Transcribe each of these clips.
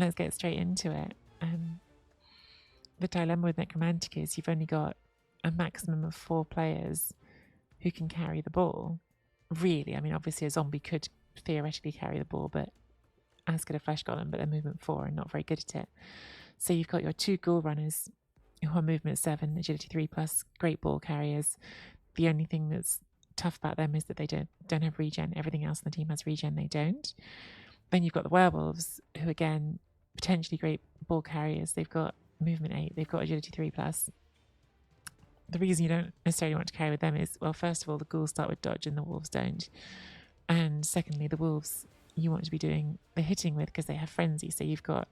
let's get straight into it. The dilemma with Necromantic is you've only got a maximum of 4 players who can carry the ball. Really, I mean, obviously a zombie could theoretically carry the ball, but as good a flesh golem, but they're movement 4 and not very good at it. So you've got your 2 ghoul runners who are movement 7, agility 3 plus, great ball carriers. The only thing that's tough about them is that they don't have regen. Everything else on the team has regen, they don't. Then you've got the werewolves, who again, potentially great ball carriers. They've got movement 8, they've got agility 3 plus. The reason you don't necessarily want to carry with them is, well, first of all, the ghouls start with dodge and the wolves don't. And secondly, the wolves you want to be doing the hitting with because they have frenzy. So you've got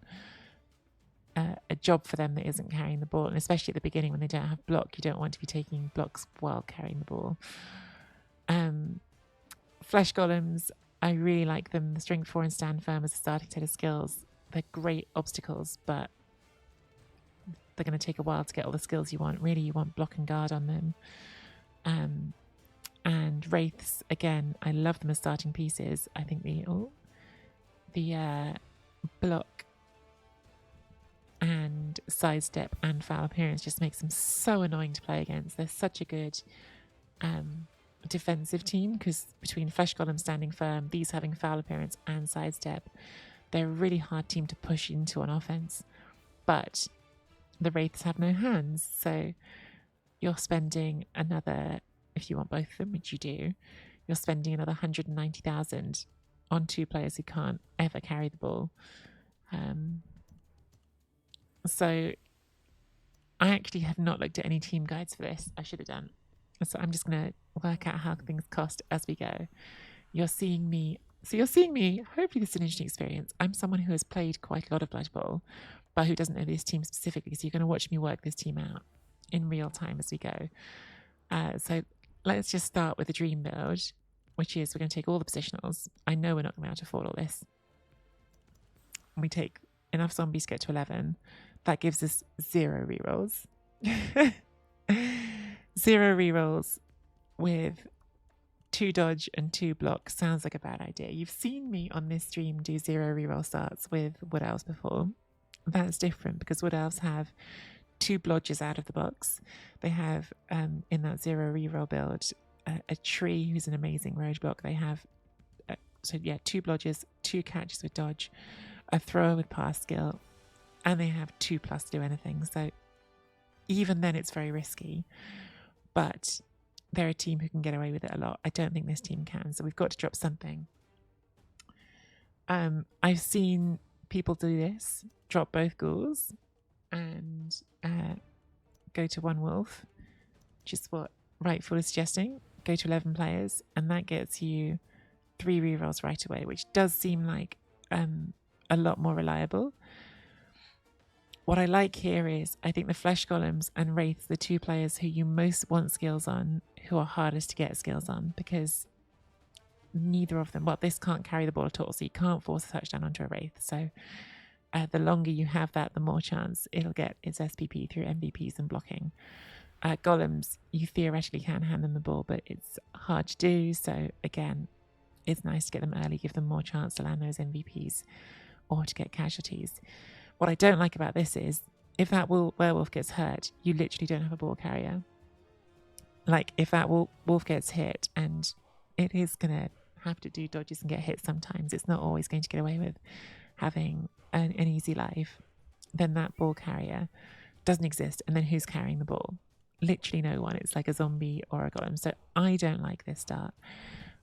a job for them that isn't carrying the ball. And especially at the beginning when they don't have block, you don't want to be taking blocks while carrying the ball. Flesh golems, I really like them. The strength 4 and stand firm as a starting set of skills. They're great obstacles, but they're going to take a while to get all the skills you want. Really, you want block and guard on them. And wraiths, again, I love them as starting pieces. I think the block and sidestep and foul appearance just makes them so annoying to play against. They're such a good defensive team because between flesh golem standing firm, these having foul appearance and sidestep, they're a really hard team to push into on offense. But the wraiths have no hands, so you're spending another, if you want both of them, which you do, you're spending another 190,000 on 2 players who can't ever carry the ball. So I actually have not looked at any team guides for this. I should have done. So I'm just going to work out how things cost as we go. You're seeing me. Hopefully this is an interesting experience. I'm someone who has played quite a lot of Blood Bowl, but who doesn't know this team specifically. So you're going to watch me work this team out in real time as we go. So let's just start with the dream build, which is we're going to take all the positionals. I know we're not going to be able to afford all this. We take enough zombies to get to 11. That gives us 0 rerolls. 0 rerolls with 2 dodge and 2 block sounds like a bad idea. You've seen me on this stream do 0 reroll starts with Wood Elves before. That's different because Wood Elves have 2 blodges out of the box. They have, in that 0 reroll build, a tree who's an amazing roadblock. They have, 2 blodges, 2 catches with dodge, a thrower with pass skill, and they have 2+ to do anything. So even then it's very risky, but they're a team who can get away with it a lot. I don't think this team can, so we've got to drop something. I've seen people do this, drop both ghouls and go to 1 wolf, which is what Rightful is suggesting. Go to 11 players, and that gets you 3 rerolls right away, which does seem like a lot more reliable. What I like here is I think the flesh golems and wraiths, the 2 players who you most want skills on, who are hardest to get skills on, because neither of them, well, this can't carry the ball at all, so you can't force a touchdown onto a wraith. So the longer you have that, the more chance it'll get its SPP through MVPs and blocking. Golems, you theoretically can hand them the ball, but it's hard to do. So again, it's nice to get them early, give them more chance to land those MVPs or to get casualties. What I don't like about this is if that werewolf gets hurt, you literally don't have a ball carrier. Like if that wolf gets hit, and it is going to have to do dodges and get hit sometimes, it's not always going to get away with having an easy life, then that ball carrier doesn't exist. And then who's carrying the ball? Literally no one. It's like a zombie or a golem. So I don't like this start.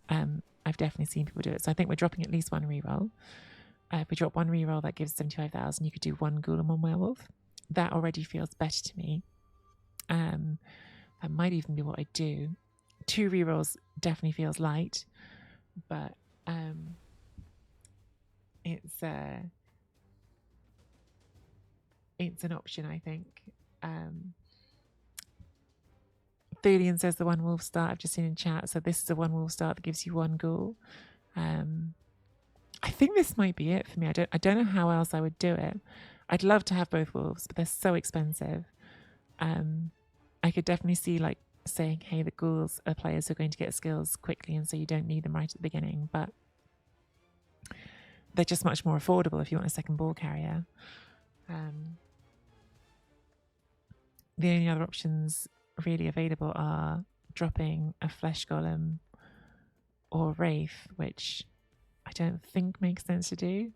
I've definitely seen people do it. So I think we're dropping at least 1 reroll. If we drop 1 reroll, that gives 75,000. You could do 1 ghoul and 1 werewolf. That already feels better to me. That might even be what I do. 2 rerolls definitely feels light, but it's an option, I think. Thulian says the 1 wolf start. I've just seen in chat. So this is a 1 wolf start that gives you 1 ghoul. I think this might be it for me. I don't know how else I would do it. I'd love to have both wolves, but they're so expensive. I could definitely see like saying, hey, the ghouls are players who are going to get skills quickly, and so you don't need them right at the beginning. But they're just much more affordable if you want a second ball carrier. The only other options really available are dropping a flesh golem or wraith, which I don't think makes sense to do.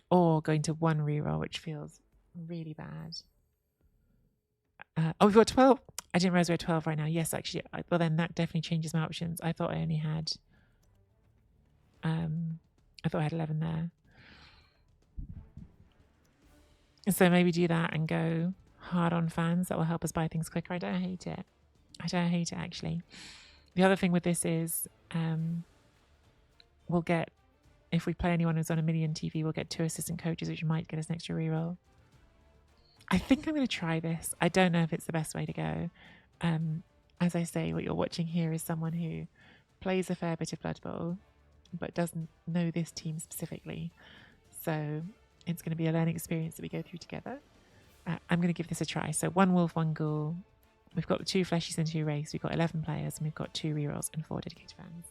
Or going to one reroll, which feels really bad. We've got 12. I didn't realize we're 12 right now. Yes, actually. Well, then that definitely changes my options. I thought I only had... I thought I had 11 there. So maybe do that and go hard on fans. That will help us buy things quicker. I don't hate it. I don't hate it, actually. The other thing with this is we'll get... If we play anyone who's on a million TV, we'll get 2 assistant coaches, which might get us an extra reroll. I think I'm going to try this. I don't know if it's the best way to go. As I say, what you're watching here is someone who plays a fair bit of Blood Bowl, but doesn't know this team specifically. So it's going to be a learning experience that we go through together. I'm going to give this a try. So 1 wolf, 1 ghoul. We've got 2 fleshies and 2 wraiths. We've got 11 players, and we've got 2 rerolls and 4 dedicated fans.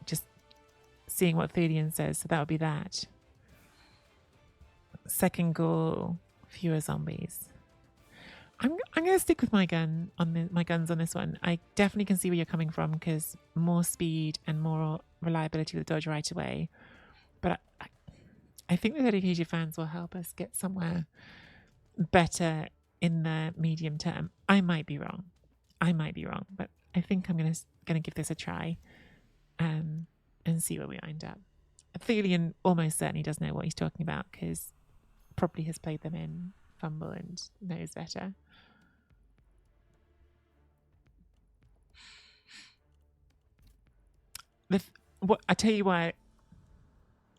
Just seeing what Thelian says. So that would be that. Second ghoul, fewer zombies. I'm going to stick with my gun on my guns on this one. I definitely can see where you're coming from because more speed and more reliability with dodge right away. But I think the dedicated fans will help us get somewhere better in the medium term. I might be wrong, but I think I'm going to give this a try, and see where we wind up. Thelian almost certainly does know what he's talking about because probably has played them in Fumble and knows better. What I tell you why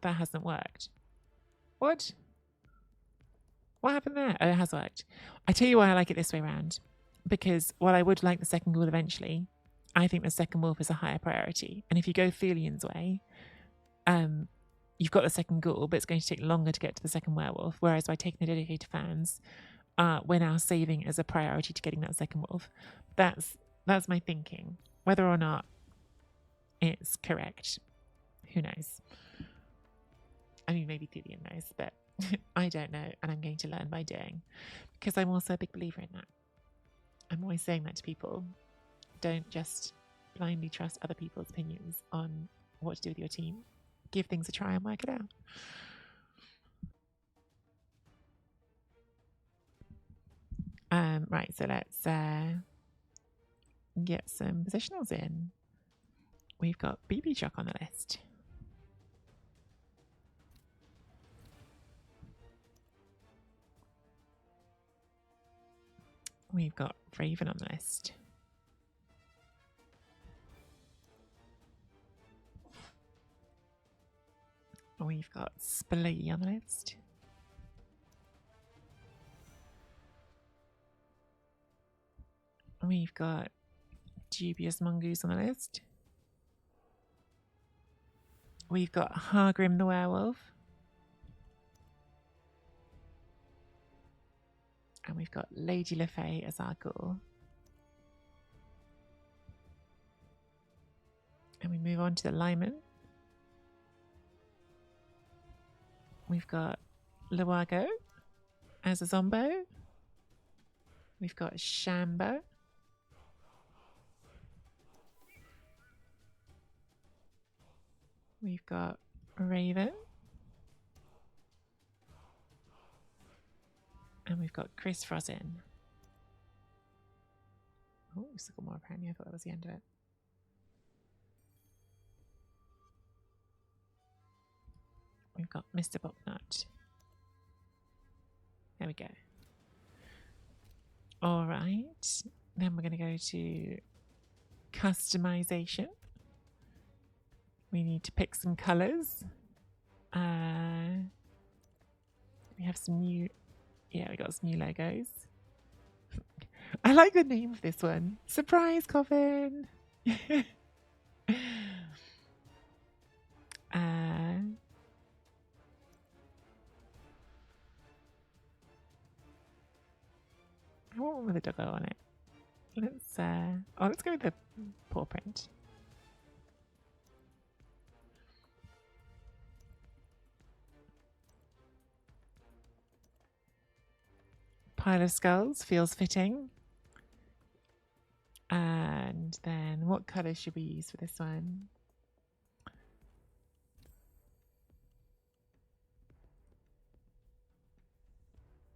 that hasn't worked. What happened there? Oh, it has worked. I tell you why I like it this way around. Because while I would like the second ghoul eventually, I think the second wolf is a higher priority. And if you go Thelian's way, you've got the second ghoul, but it's going to take longer to get to the second werewolf. Whereas by taking the dedicated fans, we're now saving as a priority to getting that second wolf. That's my thinking. Whether or not it's correct, who knows? I mean, maybe Thelian knows, but I don't know, and I'm going to learn by doing, because I'm also a big believer in that. I'm always saying that to people. Don't just blindly trust other people's opinions on what to do with your team. Give things a try and work it out. Right, so let's get some positionals in. We've got BB Shock on the list. We've got Raven on the list. We've got Splee on the list. We've got Dubious Mongoose on the list. We've got Hargrim the Werewolf. And we've got Lady LaFay as our ghoul. And we move on to the Lyman. We've got Luago as a Zombo. We've got Shambo. We've got Raven. And we've got Chris Frozen. Oh, still got more apparently. I thought that was the end of it. We've got Mr. Bopnut. There we go. All right. Then we're going to go to customization. We need to pick some colors. We have some new... Yeah, we got some new logos. I like the name of this one. Surprise Coffin! with the doggo on it. Let's go with the paw print. Pile of skulls feels fitting. And then what colour should we use for this one?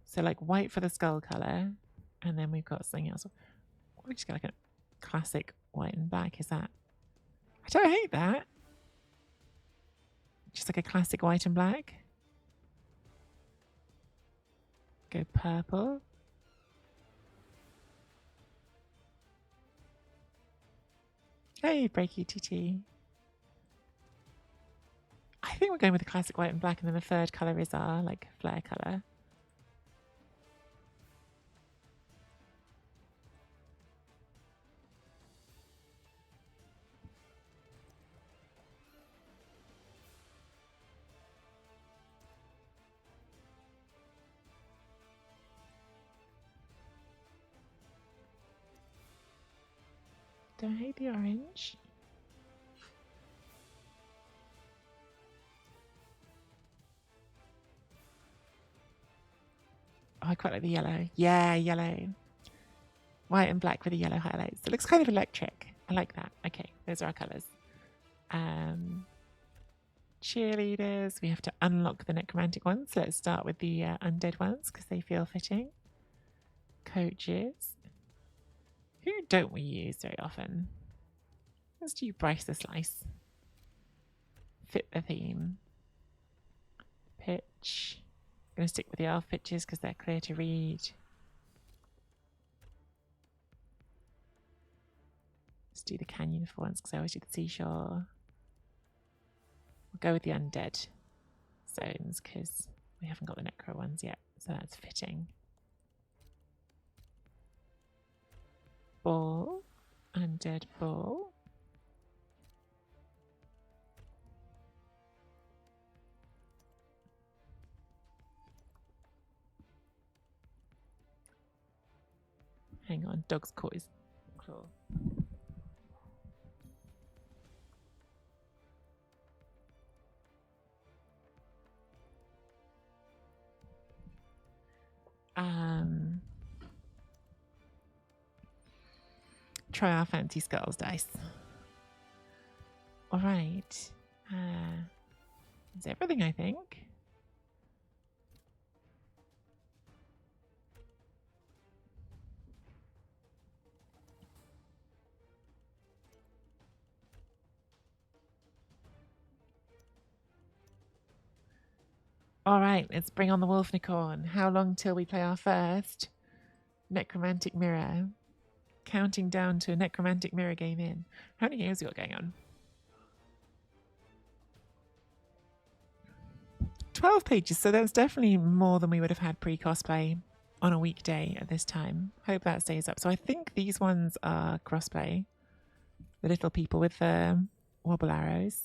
So like white for the skull colour, and then we've got something else. We just got like a classic white and black. Is that? I don't hate that. Just like a classic white and black. Go purple. Hey, Breaky TT. I think we're going with the classic white and black, and then the third colour is our like flare colour. Don't hate the orange. Oh, I quite like the yellow. Yeah, yellow. White and black with the yellow highlights. It looks kind of electric. I like that. Okay, those are our colours. Cheerleaders. We have to unlock the necromantic ones. So let's start with the undead ones because they feel fitting. Coaches. Who don't we use very often? Let's do Bryce the Slice. Fit the theme. Pitch. I'm going to stick with the elf pitches because they're clear to read. Let's do the canyon for once because I always do the seashore. We'll go with the undead zones because we haven't got the necro ones yet, so that's fitting. Ball. Undead ball. Hang on, dog's caught his claw. Try our fancy skulls dice. All right. That's everything, I think. All right, let's bring on the Wolfnicorn. How long till we play our first Necromantic Mirror? Counting down to a Necromantic Mirror game in. How many games have we got going on? 12 pages, so that's definitely more than we would have had pre-cosplay on a weekday at this time. Hope that stays up. So I think these ones are crossplay. The little people with the wobble arrows.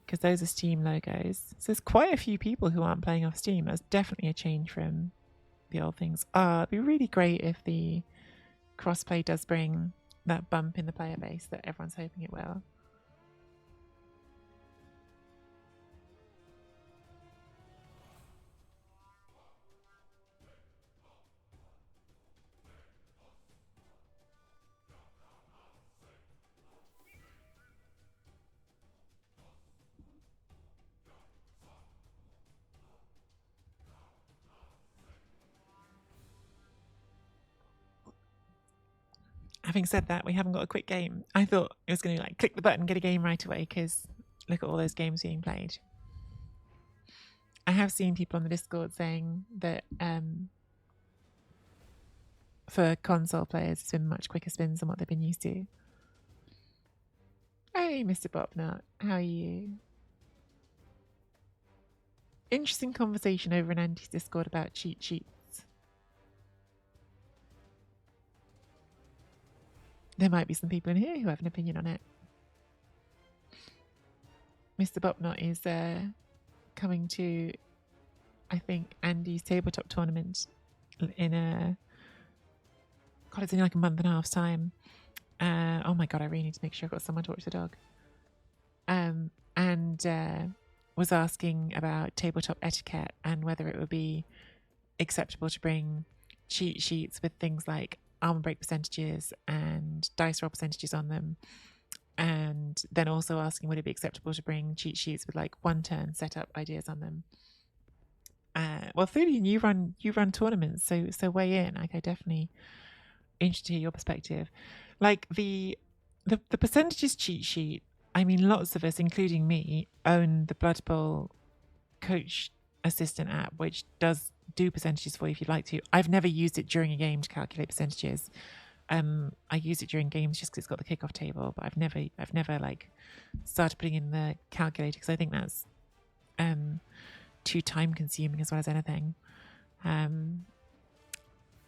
Because those are Steam logos. So there's quite a few people who aren't playing off Steam. That's definitely a change from the old things. It'd be really great if the crossplay does bring that bump in the player base that everyone's hoping it will. Having said that, we haven't got a quick game. I thought it was going to be like click the button, get a game right away, because look at all those games being played. I have seen people on the Discord saying that for console players, it's been much quicker spins than what they've been used to. Hey, Mr. Bobnut, how are you? Interesting conversation over in Andy's Discord about cheat sheets. There might be some people in here who have an opinion on it. Mr. Bopnot is coming to, I think, Andy's tabletop tournament in God, it's only like a month and a half's time. Oh my God, I really need to make sure I've got someone to watch the dog. And was asking about tabletop etiquette and whether it would be acceptable to bring cheat sheets with things like armor break percentages and dice roll percentages on them. And then also asking, would it be acceptable to bring cheat sheets with like one turn setup ideas on them? Well, Thulian, you run tournaments, so weigh in. Like, I definitely interested to hear your perspective. Like the percentages cheat sheet. I mean, lots of us, including me, own the Blood Bowl coach assistant app, which does do percentages for you if you'd like to. I've never used it during a game to calculate percentages. I use it during games just because it's got the kickoff table, but I've never like started putting in the calculator because I think that's too time consuming as well as anything.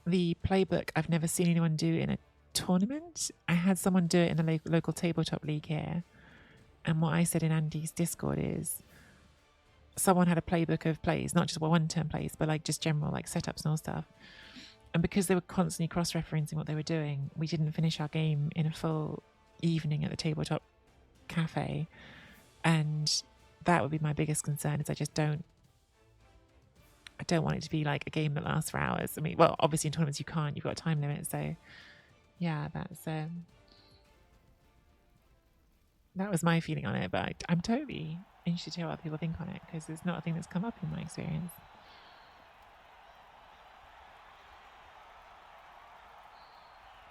The playbook, I've never seen anyone do in a tournament. I had someone do it in a local tabletop league here, and what I said in Andy's Discord is someone had a playbook of plays, not just one-turn plays, but like just general like setups and all stuff. And because they were constantly cross-referencing what they were doing, we didn't finish our game in a full evening at the tabletop cafe. And that would be my biggest concern, is I don't want it to be like a game that lasts for hours. I mean, well, obviously in tournaments you can't, you've got a time limit. So yeah, that was my feeling on it. But I'm totally interested to hear what people think on it, because it's not a thing that's come up in my experience.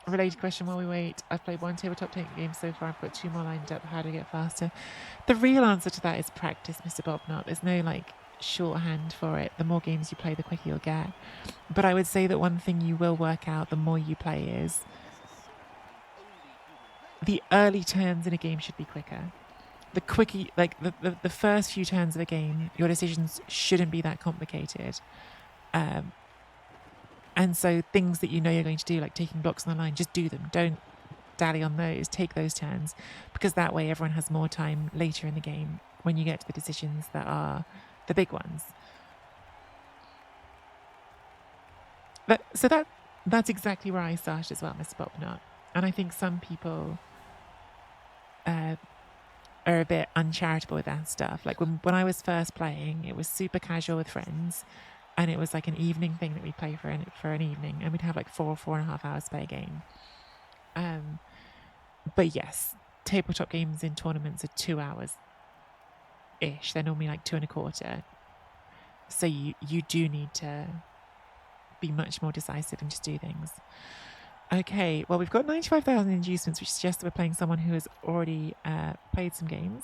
A related question while we wait. I've played one tabletop game so far. I've got 2 more lined up. How do I get faster? The real answer to that is practice, Mr. Bobnut. There's no like shorthand for it. The more games you play, the quicker you'll get. But I would say that one thing you will work out the more you play is the early turns in a game should be quicker. The quicker, like the first few turns of a game, your decisions shouldn't be that complicated. And so things that you know you're going to do, like taking blocks on the line, just do them. Don't dally on those. Take those turns, because that way everyone has more time later in the game when you get to the decisions that are the big ones. So that's exactly where I started as well, Mr. Bobnut. And I think some people are a bit uncharitable with that stuff. Like when I was first playing, it was super casual with friends. And it was like an evening thing that we'd play for an evening, and we'd have like 4.5 hours to play a game. But yes, tabletop games in tournaments are 2 hours ish. They're normally like 2.25. So you do need to be much more decisive and just do things. Okay, well, we've got 95,000 inducements, which suggests that we're playing someone who has already played some games.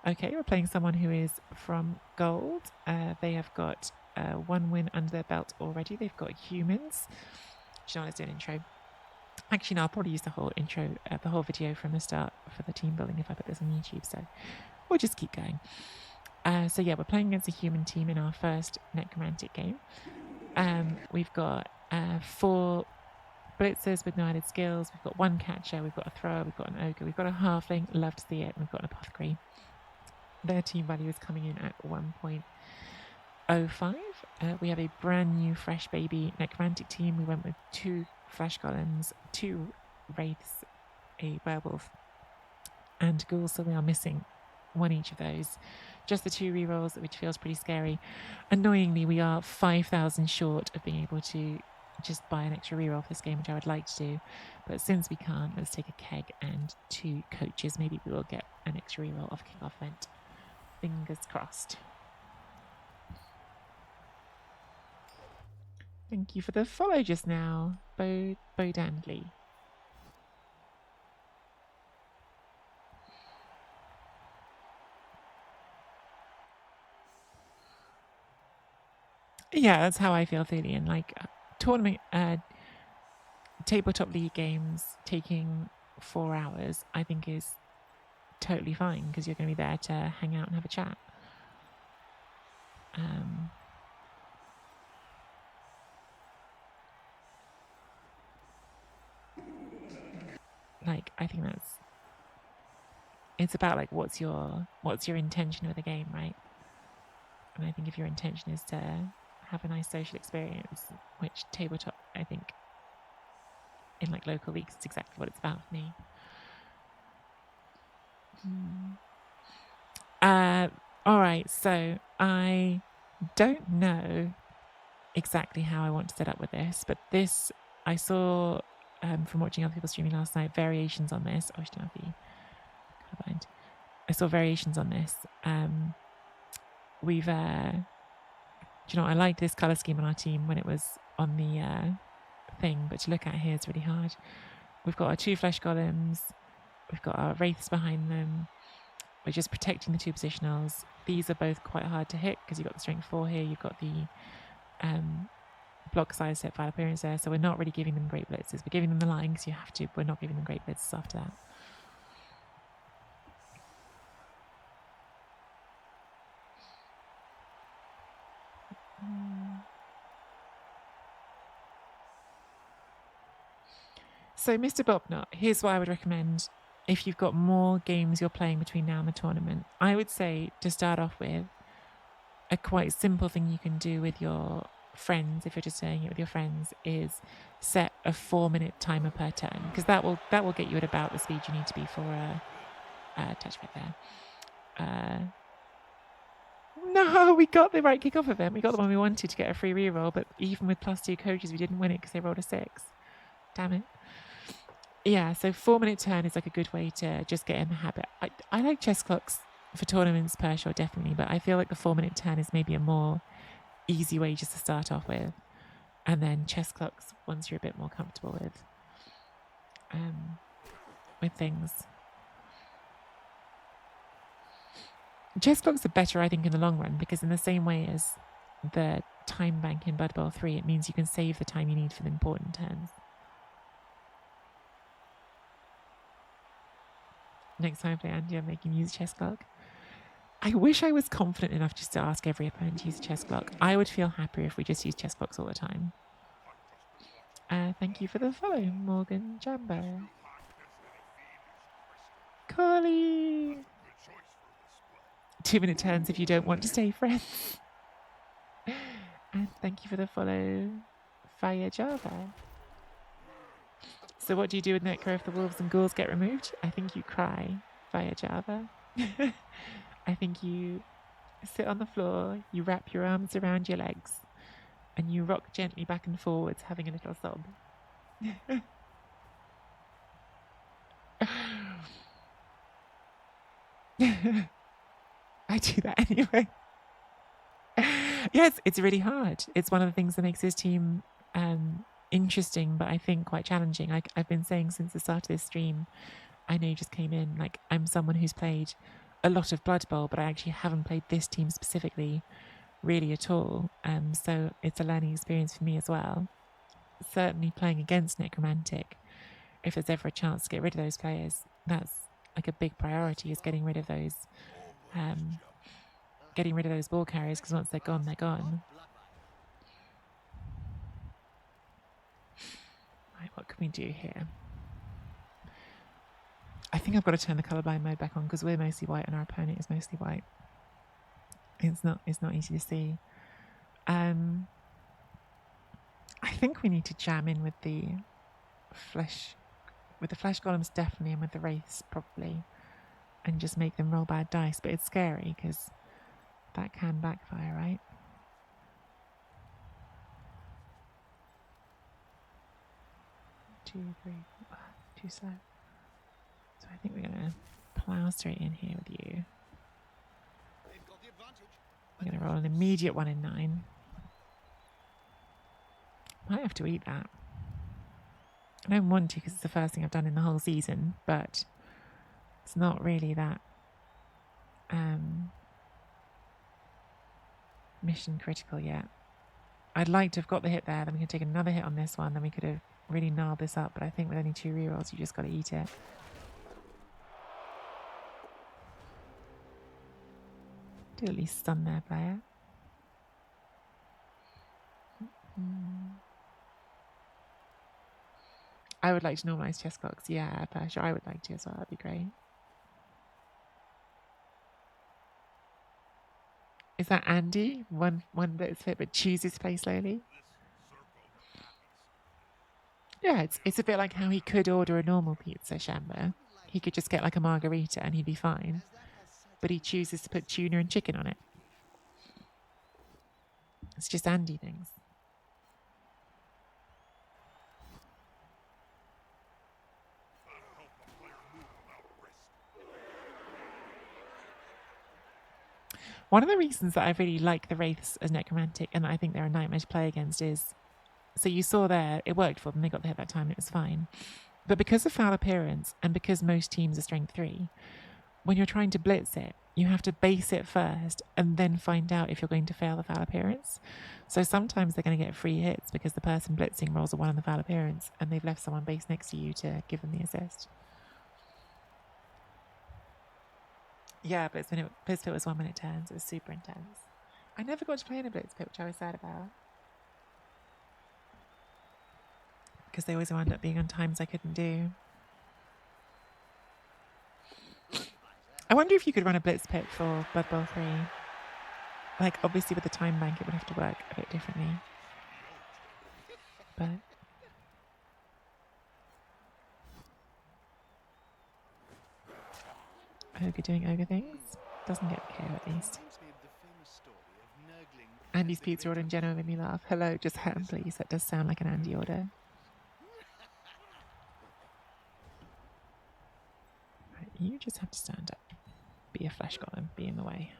Okay, we're playing someone who is from Gold. They have got 1 win under their belt already. They've got humans. Do you know, let's do an intro. Actually, no, I'll probably use the whole intro, the whole video from the start for the team building if I put this on YouTube. So we'll just keep going. So yeah, we're playing against a human team in our first necromantic game. We've got 4 blitzers with no added skills. We've got 1 catcher. We've got a thrower. We've got an ogre. We've got a halfling. Love to see it. And we've got an apothecary. Their team value is coming in at 1.05. We have a brand new fresh baby necromantic team. We went with 2 flesh golems, 2 wraiths, a werewolf, and ghouls. So we are missing 1 each of those. Just the 2 rerolls, which feels pretty scary. Annoyingly, we are 5,000 short of being able to just buy an extra reroll for this game, which I would like to do. But since we can't, let's take a keg and 2 coaches. Maybe we will get an extra reroll off kickoff event. Fingers crossed. Thank you for the follow just now, Bo Danley. Yeah, that's how I feel, Thulian. Like tournament, tabletop league games taking 4 hours, I think is totally fine, because you're going to be there to hang out and have a chat. Like, I think it's about like what's your intention with the game, right? And I think if your intention is to have a nice social experience, which tabletop, I think, in like local leagues. It's exactly what it's about for me. All right, so I don't know exactly how I want to set up with this, but this I saw from watching other people streaming last night, variations on this. Oh, I don't have the colorblind. I saw variations on this. We've, do you know, I liked this color scheme on our team when it was on the thing, but to look at here is really hard. We've got our 2 flesh golems. We've got our wraiths behind them. We're just protecting the 2 positionals. These are both quite hard to hit because you've got the strength 4 here. You've got the block size set file appearance there. So we're not really giving them great blitzes. We're giving them the line because you have to. We're not giving them great blitzes after that. So Mr. Bobnot, here's what I would recommend if you've got more games you're playing between now and the tournament. I would say to start off with, a quite simple thing you can do with your friends, if you're just doing it with your friends, is set a 4-minute timer per turn, because that will get you at about the speed you need to be for a touchback there. No, we got the right kickoff event. We got the one we wanted to get a free reroll, but even with +2 coaches, we didn't win it because they rolled a 6. Damn it. Yeah, so 4-minute turn is like a good way to just get in the habit. I like chess clocks for tournaments per sure, definitely, but I feel like the 4-minute turn is maybe a more easy way just to start off with. And then chess clocks once you're a bit more comfortable with things. Chess clocks are better, I think, in the long run, because in the same way as the time bank in Blood Bowl 3, it means you can save the time you need for the important turns. Next time I play Andy, I'm making use chess clock. I wish I was confident enough just to ask every opponent to use a chess clock. I would feel happier if we just used chess clocks all the time. Thank you for the follow, Morgan Jambo. Collie! 2-minute turns if you don't want to stay friends. And thank you for the follow, Fire Java. So what do you do with Necro if the wolves and ghouls get removed? I think you cry, Fire Java. I think you sit on the floor, you wrap your arms around your legs, and you rock gently back and forwards, having a little sob. I do that anyway. Yes, it's really hard. It's one of the things that makes this team interesting, but I think quite challenging. I've been saying since the start of this stream, I know you just came in, like I'm someone who's played a lot of Blood Bowl, but I actually haven't played this team specifically really at all. So it's a learning experience for me as well. Certainly playing against Necromantic, if there's ever a chance to get rid of those players, that's like a big priority, is getting rid of those ball carriers, because once they're gone, they're gone. Right, what can we do here? I think I've got to turn the colorblind mode back on because we're mostly white and our opponent is mostly white. It's not easy to see. I think we need to jam in with the flesh golems definitely, and with the wraiths probably, and just make them roll bad dice. But it's scary because that can backfire, right? Two, three, too slow. So I think we're gonna plow straight in here with you. I'm gonna roll an immediate 1 in 9. Might have to eat that. I don't want to because it's the first thing I've done in the whole season, but it's not really that mission critical yet. I'd like to have got the hit there, then we could take another hit on this one, then we could have really gnarled this up, but I think with only 2 rerolls, you just got to eat it. Do at least stun their player. I would like to normalise chess clocks. Yeah, for sure. I would like to as well. That'd be great. Is that Andy? One that's fit but chooses to play slowly? Yeah, it's a bit like how he could order a normal pizza, Shamba. He could just get like a margarita and he'd be fine. But he chooses to put tuna and chicken on it. It's just Andy things. One of the reasons that I really like the Wraiths as Necromantic and I think they're a nightmare to play against is, so you saw there, it worked for them, they got the hit that time, it was fine. But because of foul appearance and because most teams are strength 3, when you're trying to blitz it, you have to base it first and then find out if you're going to fail the foul appearance. So sometimes they're going to get free hits because the person blitzing rolls a 1 on the foul appearance and they've left someone base next to you to give them the assist. Yeah, but Blitz Pit was 1 minute turns. It was super intense. I never got to play in a Blitz Pit, which I was sad about. Because they always wound up being on times I couldn't do. I wonder if you could run a Blitz Pit for Blood Bowl 3. Like, obviously with the time bank it would have to work a bit differently. But... Ogre doing ogre things. Doesn't get KO at least. Andy's pizza order in Genoa made me laugh. Hello, just ham please. That does sound like an Andy order. Right, you just have to stand up. Be a flesh golem. Be in the way.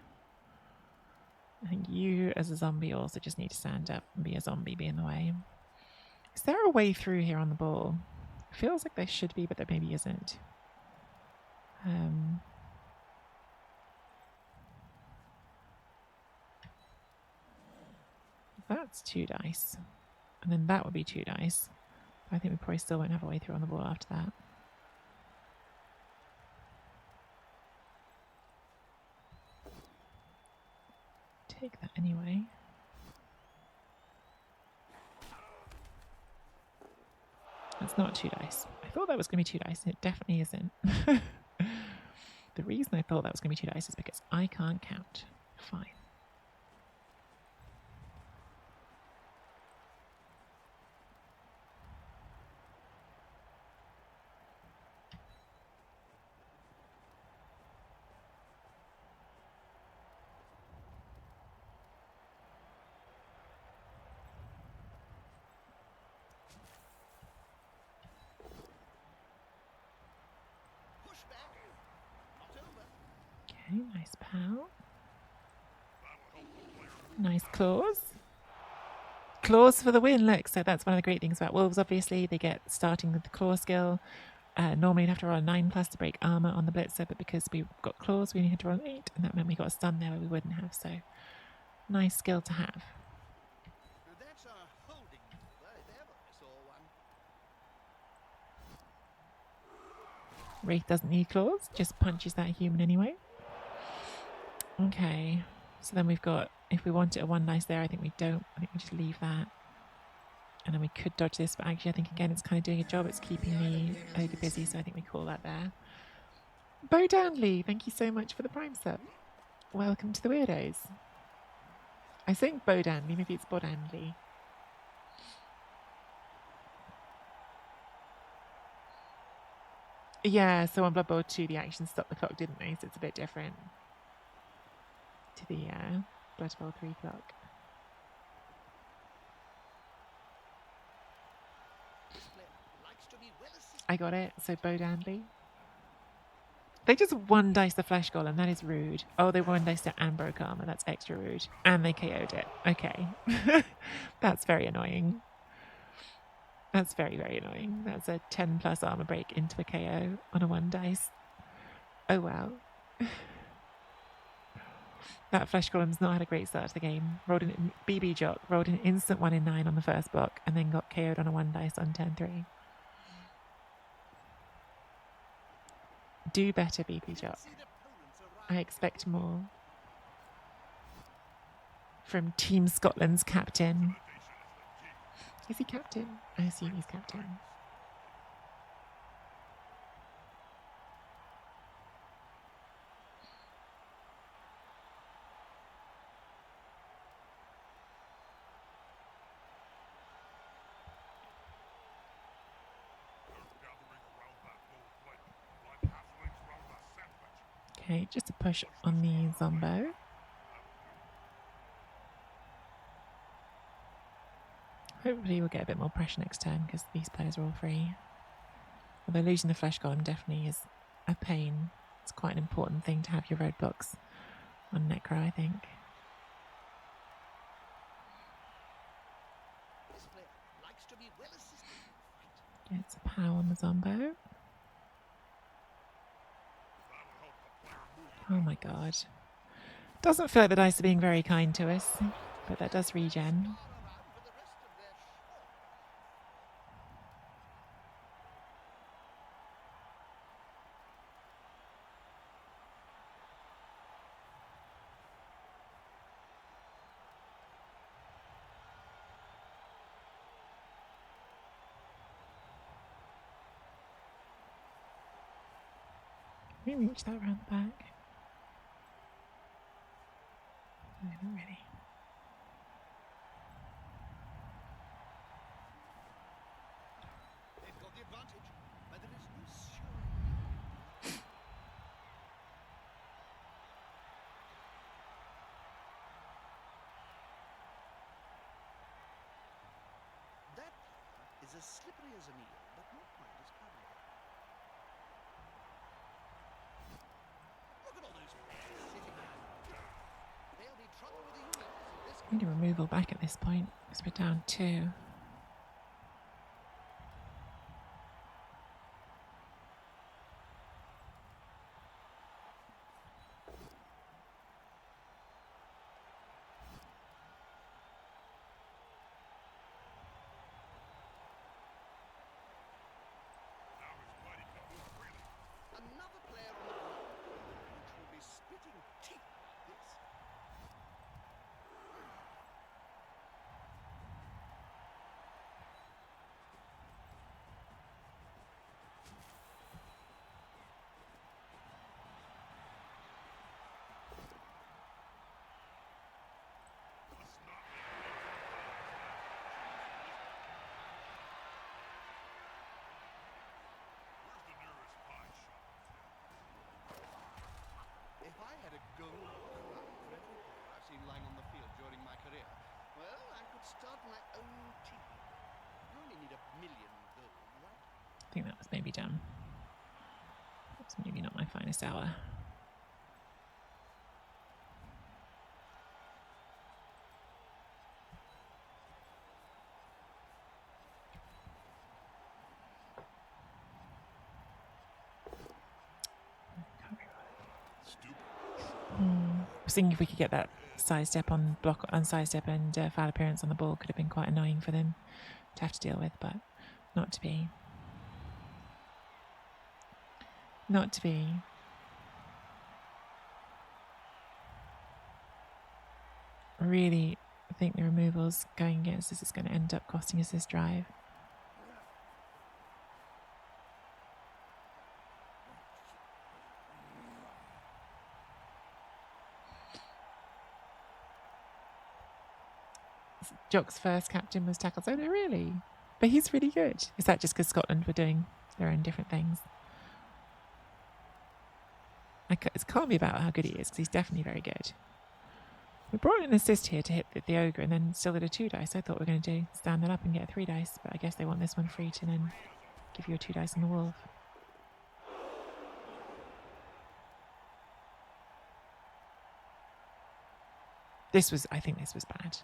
I think you as a zombie also just need to stand up and be a zombie. Be in the way. Is there a way through here on the ball? Feels like there should be, but there maybe isn't. That's 2 dice. And then that would be 2 dice. But I think we probably still won't have a way through on the ball after that. Take that anyway. That's not 2 dice. I thought that was going to be 2 dice, and it definitely isn't. The reason I thought that was going to be 2 dice is because I can't count. Fine. Okay, nice pow. Nice claws. Claws for the win, look. So that's one of the great things about wolves, obviously. They get starting with the claw skill. Normally you'd have to roll a 9+ to break armor on the blitzer, but because we got claws, we only had to roll an 8, and that meant we got a stun there where we wouldn't have. So nice skill to have. Wraith doesn't need claws, just punches that human anyway. Okay, so then we've got, if we wanted a 1 dice there, I think we don't. I think we just leave that. And then we could dodge this, but actually I think again it's kind of doing a job. It's keeping the ogre busy, so I think we call that there. Bo Danley, thank you so much for the Prime sub. Welcome to the Weirdos. I think Bo Danley, maybe it's Bo Danley. Yeah, so on Blood Bowl 2 the actions stopped the clock, didn't they? So it's a bit different to the Blood Bowl 3 clock. I got it. So Bo Danley. They just 1 dice the flesh golem. That is rude. Oh, they 1 dice it and broke armor. That's extra rude. And they KO'd it. Okay. That's very annoying. That's very, very annoying. That's a 10+ armor break into a KO on a 1 dice. Oh, wow. That flesh golem's not had a great start to the game. Rolled an BB Jock, rolled an instant 1 in 9 on the first block, and then got KO'd on a 1 dice on turn 3. Do better, BB Jock. I expect more. From Team Scotland's captain. Is he captain? I assume he's captain. Okay, just a push on the Zombo. Hopefully we'll get a bit more pressure next turn because these players are all free. Although losing the flesh golem definitely is a pain. It's quite an important thing to have your roadblocks on Necro, I think. Gets a power on the Zombo. Oh my god. Doesn't feel like the dice are being very kind to us, but that does regen. Can we reach that round the back? No, not really. They've got the advantage, but there is no sure. That is as slippery as an eel, but not quite as cuddly. Look at all those players sitting there. There'll be trouble with the units if this We need a removal back at this point because we're down 2. another player on the board, which will be spitting teeth like this. If I had a gold crown for every player I've seen lying on the field during my career, well, I could start my own team. You only need 1,000,000 gold, right? I think that was maybe done. That's maybe not my finest hour. I was thinking if we could get that sidestep on block on sidestep and foul appearance on the ball could have been quite annoying for them to have to deal with, but not to be. Not to be. Really, I think the removals going against this is going to end up costing us this drive. Jock's first captain was tackle solo, really? But he's really good. Is that just because Scotland were doing their own different things? It can't be about how good he is, because he's definitely very good. We brought in an assist here to hit the ogre and then still did a 2 dice. I thought we were going to do stand that up and get a 3 dice, but I guess they want this one free to then give you a 2 dice on the wolf. I think this was bad.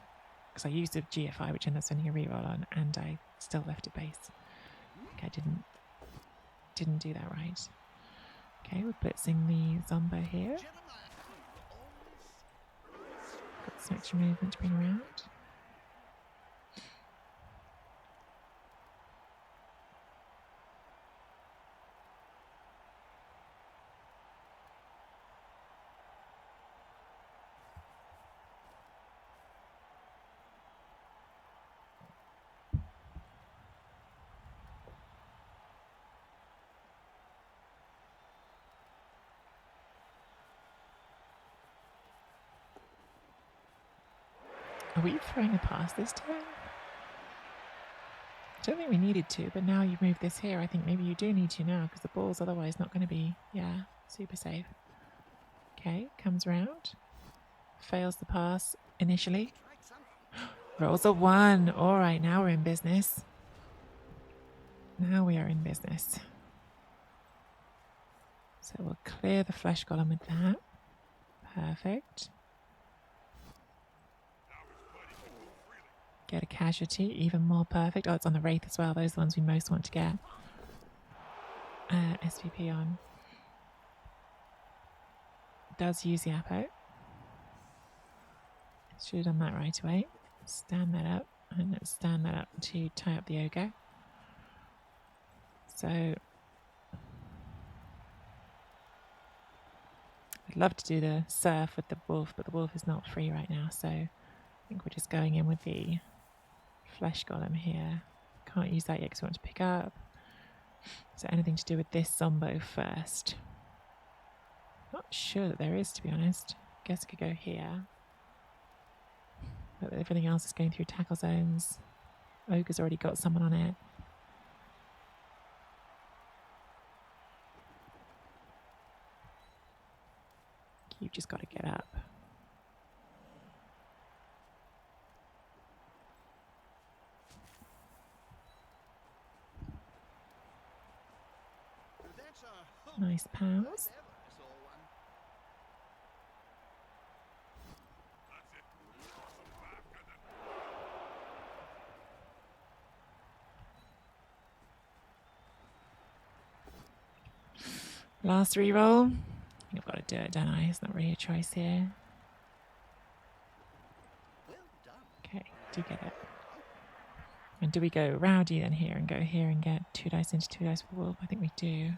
Because I used a GFI, which ended up spending a reroll on, and I still left it base. I think I didn't do that right. Okay, we're blitzing the Zombo here. Got some extra movement to bring around. Are we throwing a pass this turn? I don't think we needed to, but now you've moved this here. I think maybe you do need to now because the ball's otherwise not going to be, super safe. Okay, comes round. Fails the pass initially. Tried something. Rolls a 1. All right, now we're in business. Now we are in business. So we'll clear the flesh golem with that. Perfect. Get a casualty, even more perfect. Oh, it's on the wraith as well. Those are the ones we most want to get SVP on. Does use the apo. Should have done that right away. Stand that up. And let's stand that up to tie up the ogre. So I'd love to do the surf with the wolf, but the wolf is not free right now. So I think we're just going in with the flesh golem here. Can't use that yet because we want to pick up. So anything to do with this zombo first. Not sure that there is, to be honest. Guess I could go here. But everything else is going through tackle zones. Ogre's already got someone on it. You've just got to get up. Nice pals. Last reroll. I think I've got to do it, don't I? It's not really a choice here. Okay, do get it. And do we go rowdy then here and go here and get 2 dice into 2 dice for wolf? I think we do.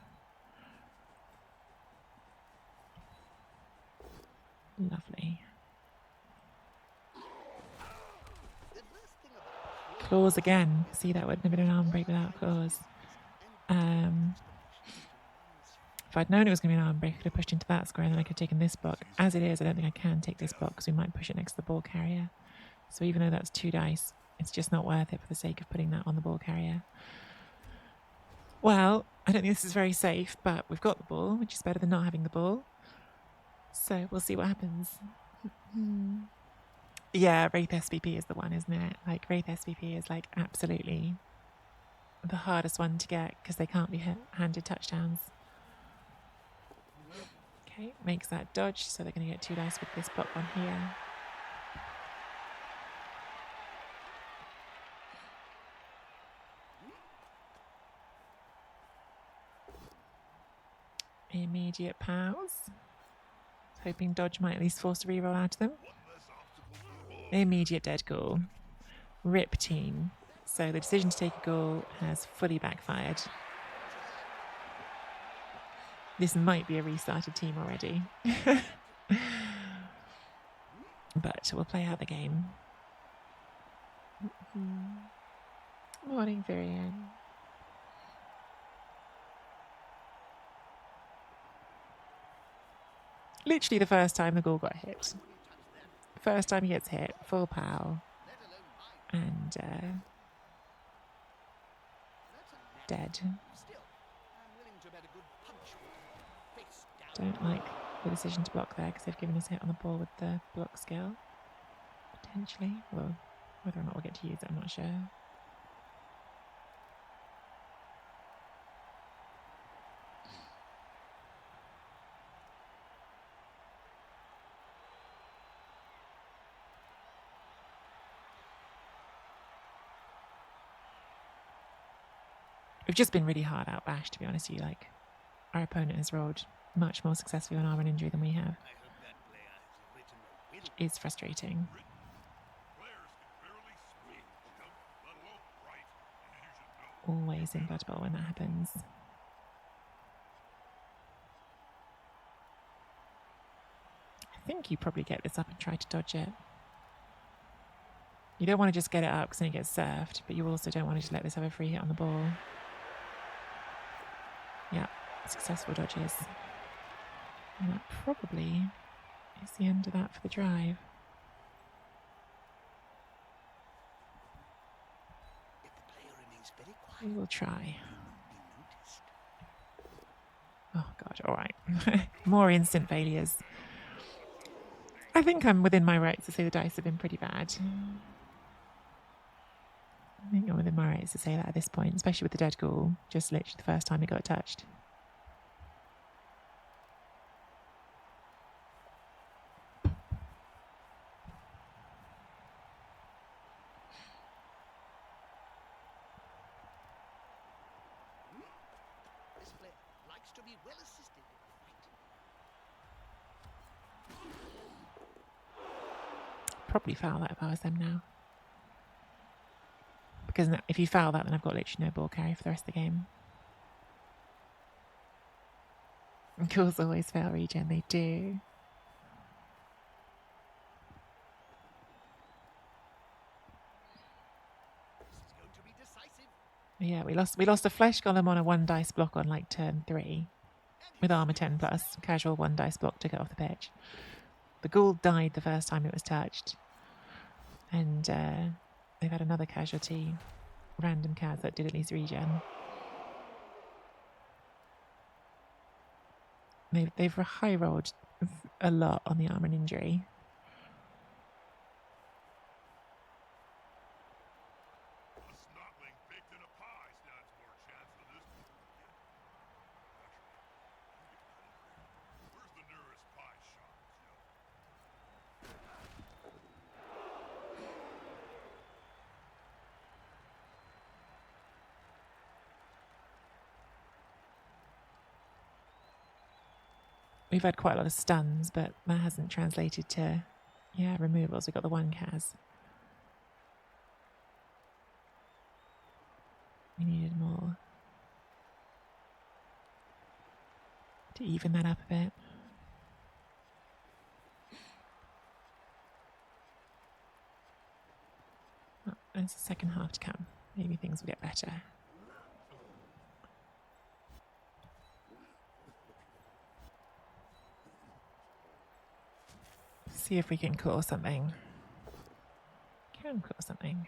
Lovely. Claws again. See, that wouldn't have been an arm break without claws. If I'd known it was going to be an arm break, I could have pushed into that square and then I could have taken this block. As it is, I don't think I can take this block because we might push it next to the ball carrier. So even though that's 2 dice, it's just not worth it for the sake of putting that on the ball carrier. Well, I don't think this is very safe, but we've got the ball, which is better than not having the ball. So we'll see what happens. Yeah, Wraith SVP is the one, isn't it? Like, Wraith SVP is like absolutely the hardest one to get because they can't be handed touchdowns. Okay, makes that dodge, so they're going to get 2 dice with this block one here. Immediate pals. Hoping dodge might at least force a reroll out of them. Immediate dead ghoul. Rip team. So the decision to take a ghoul has fully backfired. This might be a restarted team already. But we'll play out the game. Morning, Virian. Literally the first time the ghoul got hit. First time he gets hit, full pow. And dead. Don't like the decision to block there because they've given us a hit on the ball with the block skill. Potentially. Well, whether or not we'll get to use it, I'm not sure. We've just been really hard outbashed, to be honest with you. Like, our opponent has rolled much more successfully on armor and injury than we have. Which is frustrating. Always in Blood Bowl when that happens. I think you probably get this up and try to dodge it. You don't want to just get it up because then it gets served, but you also don't want to just let this have a free hit on the ball. Yeah, successful dodges. And that probably is the end of that for the drive. We will try. Oh God, all right. More instant failures. I think I'm within my rights to say the dice have been pretty bad. I think I'm within my rights to say that at this point, especially with the dead ghoul, just literally the first time it got touched. This player likes to be well assisted in a fight. Probably foul that if I was them now. Because if you foul that, then I've got literally no ball carry for the rest of the game. And ghouls always fail regen, they do. This is going to be decisive. Yeah, we lost a flesh golem on a 1 dice block on like turn 3 with armor 10 plus. Casual 1 dice block took it off the pitch. The ghoul died the first time it was touched, and they've had another casualty, random Kaz that did at least regen. They've high rolled a lot on the armor and injury. We've had quite a lot of stuns, but that hasn't translated to, removals. We've got the 1 Kaz. We needed more to even that up a bit. Oh, there's the second half to come. Maybe things will get better. See if we can claw something. Can claw something.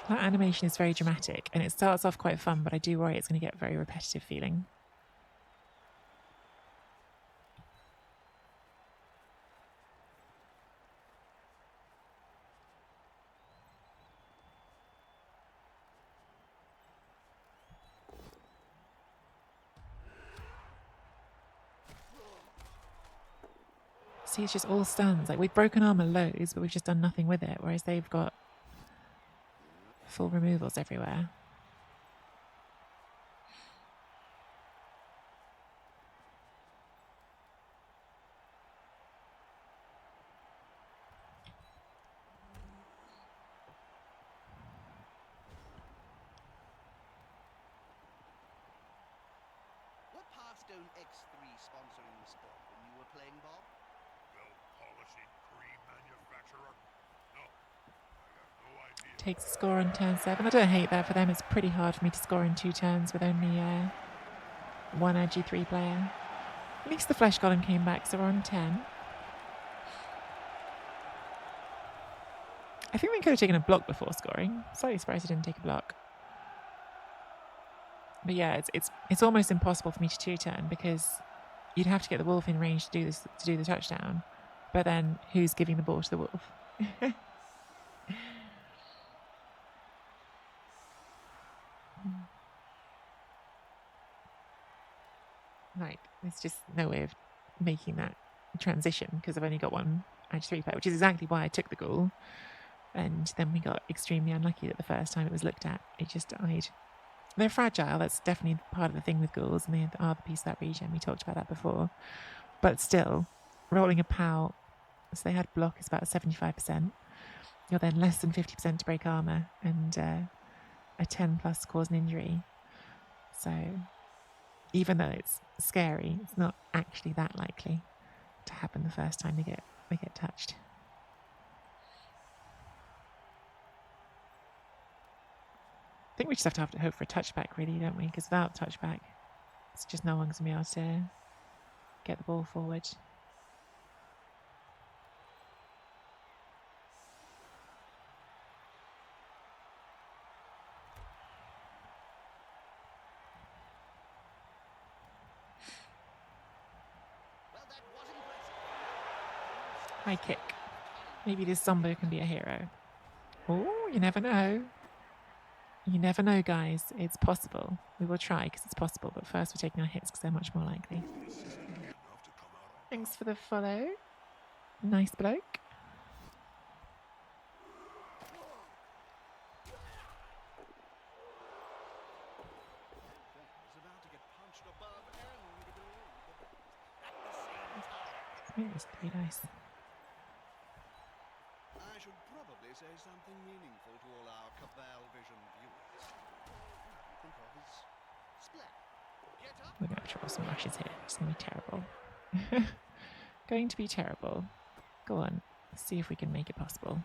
That animation is very dramatic, and it starts off quite fun, but I do worry it's going to get very repetitive feeling. See, it's just all stuns. Like, we've broken armor loads, but we've just done nothing with it, whereas they've got full removals everywhere. What part don't X3 sponsoring the sport when you were playing, Bob? Polishing cream manufacturer? No, I got no idea. Takes a score on turn 7. I don't hate that for them. It's pretty hard for me to score in 2 turns with only 1 edgy 3 player. At least the flesh golem came back, so we're on 10. I think we could have taken a block before scoring. Slightly surprised he didn't take a block. But yeah, it's almost impossible for me to 2-turn because you'd have to get the wolf in range to do this, to do the touchdown. But then who's giving the ball to the wolf? Right, there's just no way of making that transition because I've only got 1 edge 3 player, which is exactly why I took the ghoul. And then we got extremely unlucky that the first time it was looked at, it just died. They're fragile, that's definitely part of the thing with ghouls, and they are the piece of that regen. We talked about that before. But still, rolling a POW, so they had block is about 75%. You're then less than 50% to break armor, and a 10 plus cause an injury. So even though it's scary, it's not actually that likely to happen the first time they get touched. I think we just have to hope for a touchback, really, don't we? Because without touchback, it's just no one's going to be able to get the ball forward. High kick. Maybe this zombie can be a hero. Oh, you never know. You never know, guys. It's possible. We will try because it's possible. But first we're taking our hits because they're much more likely. Thanks for the follow. Nice bloke. It's pretty nice. I should probably say something meaningful to all our Cabal Vision viewers. Think of as splat. Get up. We're going to try some rushes here. It's going to be terrible. Going to be terrible. Go on. Let's see if we can make it possible.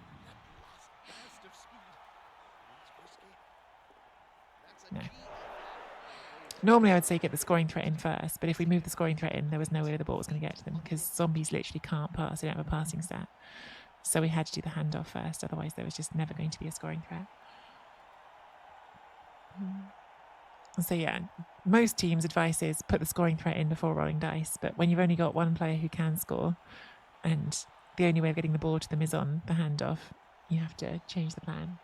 Burst of speed. That's risky. That's a No. key. Normally I would say get the scoring threat in first, but if we move the scoring threat in, there was no way the ball was going to get to them because zombies literally can't pass. They don't have a passing stat. So we had to do the handoff first, otherwise there was just never going to be a scoring threat. So yeah, most teams' advice is put the scoring threat in before rolling dice, but when you've only got one player who can score and the only way of getting the ball to them is on the handoff, you have to change the plan.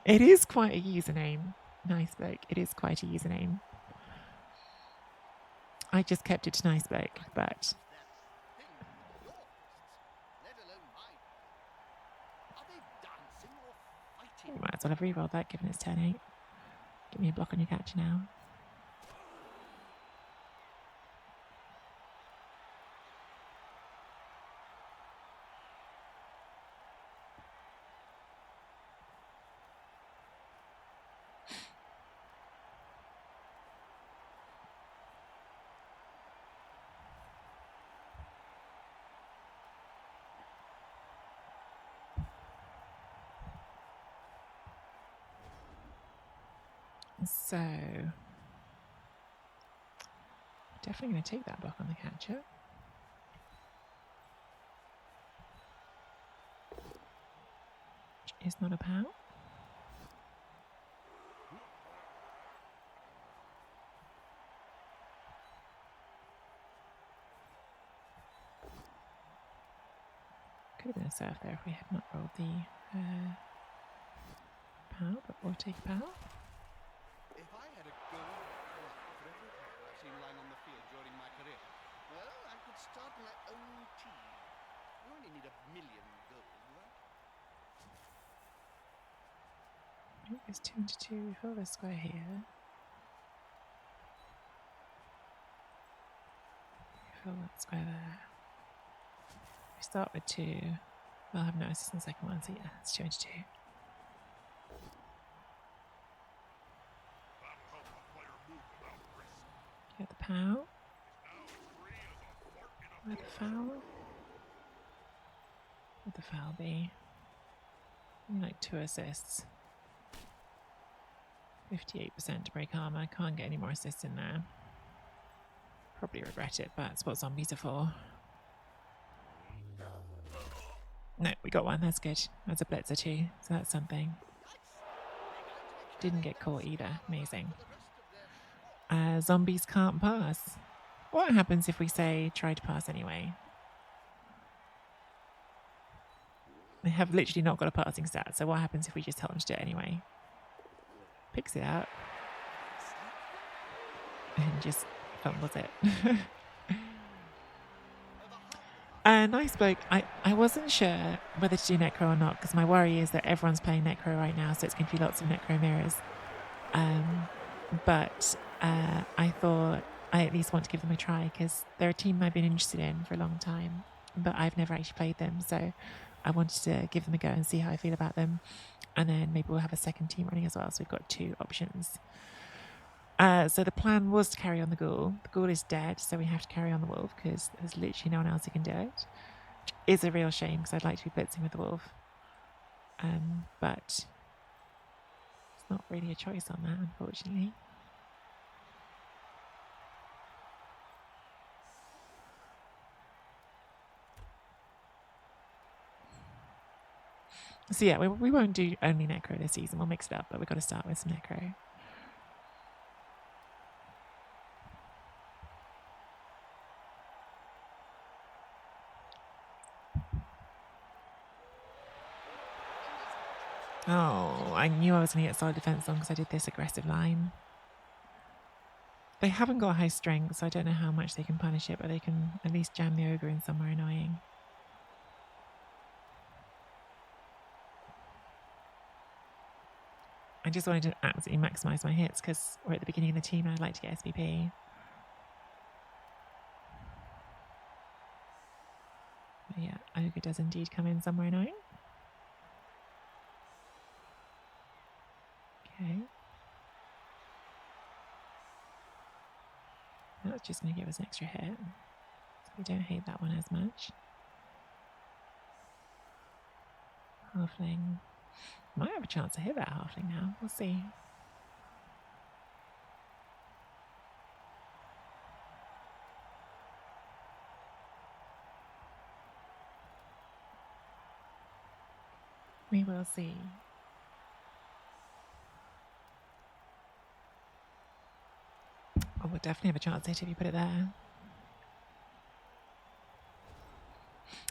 It is quite a username. Nice bloke. It is quite a username. I just kept it to nice bloke, but might as well have re-rolled that given it's turn 8. Give me a block on your catcher now. So, definitely going to take that block on the catcher. Which is not a POW. Could have been a surf there if we had not rolled the POW, but we'll take a POW. If I had a gold club for every player I've seen lying on the field during my career, well, I could start my own team. You only need 1 million gold, right? I think it's 2 into 2. We fill the square here. We fill that square there. We start with 2. I'll have no assist in the second one, so yeah, it's 2 into 2. Get the POW. Where'd the foul? Where'd the foul be? Only like 2 assists. 58% to break armor. I can't get any more assists in there. Probably regret it, but that's what zombies are for. No, we got one. That's good. That's a blitzer too, so that's something. Didn't get caught either. Amazing. Zombies can't pass. What happens if we say try to pass anyway? They have literally not got a passing stat, so what happens if we just tell them to do it anyway? Picks it out and just fumbles it. Nice bloke. I wasn't sure whether to do Necro or not because my worry is that everyone's playing Necro right now, so it's going to be lots of Necro mirrors. But I thought I at least want to give them a try because they're a team I've been interested in for a long time, but I've never actually played them, so I wanted to give them a go and see how I feel about them. And then maybe we'll have a second team running as well, so we've got 2 options. So the plan was to carry on the ghoul. The ghoul is dead, so we have to carry on the wolf because there's literally no one else who can do it. Which is a real shame because I'd like to be blitzing with the wolf. But it's not really a choice on that, unfortunately. So yeah, we won't do only Necro this season. We'll mix it up, but we've got to start with some Necro. Oh, I knew I was going to get solid defense on because I did this aggressive line. They haven't got high strength, so I don't know how much they can punish it, but they can at least jam the ogre in somewhere annoying. I just wanted to absolutely maximise my hits because we're at the beginning of the team and I'd like to get SVP. But yeah, ogre does indeed come in somewhere annoying. Okay. That's just going to give us an extra hit. So we don't hate that one as much. Halfling. Might have a chance to hit that halfling now. We'll see. We will see. Oh, we'll definitely have a chance to hit if you put it there.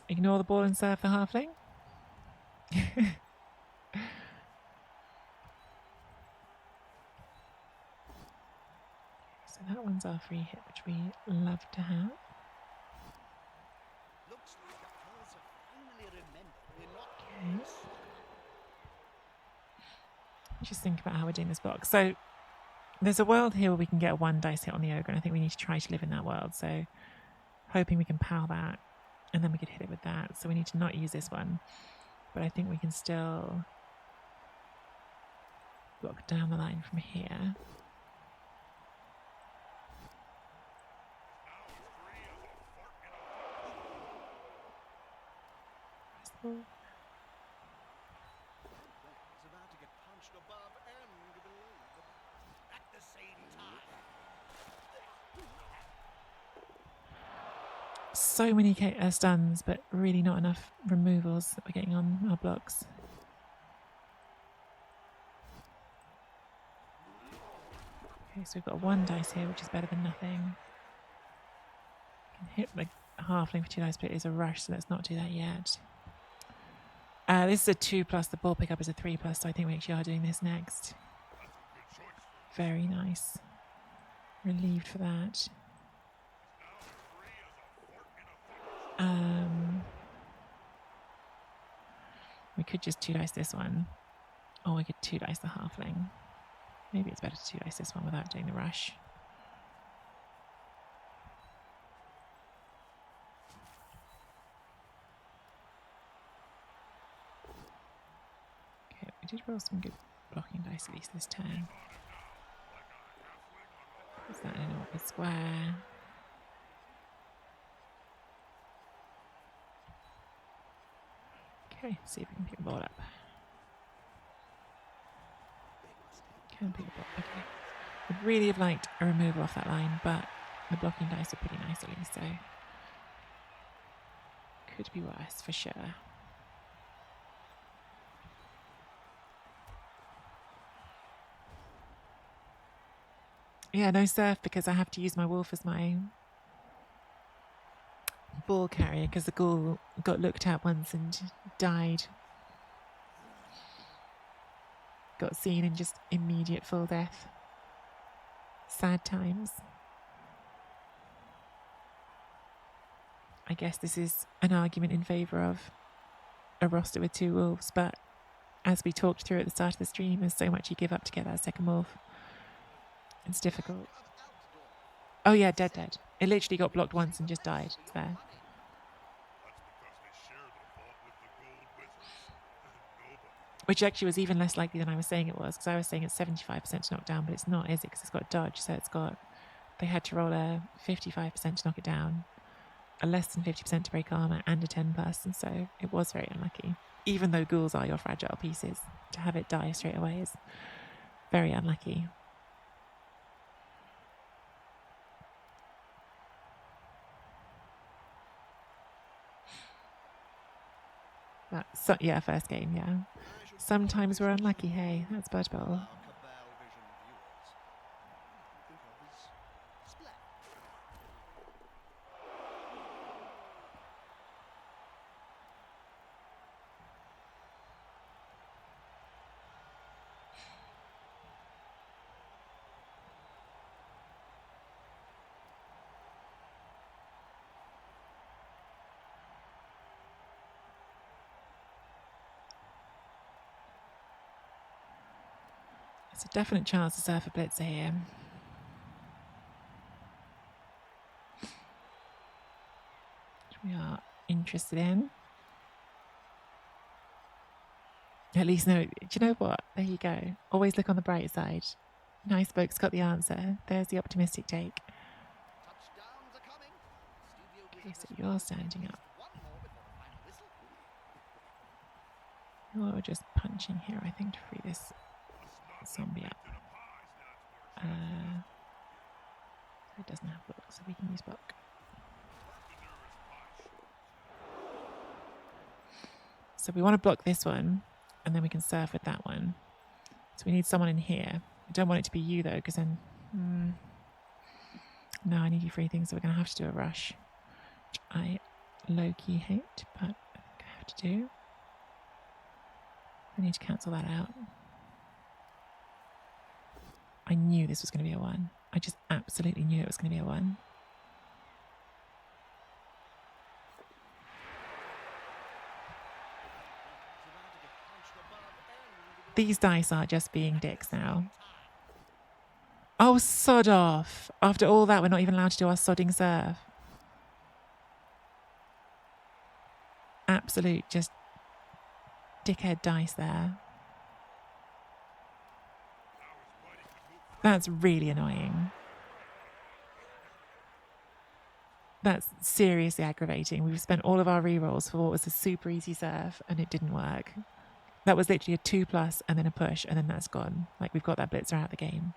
Ignore the ball and serve the halfling. So that one's our free hit, which we love to have. Looks like the players have finally remembered we're not Okay. Just think about how we're doing this block. So there's a world here where we can get a 1 dice hit on the ogre, and I think we need to try to live in that world. So hoping we can power that, and then we could hit it with that. So we need to not use this one, but I think we can still block down the line from here. He's about to get punched above and below, but at the same time. So many stuns, but really not enough removals that we're getting on our blocks. Okay, so we've got 1 dice here, which is better than nothing. Can hit the halfling for 2 dice, but it is a rush, so let's not do that yet. This is a 2+, the ball pickup is a 3+, so I think we actually are doing this next. Very nice. Relieved for that. We could just 2 dice this one, or we could 2 dice the halfling. Maybe it's better to 2 dice this one without doing the rush. Okay, we did roll some good blocking dice at least this turn. Is that in an awkward square? Okay, see if we can pick the ball up. Can pick the ball. Okay. Would really have liked a removal off that line, but the blocking dice are pretty nice at least, so could be worse for sure. Yeah, no surf because I have to use my wolf as my ball carrier because the ghoul got looked at once and died. Got seen in just immediate full death. Sad times. I guess this is an argument in favour of a roster with 2 wolves, but as we talked through at the start of the stream, there's so much you give up to get that second wolf. It's difficult. Oh yeah, dead. It literally got blocked once and just died. It's there. Which actually was even less likely than I was saying it was, because I was saying it's 75% to knock down, but it's not, is it? Because it's got dodge, so they had to roll a 55% to knock it down, a less than 50% to break armor, and a 10+, and so it was very unlucky. Even though ghouls are your fragile pieces, to have it die straight away is very unlucky. But, so, yeah, first game, yeah. Sometimes we're unlucky, hey, that's Bud Bowl. There's a definite chance the Surfer Blitz are here. Which we are interested in. At least no. Do you know what? There you go. Always look on the bright side. Nice folks got the answer. There's the optimistic take. Touchdowns are coming. Studio Okay, so visitors you're must standing wait up. one more before the final whistle. You're just punching here, I think, to free this zombie up. It doesn't have block, so we can use block. So we want to block this one, and then we can surf with that one. So we need someone in here. I don't want it to be you, though, because then... no, I need you free things, so we're going to have to do a rush. Which I low-key hate, but I think I have to do. I need to cancel that out. I knew this was going to be a 1. I just absolutely knew it was going to be a 1. These dice are just being dicks now. Oh, sod off. After all that, we're not even allowed to do our sodding surf. Absolute just dickhead dice there. That's really annoying. That's seriously aggravating. We've spent all of our rerolls for what was a super easy surf and it didn't work. That was literally a 2+ and then a push and then that's gone. Like we've got that blitzer out of the game.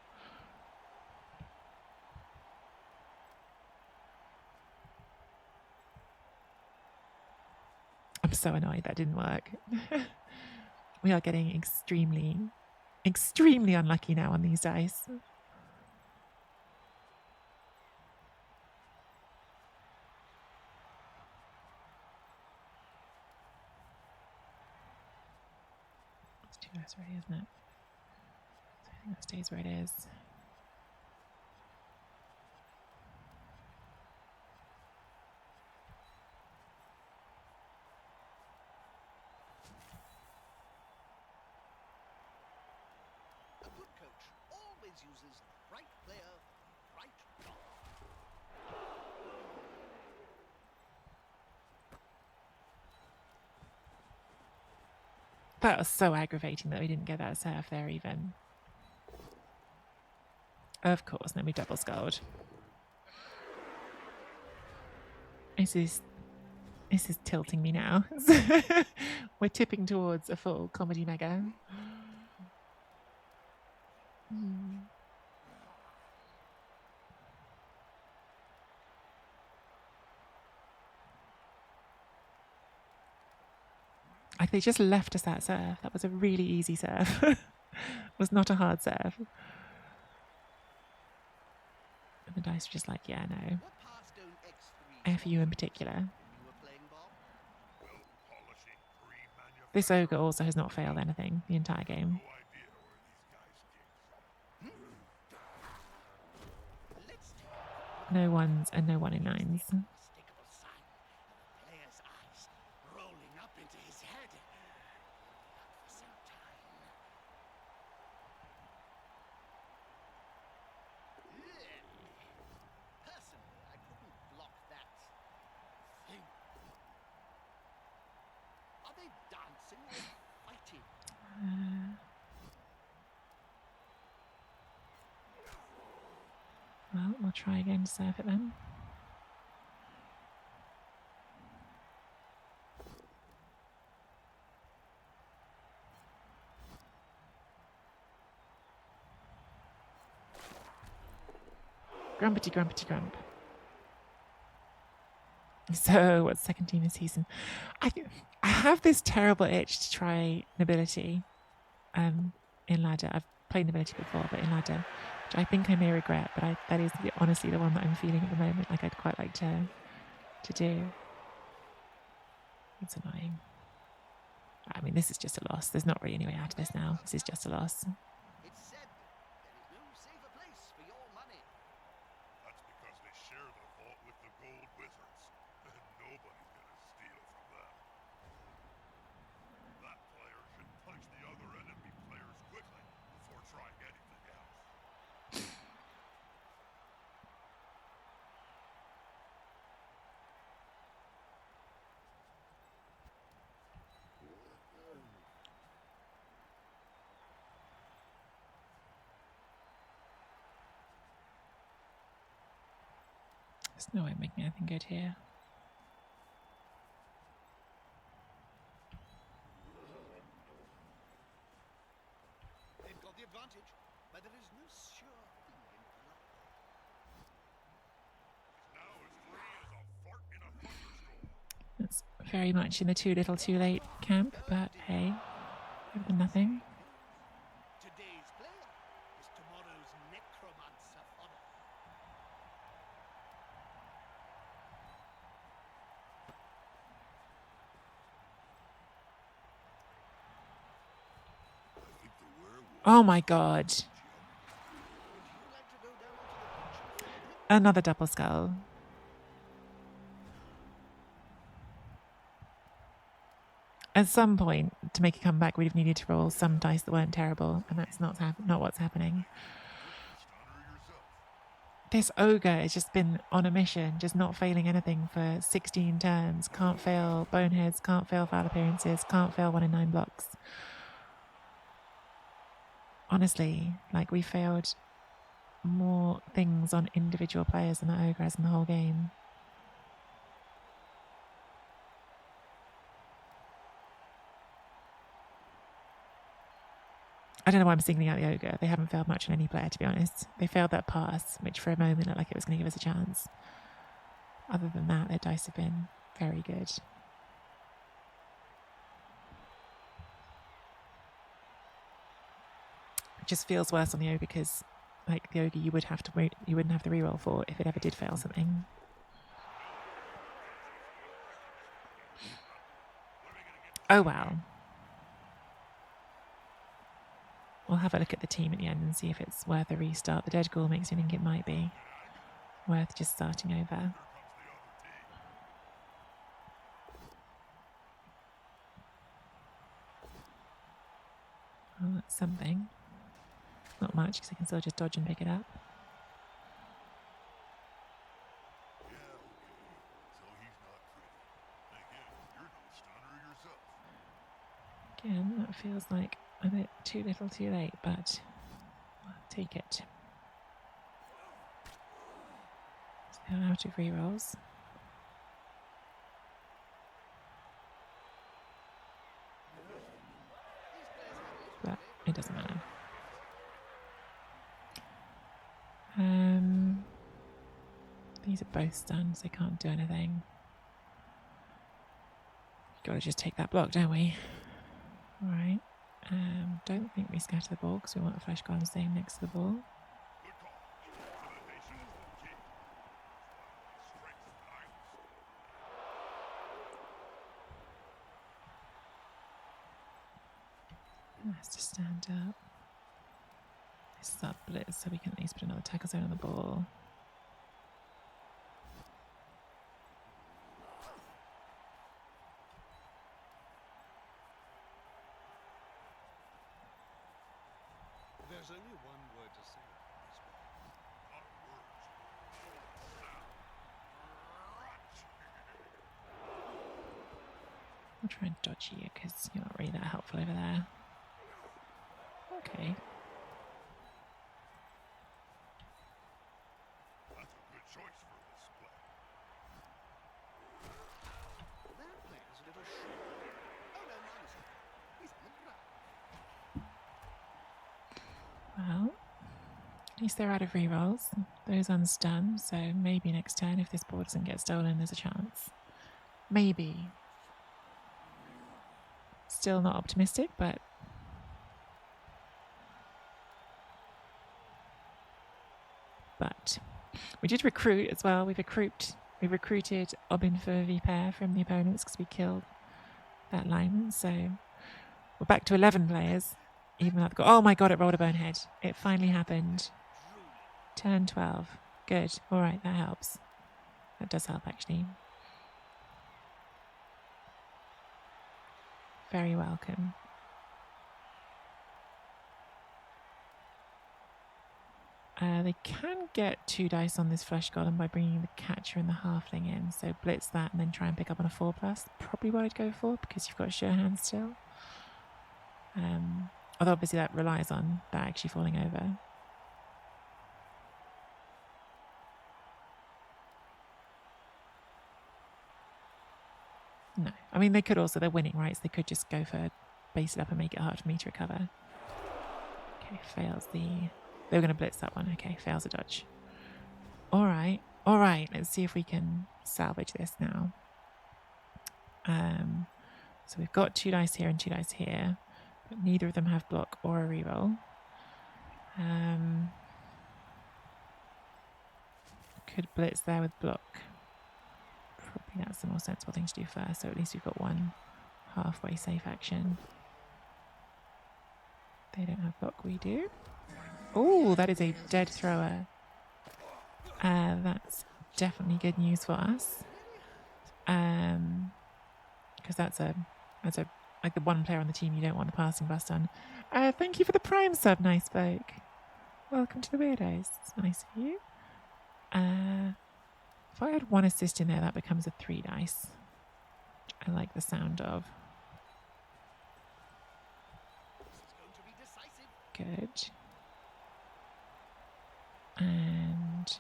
I'm so annoyed that didn't work. We are getting extremely unlucky now on these dice. It's 2S already, isn't it? So I think that stays where it is. A good coach always uses right player, right job. That was so aggravating that we didn't get that surf there even. Of course, then we double sculled. This is tilting me now. We're tipping towards a full comedy mega. They just left us that serve. That was a really easy serve. It was not a hard serve. And the dice were just like, yeah, no. What pass don't X3 F you in particular. when you were playing Bob? Well, polishing cream manufacturer. This ogre also has not failed anything the entire game. No idea where these guys came from. Let's take a No 1s and no 1 in 9s. unmistakable sign in the player's eyes, rolling up into his head. He'll be up for some time. Personally, I couldn't block that thing. Are they dancing or fighting? Well, we'll try again to serve it then. Grumpety grumpety grump. So, what's second team this season? I have this terrible itch to try nobility in ladder. I've played nobility before, but in ladder, which I think I may regret, but that is honestly the one that I'm feeling at the moment. Like I'd quite like to do. It's annoying. I mean, this is just a loss. There's not really any way out of this now. This is just a loss. It's said there is no safer place for your money. That's because they share the vault with the gold wizards, and nobody's gonna steal from them. That player should punch the other enemy players quickly before trying There's no way I'm making anything good here. They've got the advantage, but there is no sure thing in blood. Now as free as a fart in a thunderstorm. That's very much in the too little too late camp, but hey, better than nothing. Today's player is tomorrow's necromancer horror. I think the werewolf. Oh my god. Would you like to go down to the beach? Another double skull. At some point, to make a comeback, we'd have needed to roll some dice that weren't terrible, and that's not what's happening. Stunner yourself. This ogre has just been on a mission, just not failing anything for 16 turns. Can't fail boneheads, can't fail foul appearances, can't fail 1 in 9 blocks. Honestly, like, we failed more things on individual players than that ogre has in the whole game. I don't know why I'm singling out the ogre. They haven't failed much on any player, to be honest. They failed that pass, which for a moment looked like it was going to give us a chance. Other than that, their dice have been very good. It just feels worse on the ogre because, like, the ogre you wouldn't have the reroll for if it ever did fail something. Oh well. We'll have a look at the team at the end and see if it's worth a restart. The dead ghoul makes me think it might be worth just starting over. Oh, that's something. Not much, because I can still just dodge and pick it up. Yeah, okay. So he's not pretty. Again, you're no stunner yourself. Again, that feels like a bit too little too late, but I'll take it. So now out of rerolls. But it doesn't matter. These are both stunned, so they can't do anything. Gotta just take that block, don't we? Alright. Don't think we scatter the ball because we want the flesh golem staying next to the ball. Good call. Civilization is the key. Strength and It has to stand up. This is our blitz, so we can at least put another tackle zone on the ball. There's only one word to say about this one. not words. I'll try and dodge you because you're not really that helpful over there. Okay. That's a good choice for this play. That player's a little short. Oh no, mine is okay. He's on the ground. Well, at least they're out of rerolls. Those unstunned, so maybe next turn if this board doesn't get stolen, there's a chance. Maybe. Still not optimistic, but we did recruit as well. We recruited Obin for Viper from the opponents because we killed that lineman. So we're back to 11 players. Even though oh my god, it rolled a bonehead. It finally happened. Turn 12. Good. All right, that helps. That does help actually. Very welcome. They can get 2 dice on this flesh golem by bringing the catcher and the halfling in. So blitz that and then try and pick up on a 4+. Probably what I'd go for because you've got a sure hand still. Although obviously that relies on that actually falling over. No. I mean, they could also, they're winning, right? So they could just go for base it up and make it hard for me to recover. Okay, fails the... They were going to blitz that one. Okay, fails a dodge. All right. All right. Let's see if we can salvage this now. So we've got 2 dice here and 2 dice here, but neither of them have block or a reroll. Could blitz there with block. Probably that's the more sensible thing to do first, so at least we've got one halfway safe action. They don't have block, we do. Oh, that is a dead thrower. That's definitely good news for us. Because that's like the one player on the team you don't want the passing bust on. Thank you for the Prime sub, nice folk. Welcome to the Weirdos. It's nice of you. If I had 1 assist in there, that becomes a 3 dice. Which I like the sound of. Good. And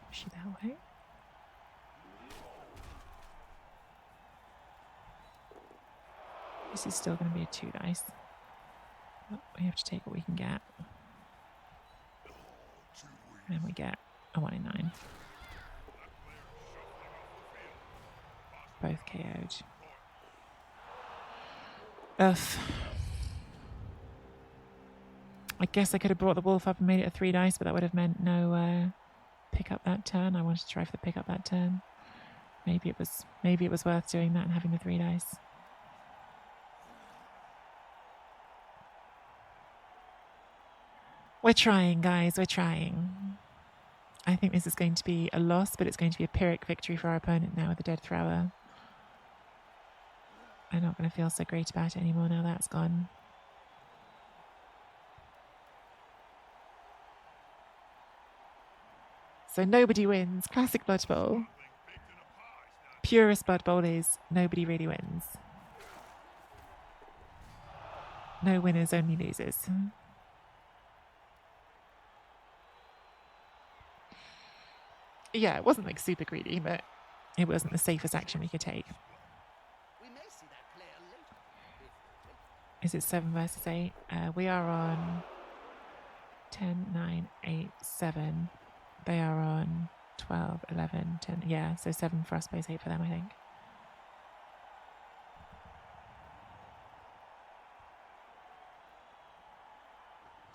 push you that way. This is still going to be a 2 dice. But we have to take what we can get. And we get a 1 in 9. Both KO'd. Ugh. I guess I could have brought the wolf up and made it a 3 dice, but that would have meant no pick up that turn. I wanted to try for the pick up that turn. Maybe it was worth doing that and having the 3 dice. We're trying, guys. We're trying. I think this is going to be a loss, but it's going to be a Pyrrhic victory for our opponent now with the dead thrower. I'm not going to feel so great about it anymore now that's gone. So nobody wins. Classic Blood Bowl. Purest Blood Bowl is nobody really wins. No winners, only losers. Yeah, it wasn't like super greedy, but it wasn't the safest action we could take. Is it 7 versus 8? We are on 10, 9, 8, 7. They are on 12, 11, 10. Yeah, so 7 for us, base 8 for them, I think.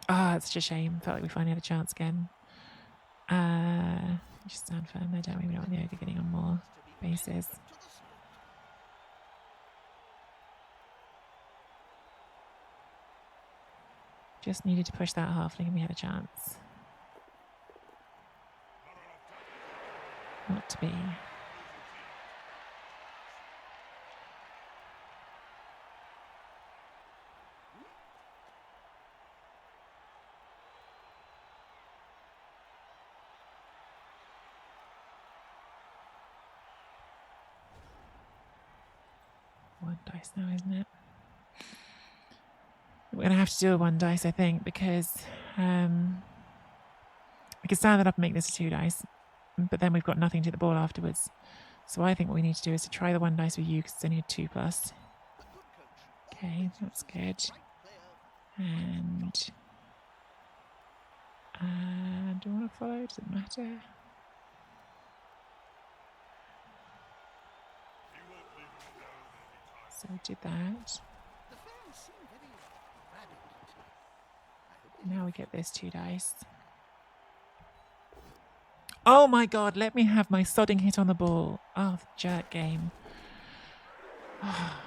Ah, it's just a shame. Felt like we finally had a chance again. Just stand firm there, don't we? We don't want the ogre getting on more bases. Just needed to push that halfling and we had a chance. Not to be. One dice now, isn't it? We're going to have to do a 1 dice, I think, because we can stand that up and make this a 2 dice, but then we've got nothing to the ball afterwards. So I think what we need to do is to try the 1 dice with you because it's only a 2+. Okay, that's good. And do you want to follow? Does it matter? So we did that. Now we get this 2 dice. Oh my god, let me have my sodding hit on the ball. Oh, the jerk game. Oh.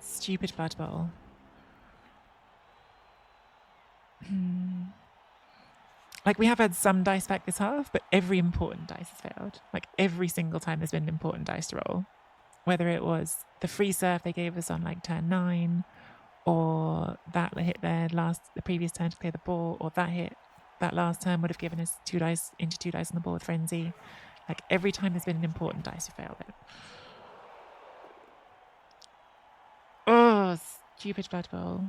Stupid Blood Bowl. Like, we have had some dice back this half, but every important dice has failed. Like, every single time there's been an important dice to roll. Whether it was the free surf they gave us on, like, turn 9, or that hit the previous turn to clear the ball, or that last turn would have given us 2 dice into 2 dice on the ball with Frenzy. Like, every time there's been an important dice, we failed it. Oh, stupid Blood Bowl.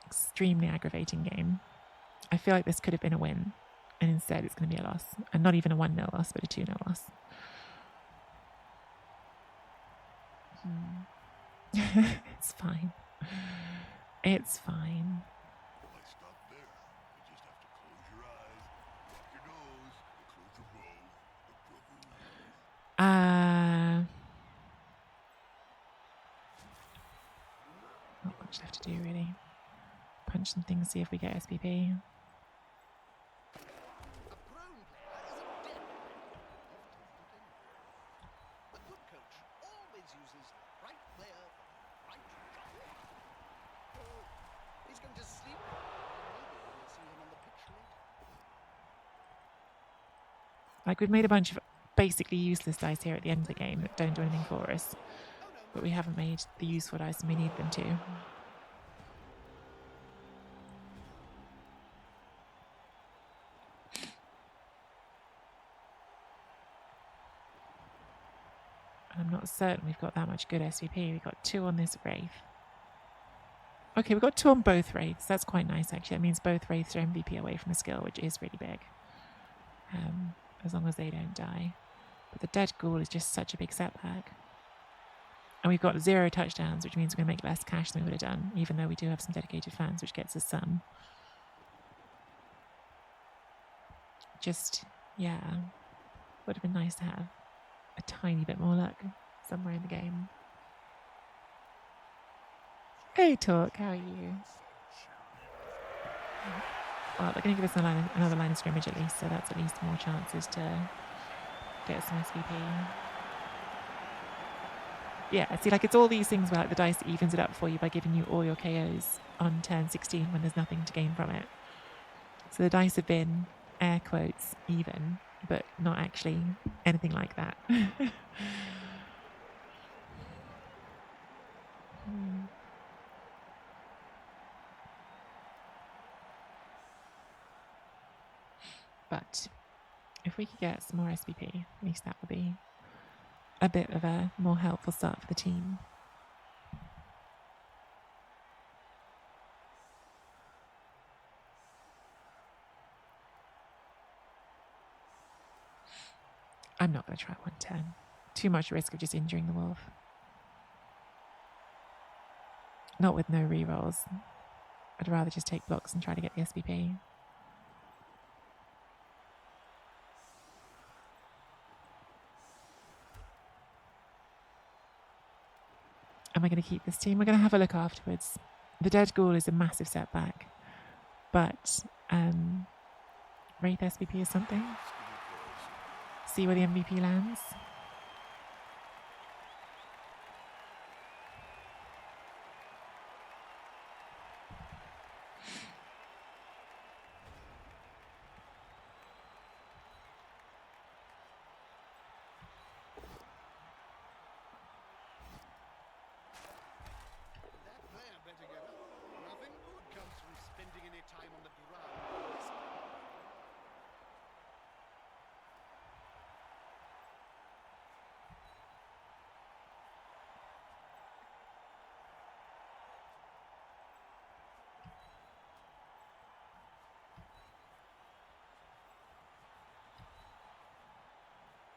Extremely aggravating game. I feel like this could have been a win. And instead it's going to be a loss. And not even a 1-0 loss, but a 2-0 loss. It's fine. It's fine. Why stop there? You just have to close your eyes, rub your nose, close the row, Not much left to do, really. Punch some things, see if we get SPP. A prone player is a dead player. A good coach always uses the right player for the right job. Oh, he's going to sleep. Maybe we'll see him on the pitch later. Like, we've made a bunch of basically useless dice here at the end of the game that don't do anything for us. But we haven't made the useful dice and we need them to. I'm not certain we've got that much good SVP. We've got 2 on this wraith. Okay, we've got 2 on both wraiths. That's quite nice, actually. That means both wraiths are MVP away from a skill, which is really big. As long as they don't die. But the dead ghoul is just such a big setback. And we've got 0 touchdowns, which means we're going to make less cash than we would have done, even though we do have some dedicated fans, which gets us some. Just, yeah, would have been nice to have a tiny bit more luck somewhere in the game. Hey, Talk, how are you? Well, they're going to give us another line of scrimmage at least, so that's at least more chances to get some SVP. Yeah, see, like, it's all these things where, like, the dice evens it up for you by giving you all your KOs on turn 16 when there's nothing to gain from it. So the dice have been, air quotes, even, but not actually anything like that. But if we could get some more SPP, at least that would be a bit of a more helpful start for the team. I'm not going to try 110. Too much risk of just injuring the wolf. Not with no rerolls. I'd rather just take blocks and try to get the SPP. Am I going to keep this team? We're going to have a look afterwards. The dead ghoul is a massive setback, but wraith SPP is something. See where the MVP lands.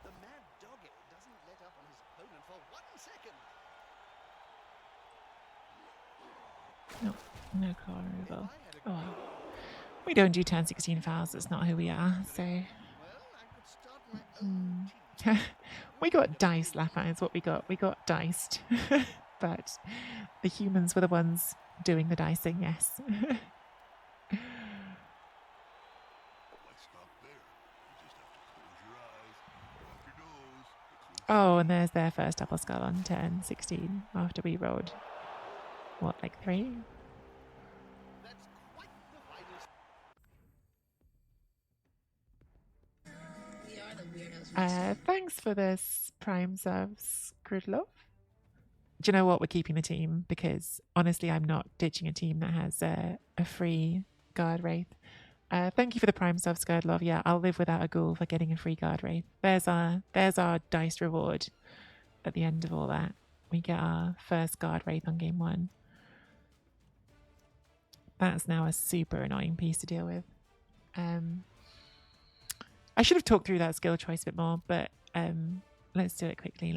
The mad doggy doesn't let up on his opponent for 1 second. No, no claw removal. Oh well. We don't do turn 16 fouls, that's not who we are, so... Well, I could start my own team. We got diced, Lafayette is what we got. We got diced. But the humans were the ones doing the dicing, yes. Oh, and there's their first double skull on turn 16 after we rolled, what, like 3? That's quite the finest. Thanks for this prime subs, Gridlove. Do you know what? We're keeping the team because honestly, I'm not ditching a team that has a free guard wraith. Thank you for the prime subs, Gridlove. Yeah, I'll live without a ghoul for getting a free guard wraith. There's our dice reward at the end of all that. We get our first guard wraith on game 1. That's now a super annoying piece to deal with. I should have talked through that skill choice a bit more, but let's do it quickly.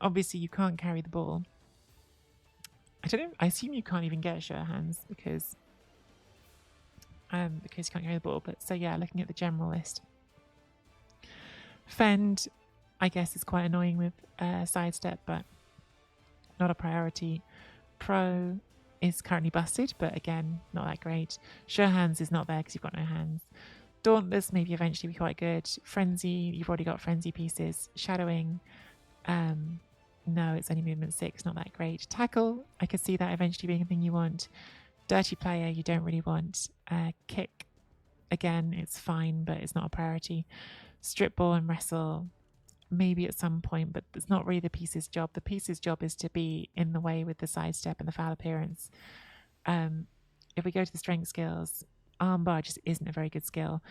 Obviously you can't carry the ball. I don't know. I assume you can't even get sure hands because you can't carry the ball. But so yeah, looking at the general list, fend, I guess, is quite annoying with sidestep, but not a priority. Pro is currently busted, but again, not that great. Sure hands is not there because you've got no hands. Dauntless maybe eventually be quite good. Frenzy, you've already got frenzy pieces. Shadowing, no, it's only movement 6, not that great. Tackle, I could see that eventually being a thing you want. Dirty player, you don't really want. Kick, again, it's fine, but it's not a priority. Strip ball and wrestle, maybe at some point, but it's not really the piece's job. The piece's job is to be in the way with the sidestep and the foul appearance. If we go to the strength skills, armbar just isn't a very good skill.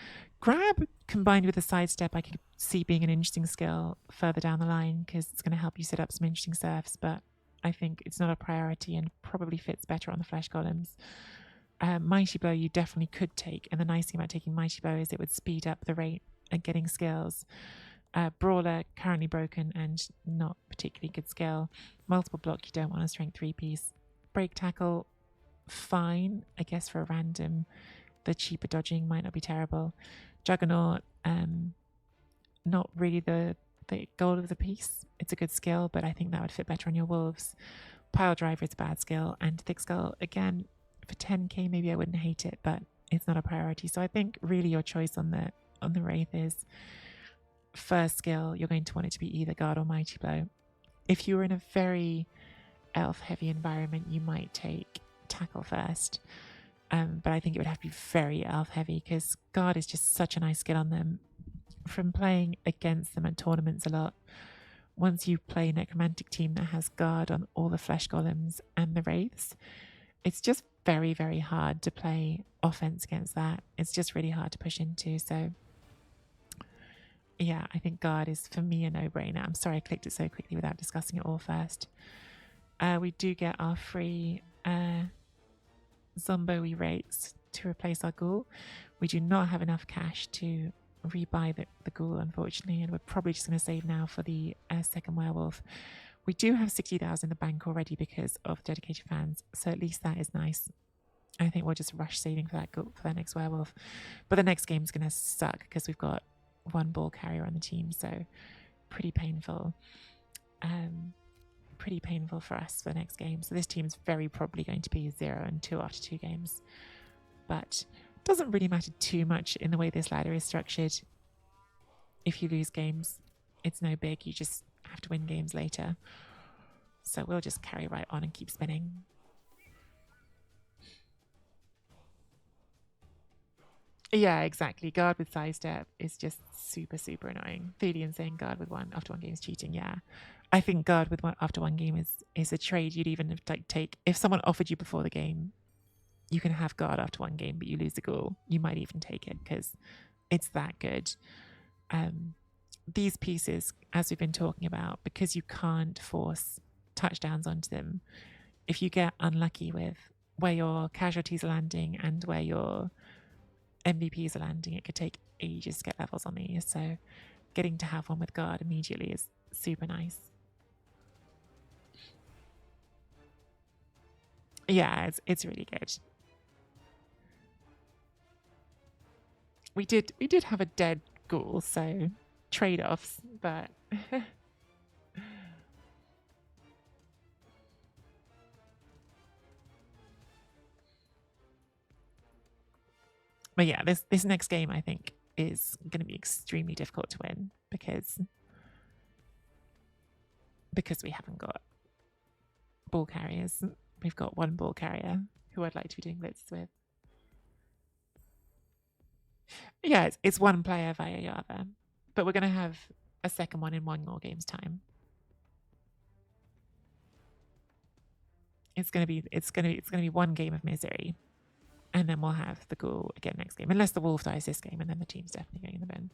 Grab combined with the sidestep, I could see being an interesting skill further down the line because it's going to help you set up some interesting serves, but I think it's not a priority and probably fits better on the flesh columns. Mighty Blow you definitely could take, and the nice thing about taking Mighty Blow is it would speed up the rate at getting skills. Brawler, currently broken and not particularly good skill. Multiple block, you don't want a strength 3 piece. Break tackle, fine, I guess for a random. The cheaper dodging might not be terrible. Juggernaut, not really the goal of the piece. It's a good skill, but I think that would fit better on your wolves. Pile driver is a bad skill, and thick skull, again, for 10k maybe I wouldn't hate it, but it's not a priority. So I think really your choice on the wraith is first skill, you're going to want it to be either guard or mighty blow. If you were in a very elf heavy environment, you might take tackle first. But I think it would have to be very elf heavy because guard is just such a nice skill on them. From playing against them at tournaments a lot, once you play a necromantic team that has guard on all the flesh golems and the wraiths, it's just very, very hard to play offense against that. It's just really hard to push into. So yeah, I think guard is for me a no-brainer. I'm sorry I clicked it so quickly without discussing it all first. We do get our free Zombo-y rates to replace our ghoul. We do not have enough cash to rebuy the ghoul, unfortunately, and we're probably just going to save now for the second werewolf. We do have 60,000 in the bank already because of dedicated fans, so at least that is nice. I think we'll just rush saving for that ghoul for the next werewolf. But the next game's going to suck because we've got one ball carrier on the team, so pretty painful. Pretty painful for us for the next game. So this team's very probably going to be 0-2 after 2 games. But doesn't really matter too much in the way this ladder is structured. If you lose games, it's no big. You just have to win games later. So we'll just carry right on and keep spinning. Yeah, exactly. Guard with sidestep is just super, super annoying. Thelian saying guard with one after 1 game is cheating. Yeah. I think guard with one after 1 game is a trade you'd even take. If someone offered you before the game, you can have guard after 1 game, but you lose the ghoul, you might even take it because it's that good. These pieces, as we've been talking about, because you can't force touchdowns onto them, if you get unlucky with where your casualties are landing and where your MVPs are landing, it could take ages to get levels on these. So getting to have one with guard immediately is super nice. Yeah, it's really good. We did have a dead ghoul, so trade-offs, but but yeah, this next game I think is going to be extremely difficult to win because we haven't got ball carriers. We've got 1 ball carrier who I'd like to be doing blitzes with. Yeah, it's 1 player via Yava, but we're going to have a second one in 1 more game's time. It's going to be 1 game of misery, and then we'll have the ghoul again next game, unless the wolf dies this game, and then the team's definitely going in the bin.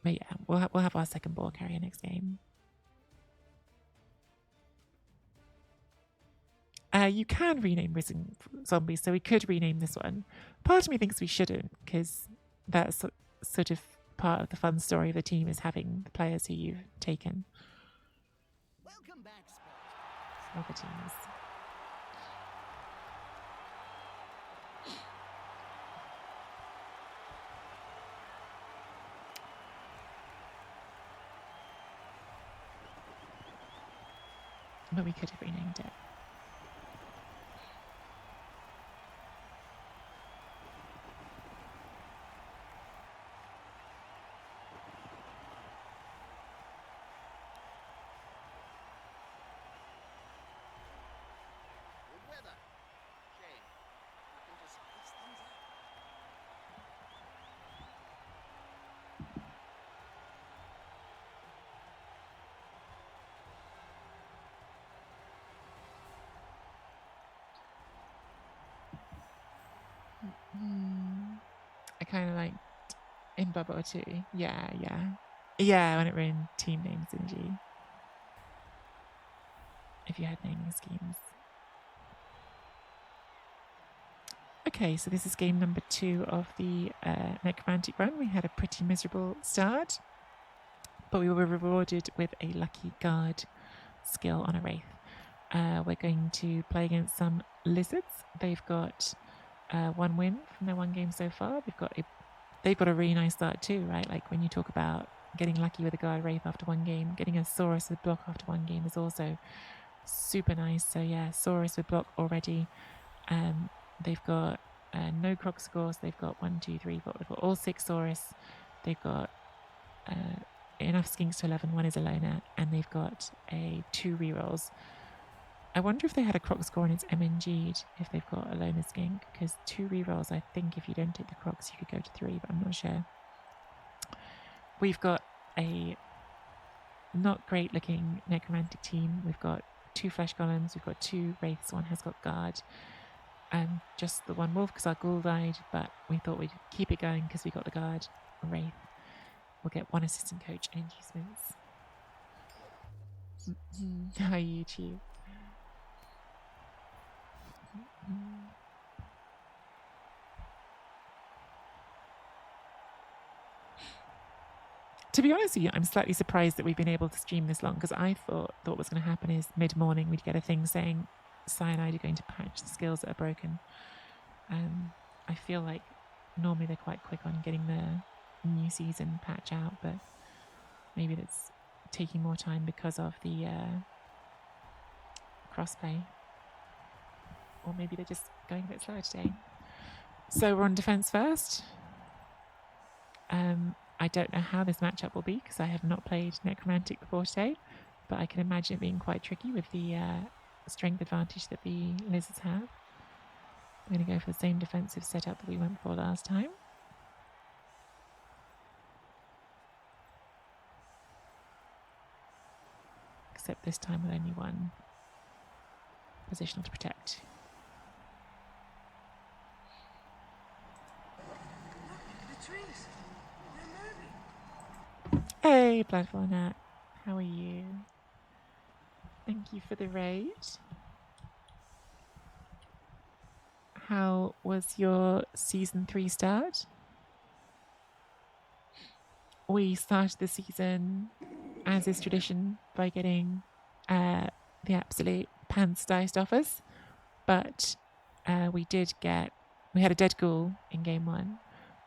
But yeah, we'll have our second ball carrier next game. You can rename risen zombies, so we could rename this one. Part of me thinks we shouldn't, because that's sort of part of the fun story of the team is having the players who you've taken. Welcome back, Other teams. But we could have renamed it. Good weather. Shame. Nothing to spice things up. I kind of liked in Bubble too. Yeah. Yeah, when it were in team names, didn't you? If you had naming schemes. Okay, so this is game number 2 of the Necromantic run. We had a pretty miserable start, but we were rewarded with a lucky guard skill on a wraith. We're going to play against some lizards. They've got 1 win from their 1 game so far. They've got a really nice start too, right? Like when you talk about getting lucky with a guard wraith after 1 game, getting a Saurus with block after 1 game is also super nice. So yeah, Saurus with block already. They've got no croc scores. They've got 1, 2, 3, 4. They've got all 6 Saurus. They've got enough skinks to 11. 1 is a loner, and they've got 2 rerolls. I wonder if they had a croc score and it's MNG'd if they've got a loner skink, because 2 rerolls, I think if you don't take the crocs, you could go to 3, but I'm not sure. We've got a not great looking necromantic team. We've got 2 flesh golems, we've got 2 wraiths, 1 has got guard, and just the 1 wolf because our ghoul died, but we thought we'd keep it going because we got the guard wraith. We'll get 1 assistant coach and inducements. How are you, Chief? To be honest with you, I'm slightly surprised that we've been able to stream this long, because I thought what was going to happen is mid-morning we'd get a thing saying Cyanide are going to patch the skills that are broken. I feel like normally they're quite quick on getting the new season patch out, but maybe that's taking more time because of the crossplay. Or maybe they're just going a bit slower today. So we're on defense first. I don't know how this matchup will be because I have not played Necromantic before today, but I can imagine it being quite tricky with the strength advantage that the lizards have. I'm going to go for the same defensive setup that we went for last time. Except this time with only 1 positional to protect. The trees. They're moving. Hey, Bloodborne Nat. How are you? Thank you for the raid. How was your season 3 start? We started the season, as is tradition, by getting the absolute pants diced off us. But we had a dead ghoul in game 1,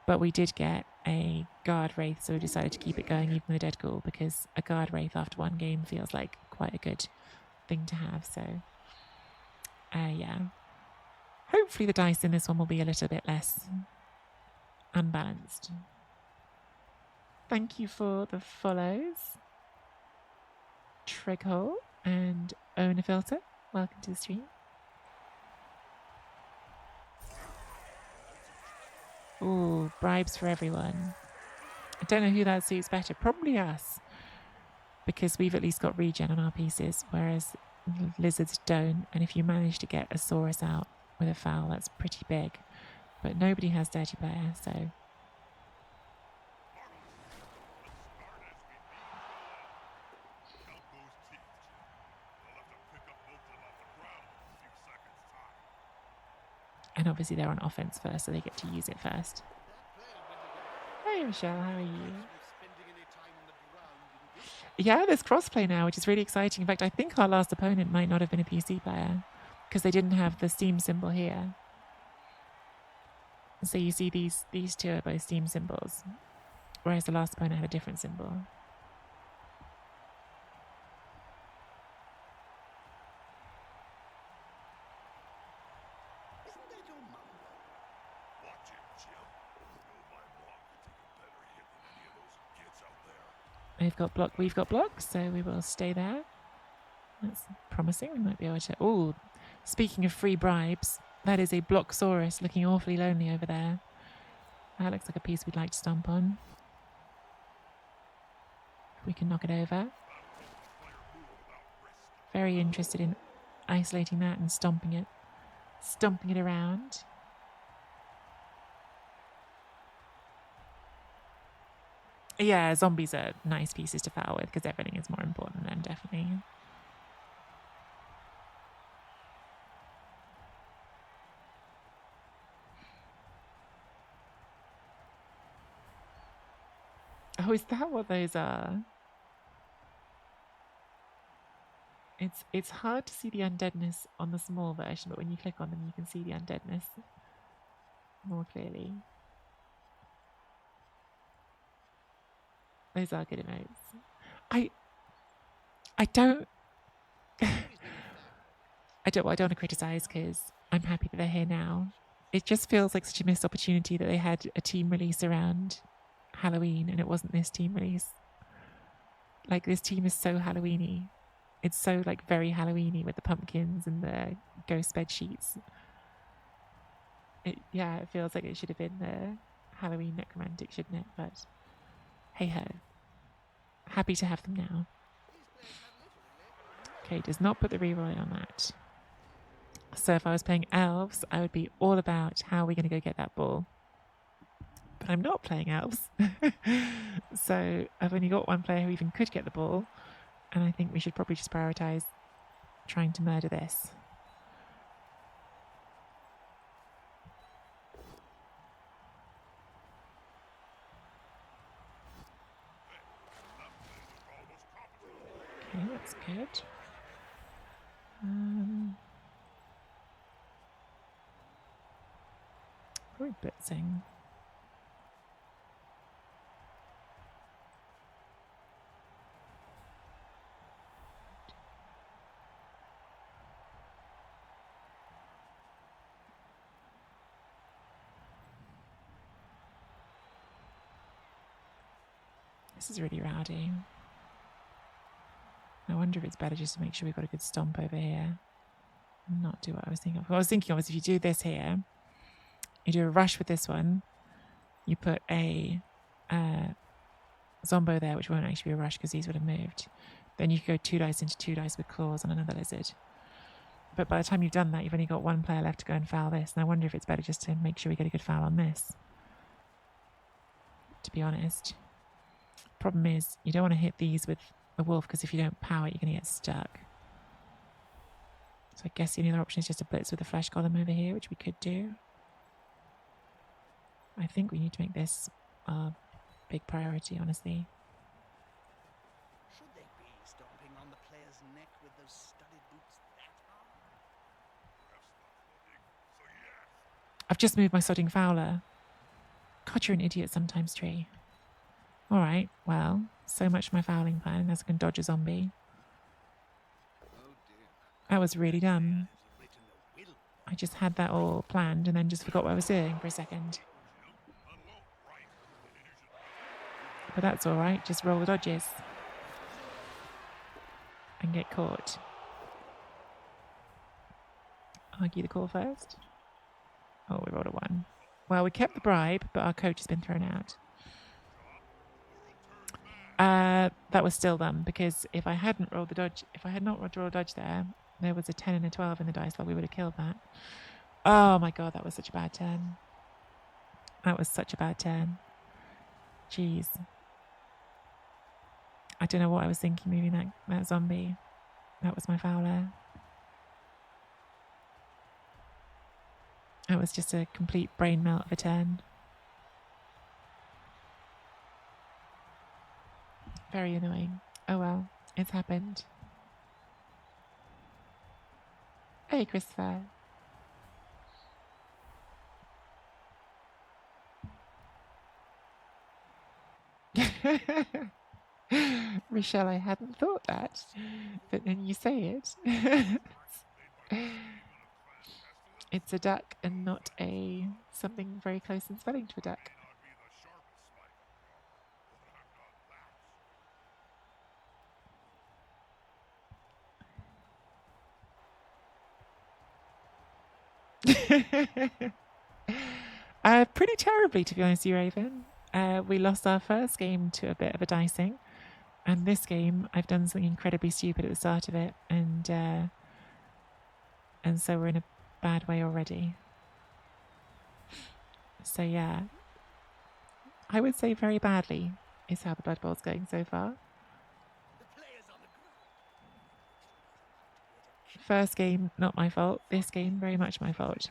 but we did get a guard wraith, so we decided to keep it going even with a dead ghoul, because a guard wraith after 1 game feels like quite a good thing to have. So yeah, hopefully the dice in this one will be a little bit less unbalanced. Thank you for the follows, Trighole and Owner Filter. Welcome to the stream. Ooh, bribes for everyone. I don't know who that suits better. Probably us, because we've at least got regen on our pieces, whereas lizards don't. And if you manage to get a Saurus out with a foul, that's pretty big. But nobody has Dirty Player, so... Count those teeth, Jim. I'll have to pick up most of them off the ground in a few seconds. And obviously they're on offense first, so they get to use it first. Hey Michelle, how are you? Yeah, there's crossplay now, which is really exciting. In fact, I think our last opponent might not have been a PC player because they didn't have the Steam symbol here. So you see these two are both Steam symbols, whereas the last opponent had a different symbol. We've got blocks, so we will stay there. That's promising. We might be able to. Oh, speaking of free bribes, that is a Blocksaurus looking awfully lonely over there. That looks like a piece we'd like to stomp on. If we can knock it over. Very interested in isolating that and stomping it around. Yeah, zombies are nice pieces to foul with because everything is more important than definitely. Oh, is that what those are? It's hard to see the undeadness on the small version, but when you click on them, you can see the undeadness more clearly. Those are good emotes. I don't want to criticize because I'm happy that they're here now. It just feels like such a missed opportunity that they had a team release around Halloween and it wasn't this team release. Like, this team is so Halloweeny. It's so, like, very Halloweeny with the pumpkins and the ghost bed sheets. It feels like it should have been the Halloween necromantic, shouldn't it? But hey ho. Happy to have them now. Okay, does not put the reroll on that. So if I was playing elves, I would be all about how are we going to go get that ball. But I'm not playing elves. So I've only got one player who even could get the ball. And I think we should probably just prioritise trying to murder this. Okay, that's good. Probably blitzing. This is really rowdy. I wonder if it's better just to make sure we've got a good stomp over here and not do what I was thinking of. What I was thinking of is if you do this here, you do a rush with this one, you put a Zombo there, which won't actually be a rush because these would have moved. Then you could go 2 dice into 2 dice with claws on another lizard. But by the time you've done that, you've only got one player left to go and foul this. And I wonder if it's better just to make sure we get a good foul on this. To be honest. Problem is, you don't want to hit these with a wolf because if you don't power it, you're going to get stuck. So I guess the only other option is just to blitz with the flesh golem over here, which we could do. I think we need to make this a big priority, honestly. Should they be stomping on the player's neck with those studded boots that hard? I've just moved my sodding fowler. God, you're an idiot sometimes, Tree. Alright, well, so much for my fouling plan, as I can dodge a zombie. That was really dumb. I just had that all planned and then just forgot what I was doing for a second. But that's alright, just roll the dodges. And get caught. Argue the call first. Oh, we rolled a 1. Well, we kept the bribe, but our coach has been thrown out. That was still dumb because if I hadn't rolled the dodge, if I had not rolled a dodge there was a 10 and a 12 in the dice roll, we would have killed that. Oh my god, that was such a bad turn. That was such a bad turn. Jeez. I don't know what I was thinking moving that zombie. That was my fowler. That was just a complete brain melt of a turn. Very annoying. Oh well, it's happened. Hey, Christopher. Rochelle, I hadn't thought that, but then you say it. It's a duck and not a something very close in spelling to a duck. May not be the sharpest sniper, but I'm not Pretty terribly, to be honest, you Raven. We lost our first game to a bit of a dicing, and this game I've done something incredibly stupid at the start of it, and so we're in a bad way already. So yeah, I would say very badly is how the Blood Bowl's going so far. First game, not my fault. This game, very much my fault.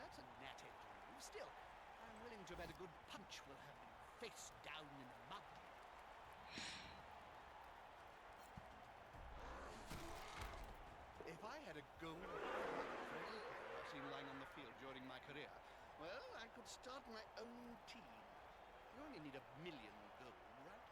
That's a natty move. Still, I'm willing to bet a good punch will have him face down in the mud. If I had a gold for every player I've seen lying on the field during my career, well, I could start my own team. You only need 1,000,000 gold, right?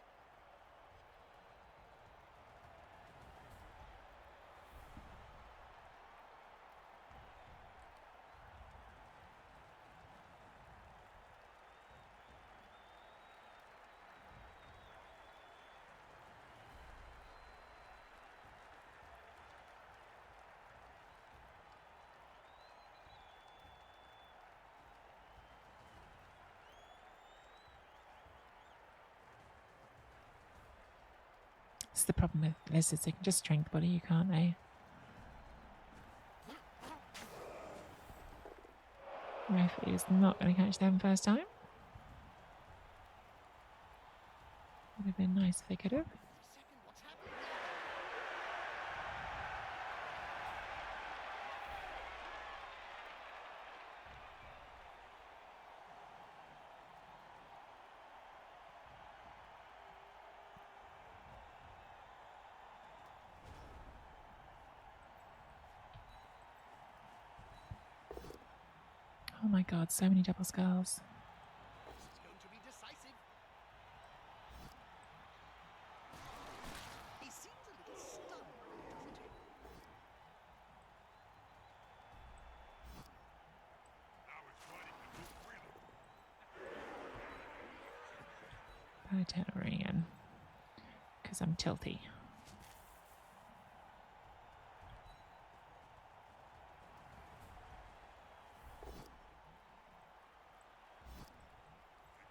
It's the problem with lizards, they can just strength body you, can't they? Referee is not going to catch them first time. Would have been nice if they could have. What's happening? Oh my god, so many double skulls. This is going to be decisive. He seems a little stunned, doesn't he? Now it's fighting to move freely. I turn it again. Because I'm tilty. He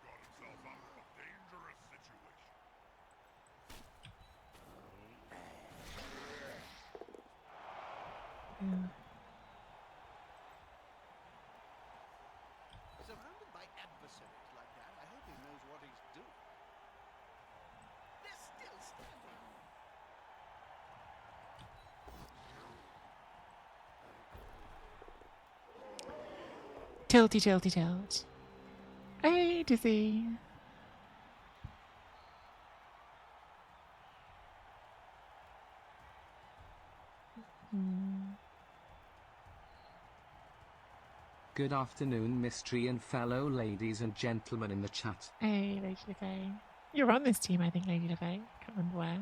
got himself out of a dangerous situation. Surrounded by adversaries like that, I hope he knows what he's doing. They're still standing. Tilty, tilty, tilt. Hey, Dizzy. Good afternoon, mystery and fellow ladies and gentlemen in the chat. Hey, Lady LeFay. You're on this team, I think, Lady LeFay. Can't remember where.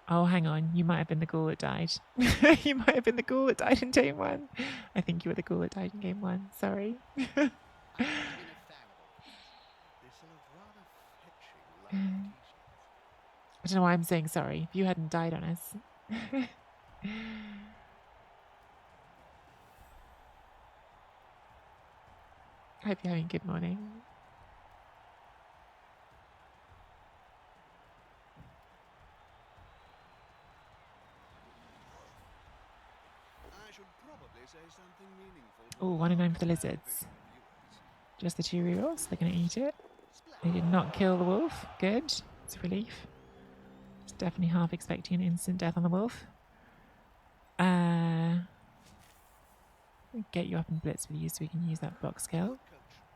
Oh, hang on. You might have been the ghoul that died. You might have been the ghoul that died in game 1. I think you were the ghoul that died in game 1. Sorry. I've always been a fan of all these. They sell a rather fetching line of t-shirts. I don't know why I'm saying sorry. If you hadn't died on us. I hope you're having a good morning. I should probably say something meaningful to Oh, a 1 in 9 for the large lizards. crowd of viewers. Just the 2 rerolls. They're going to eat it. They did not kill the wolf. Good. It's a relief. It's definitely half expecting an instant death on the wolf. Get you up and blitz with you so we can use that box kill. Coach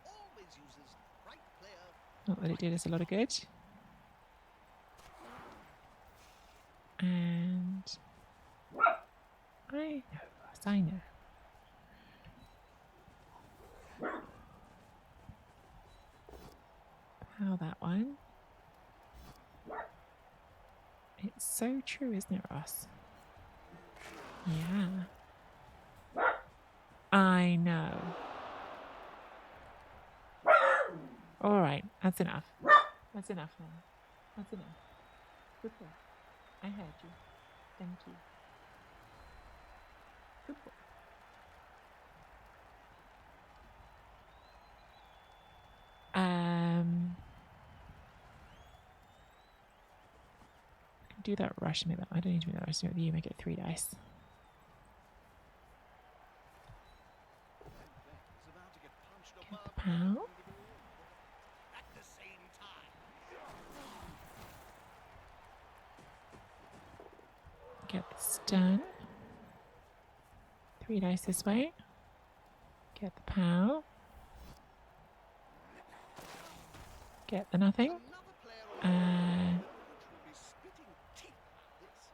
always uses right player. Not that it did us a lot of good. And I know, Ross, I know. How that one. It's so true, isn't it, Ross? Yeah. I know. Alright, that's enough. That's enough now. That's enough. Good boy. I heard you. Thank you. Good boy. Do that rush. Make that. I don't need to make that rush. With you, make it 3 dice. Is about to get punched Get the above pow. at the same time. Get the stun. 3 dice this way. Get the pow. Get the nothing. Another player on the coach will be spitting teeth at this.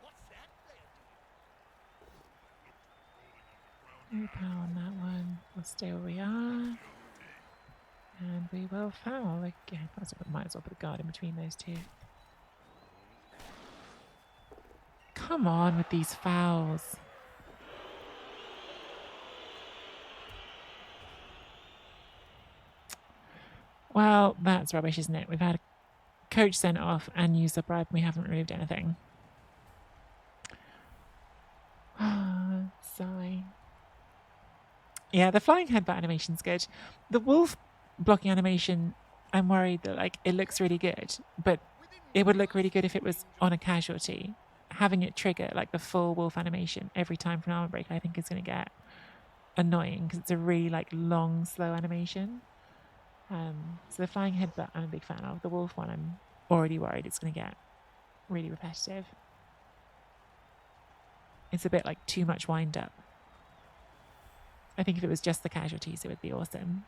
What's that player doing? No power on that one. We'll stay where we are. And we will foul again. Might as well put a guard in between those two. Come on with these fouls. Well, that's rubbish, isn't it? We've had a coach sent off and used the bribe and we haven't removed anything. Sigh. Yeah, the flying headbutt animation's good. The wolf blocking animation, I'm worried that like it looks really good, but it would look really good if it was on a casualty. Having it trigger like the full wolf animation every time for an armor break, I think is going to get annoying because it's a really like long, slow animation. So the flying headbutt I'm a big fan of. The wolf one I'm already worried it's going to get really repetitive. It's a bit like too much wind up. I think if it was just the casualties, it would be awesome.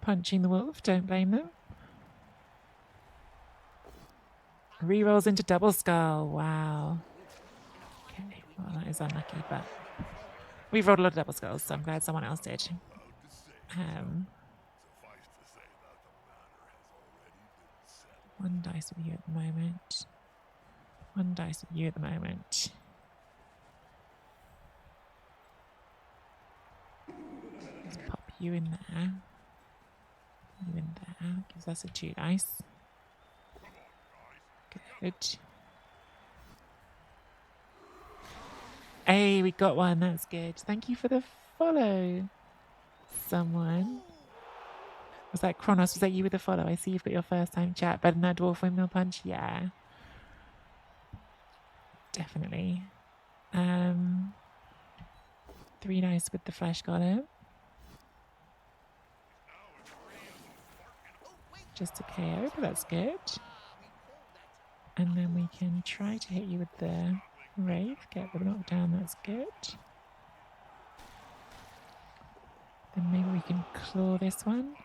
Punching the wolf, don't blame them. Rerolls into double skull. Wow. Okay, well that is unlucky, but we've rolled a lot of double skulls, so I'm glad someone else did. One dice with you at the moment. One dice with you at the moment. Let's pop you in there. You in there. Gives us a 2 dice. Good. Hey, we got one. That's good. Thank you for the follow. Someone. Was that Kronos? Was that you with the follow? I see you've got your first time chat. Better than that dwarf windmill punch? Yeah. Definitely. 3 dice with the flesh golem. Just a KO, but that's good. And then we can try to hit you with the wraith. Get the knockdown, that's good. Then maybe we can claw this one.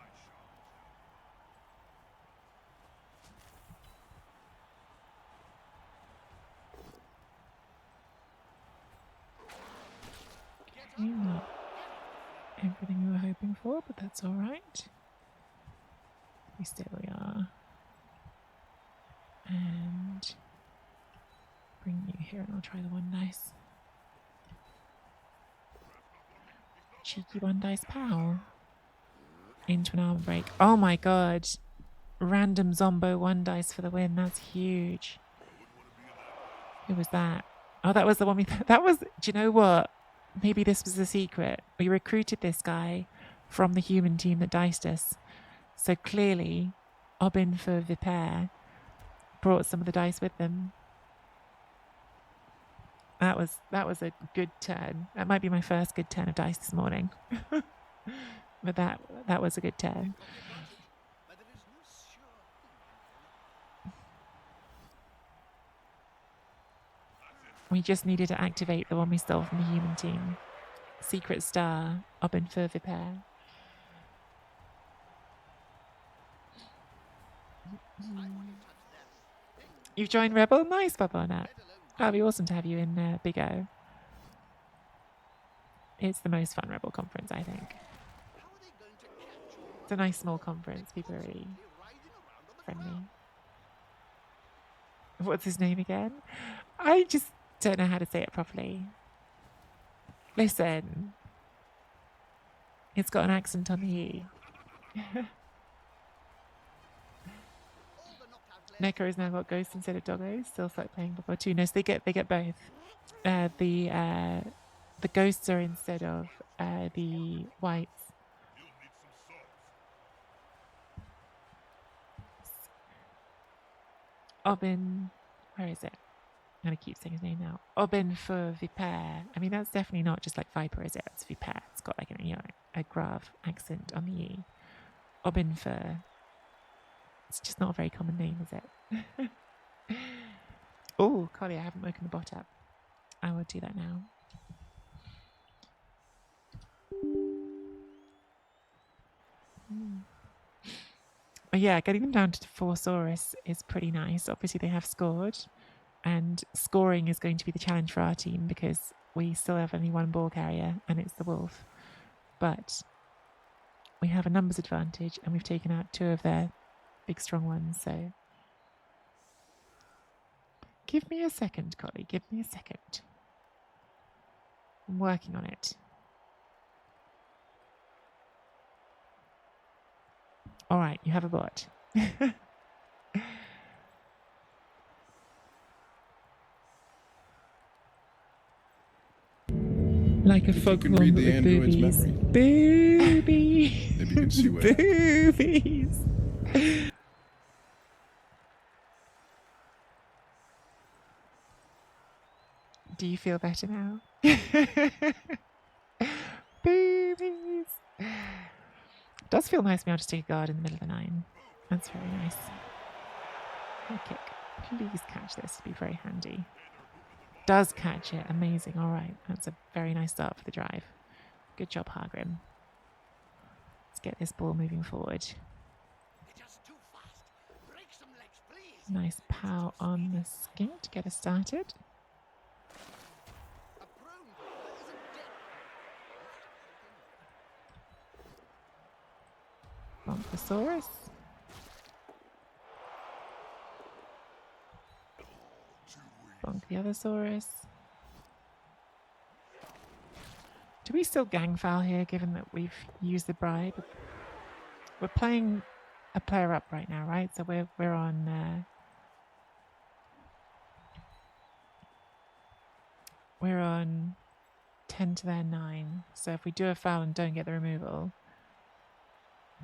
Okay, not everything we were hoping for, but that's alright. We stay where we are. And bring you here and I'll try the 1 dice. Cheeky 1 dice pow. into an armor break. Oh my god. Random Zombo 1 dice for the win. That's huge. Who was that? Oh, that was the one we... That was... Do you know what? Maybe this was the secret. We recruited this guy from the human team that diced us. So clearly, Obbin for Viper brought some of the dice with them. That was a good turn. That might be my first good turn of dice this morning. But that was a good turn. We just needed to activate the one we stole from the human team. Secret Star, Obbin for Viper. You've joined Rebel? Nice, Babonat. That'd be awesome to have you in Big O. It's the most fun Rebel conference, I think. It's a nice small conference. People are really friendly. What's his name again? I just don't know how to say it properly. Listen. It's got an accent on the E. Neko has now got ghosts instead of doggos. Still like playing before too. No, so they get both. The ghosts are instead of the whites. Obbin, where is it? I'm gonna keep saying his name now. Obbin for Viper. I mean, that's definitely not just like Viper, is it? It's Viper. It's got like a grave accent on the E. Obbin for. It's just not a very common name, is it? Oh, Collie, I haven't woken the bot up. I will do that now. But yeah, getting them down to 4 Saurus is pretty nice. Obviously, they have scored, and scoring is going to be the challenge for our team because we still have only 1 ball carrier, and it's the wolf. But we have a numbers advantage, and we've taken out 2 of their big strong ones, so give me a second, Collie. Give me a second. I'm working on it. All right, you have a bot. Like a foghorn read with the android's boobies. memory. Boobies. Maybe you can see what happened. Boobies. Do you feel better now? Boobies. Does feel nice to be able to take a guard in the middle of the 9. That's very nice. High kick. Please catch this. It'd be very handy. Does catch it. Amazing. All right. That's a very nice start for the drive. Good job, Hargrim. Let's get this ball moving forward. Nice pow on the skin to get us started. Brontosaurus. Bonk the other Saurus. Do we still gang foul here, given that we've used the bribe? We're playing a player up right now, right? So we're on we're on 10 to their 9. So if we do a foul and don't get the removal,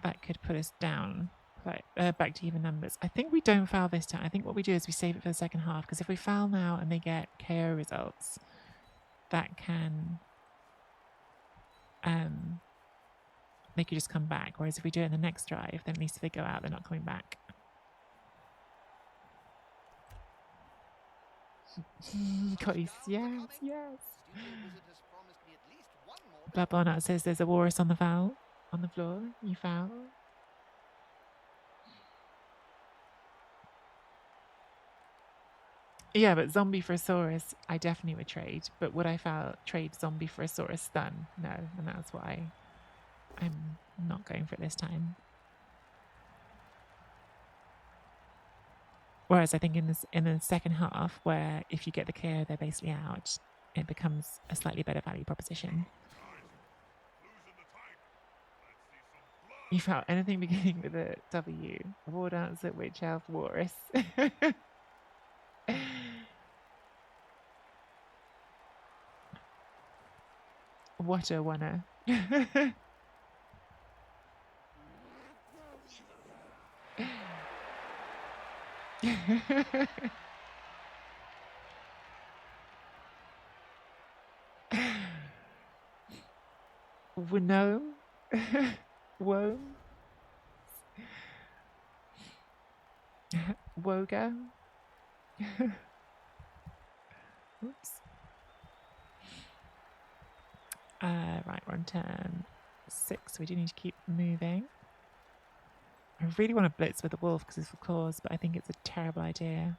that could put us down, back to even numbers. I think we don't foul this time. I think what we do is we save it for the second half, because if we foul now and they get KO results, that can they could just come back. Whereas if we do it in the next drive, then at least if they go out, they're not coming back. Yes, yes. Bloodborne says there's a walrus on the foul. On the floor, you foul. Yeah, but zombie for a Saurus, I definitely would trade. But would I trade zombie for a Saurus stun? No, and that's why I'm not going for it this time. Whereas I think in the second half, where if you get the KO, they're basically out, it becomes a slightly better value proposition. You found anything beginning with a W. War dancer, witch elf, walrus. What a wanna. Gnome? Wome? Woga? Oops. Right, we're on turn 6, so we do need to keep moving. I really want to blitz with the wolf because it's for claws, but I think it's a terrible idea.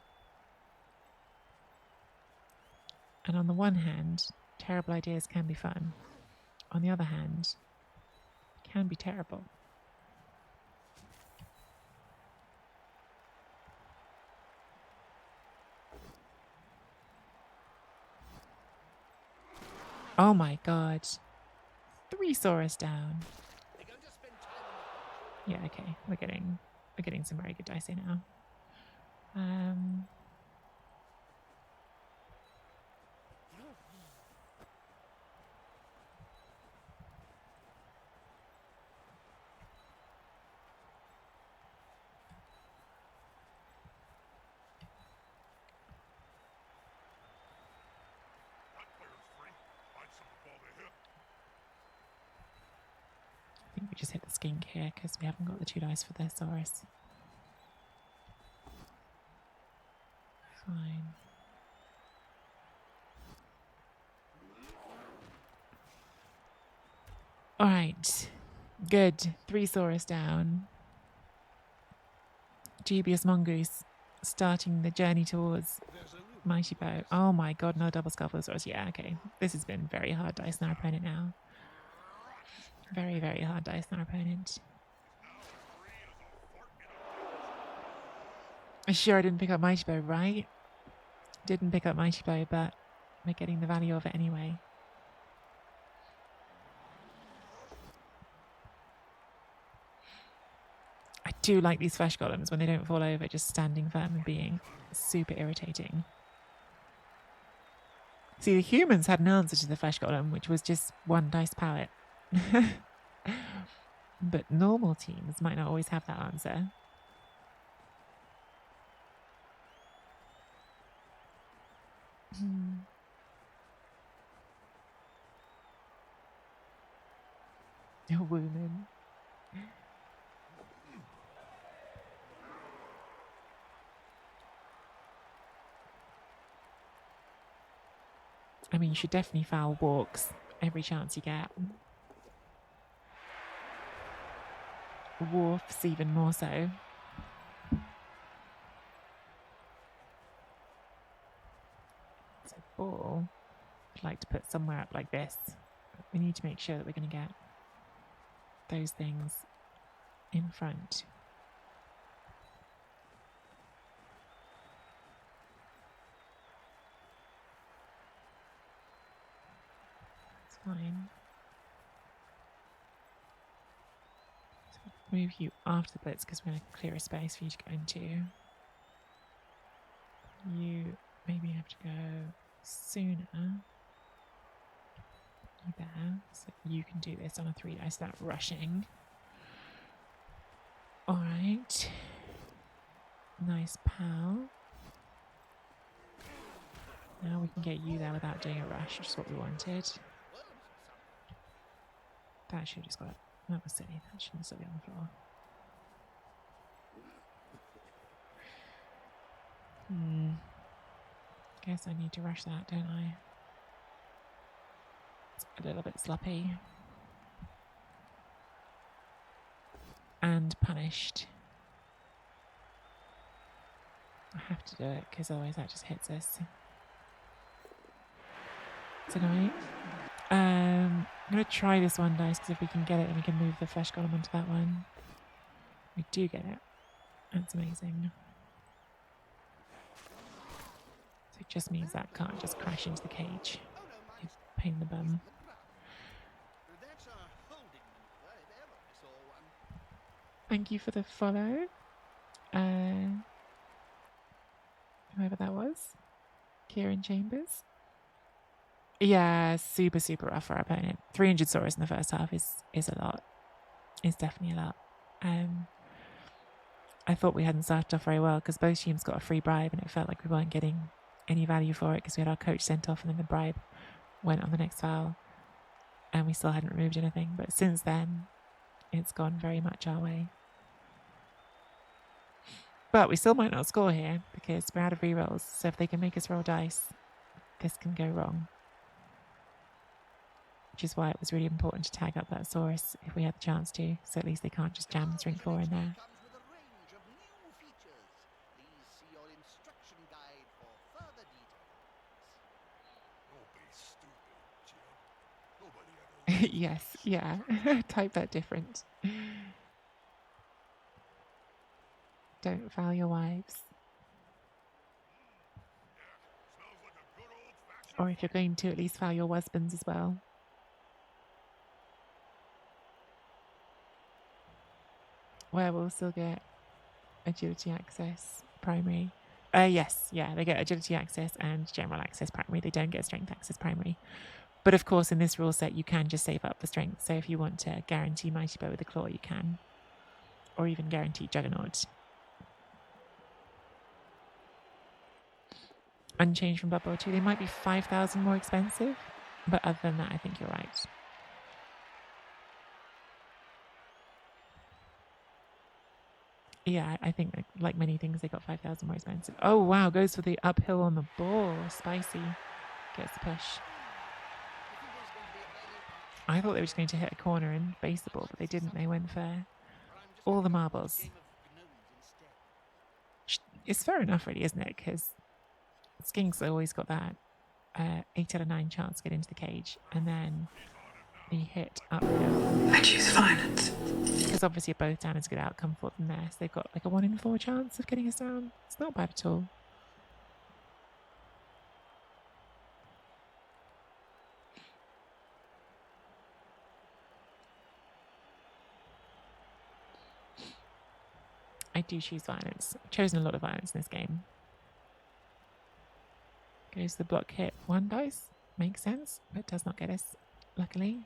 And on the one hand, terrible ideas can be fun. On the other hand, can be terrible. Oh my god. 3 Saurus down. Yeah, okay. We're getting some very good dice here now. I think we just hit the skink here because we haven't got the 2 dice for the Saurus. Fine. Alright. Good. 3 Saurus down. Dubious Mongoose starting the journey towards Mighty Bow. Oh my god, no double skull for the Saurus. Yeah, okay. This has been very hard dice on our opponent now. Very, very hard dice on our opponent. I'm sure I didn't pick up Mighty Bow, right? Didn't pick up Mighty Bow, but we're getting the value of it anyway. I do like these flesh golems when they don't fall over, just standing firm and being super irritating. See, the humans had an answer to the flesh golem, which was just 1 dice palette. But normal teams might not always have that answer. A woman. I mean, you should definitely foul walks every chance you get. Wolves even more so. So ball, I'd like to put somewhere up like this. We need to make sure that we're going to get those things in front. That's fine. Move you after the blitz because we're going to clear a space for you to go into. You maybe have to go sooner. You there, so you can do this on a 3 dice without rushing. Alright. Nice pal. Now we can get you there without doing a rush, which is what we wanted. That should have just got it. That was silly. That shouldn't still be on the floor. Guess I need to rush that, don't I? It's a little bit sloppy. And punished. I have to do it because otherwise that just hits us. It's annoying. I'm going to try this 1 dice because if we can get it, then we can move the flesh golem onto that one. We do get it. That's amazing. So it just means that can't just crash into the cage. It's a pain in the bum. That's a holding maneuver if ever I saw one. Thank you for the follow. Whoever that was. Kieran Chambers. Yeah, super, super rough for our opponent. 300 Saurus in the first half is a lot. It's definitely a lot. I thought we hadn't started off very well because both teams got a free bribe and it felt like we weren't getting any value for it because we had our coach sent off and then the bribe went on the next foul and we still hadn't removed anything. But since then, it's gone very much our way. But we still might not score here because we're out of rerolls. So if they can make us roll dice, this can go wrong. Which is why it was really important to tag up that Saurus if we had the chance to. So at least they can't just jam Strength 4 in there. Comes with a range of new features. Please see your instruction guide for further details. Don't be stupid, Jim. Nobody ever. Yes, yeah. Type that different. Don't foul your wives. Smells like a good old-fashioned. Or if you're going to, at least foul your husbands as well. Werewolves still get agility access primary. Yes, yeah, they get agility access and general access primary. They don't get strength access primary. But of course, in this rule set, you can just save up for strength. So if you want to guarantee Mighty Bow with a Claw, you can. Or even guarantee Juggernaut. Unchanged from Blood Bowl 2. They might be 5,000 more expensive. But other than that, I think you're right. Yeah, I think like many things, they got 5,000 more expensive. Oh, wow. Goes for the uphill on the ball. Spicy. Gets the push. I thought they were just going to hit a corner and base the ball, but they didn't. They went for all the marbles. It's fair enough, really, isn't it? Because Skinks always got that 8 out of 9 chance to get into the cage. And then the hit uphill. I choose violence. Because obviously both down is a good outcome for them there. So they've got like a 1 in 4 chance of getting us down. It's not bad at all. I do choose violence. I've chosen a lot of violence in this game. Goes the block hit 1 dice. Makes sense, but does not get us, luckily.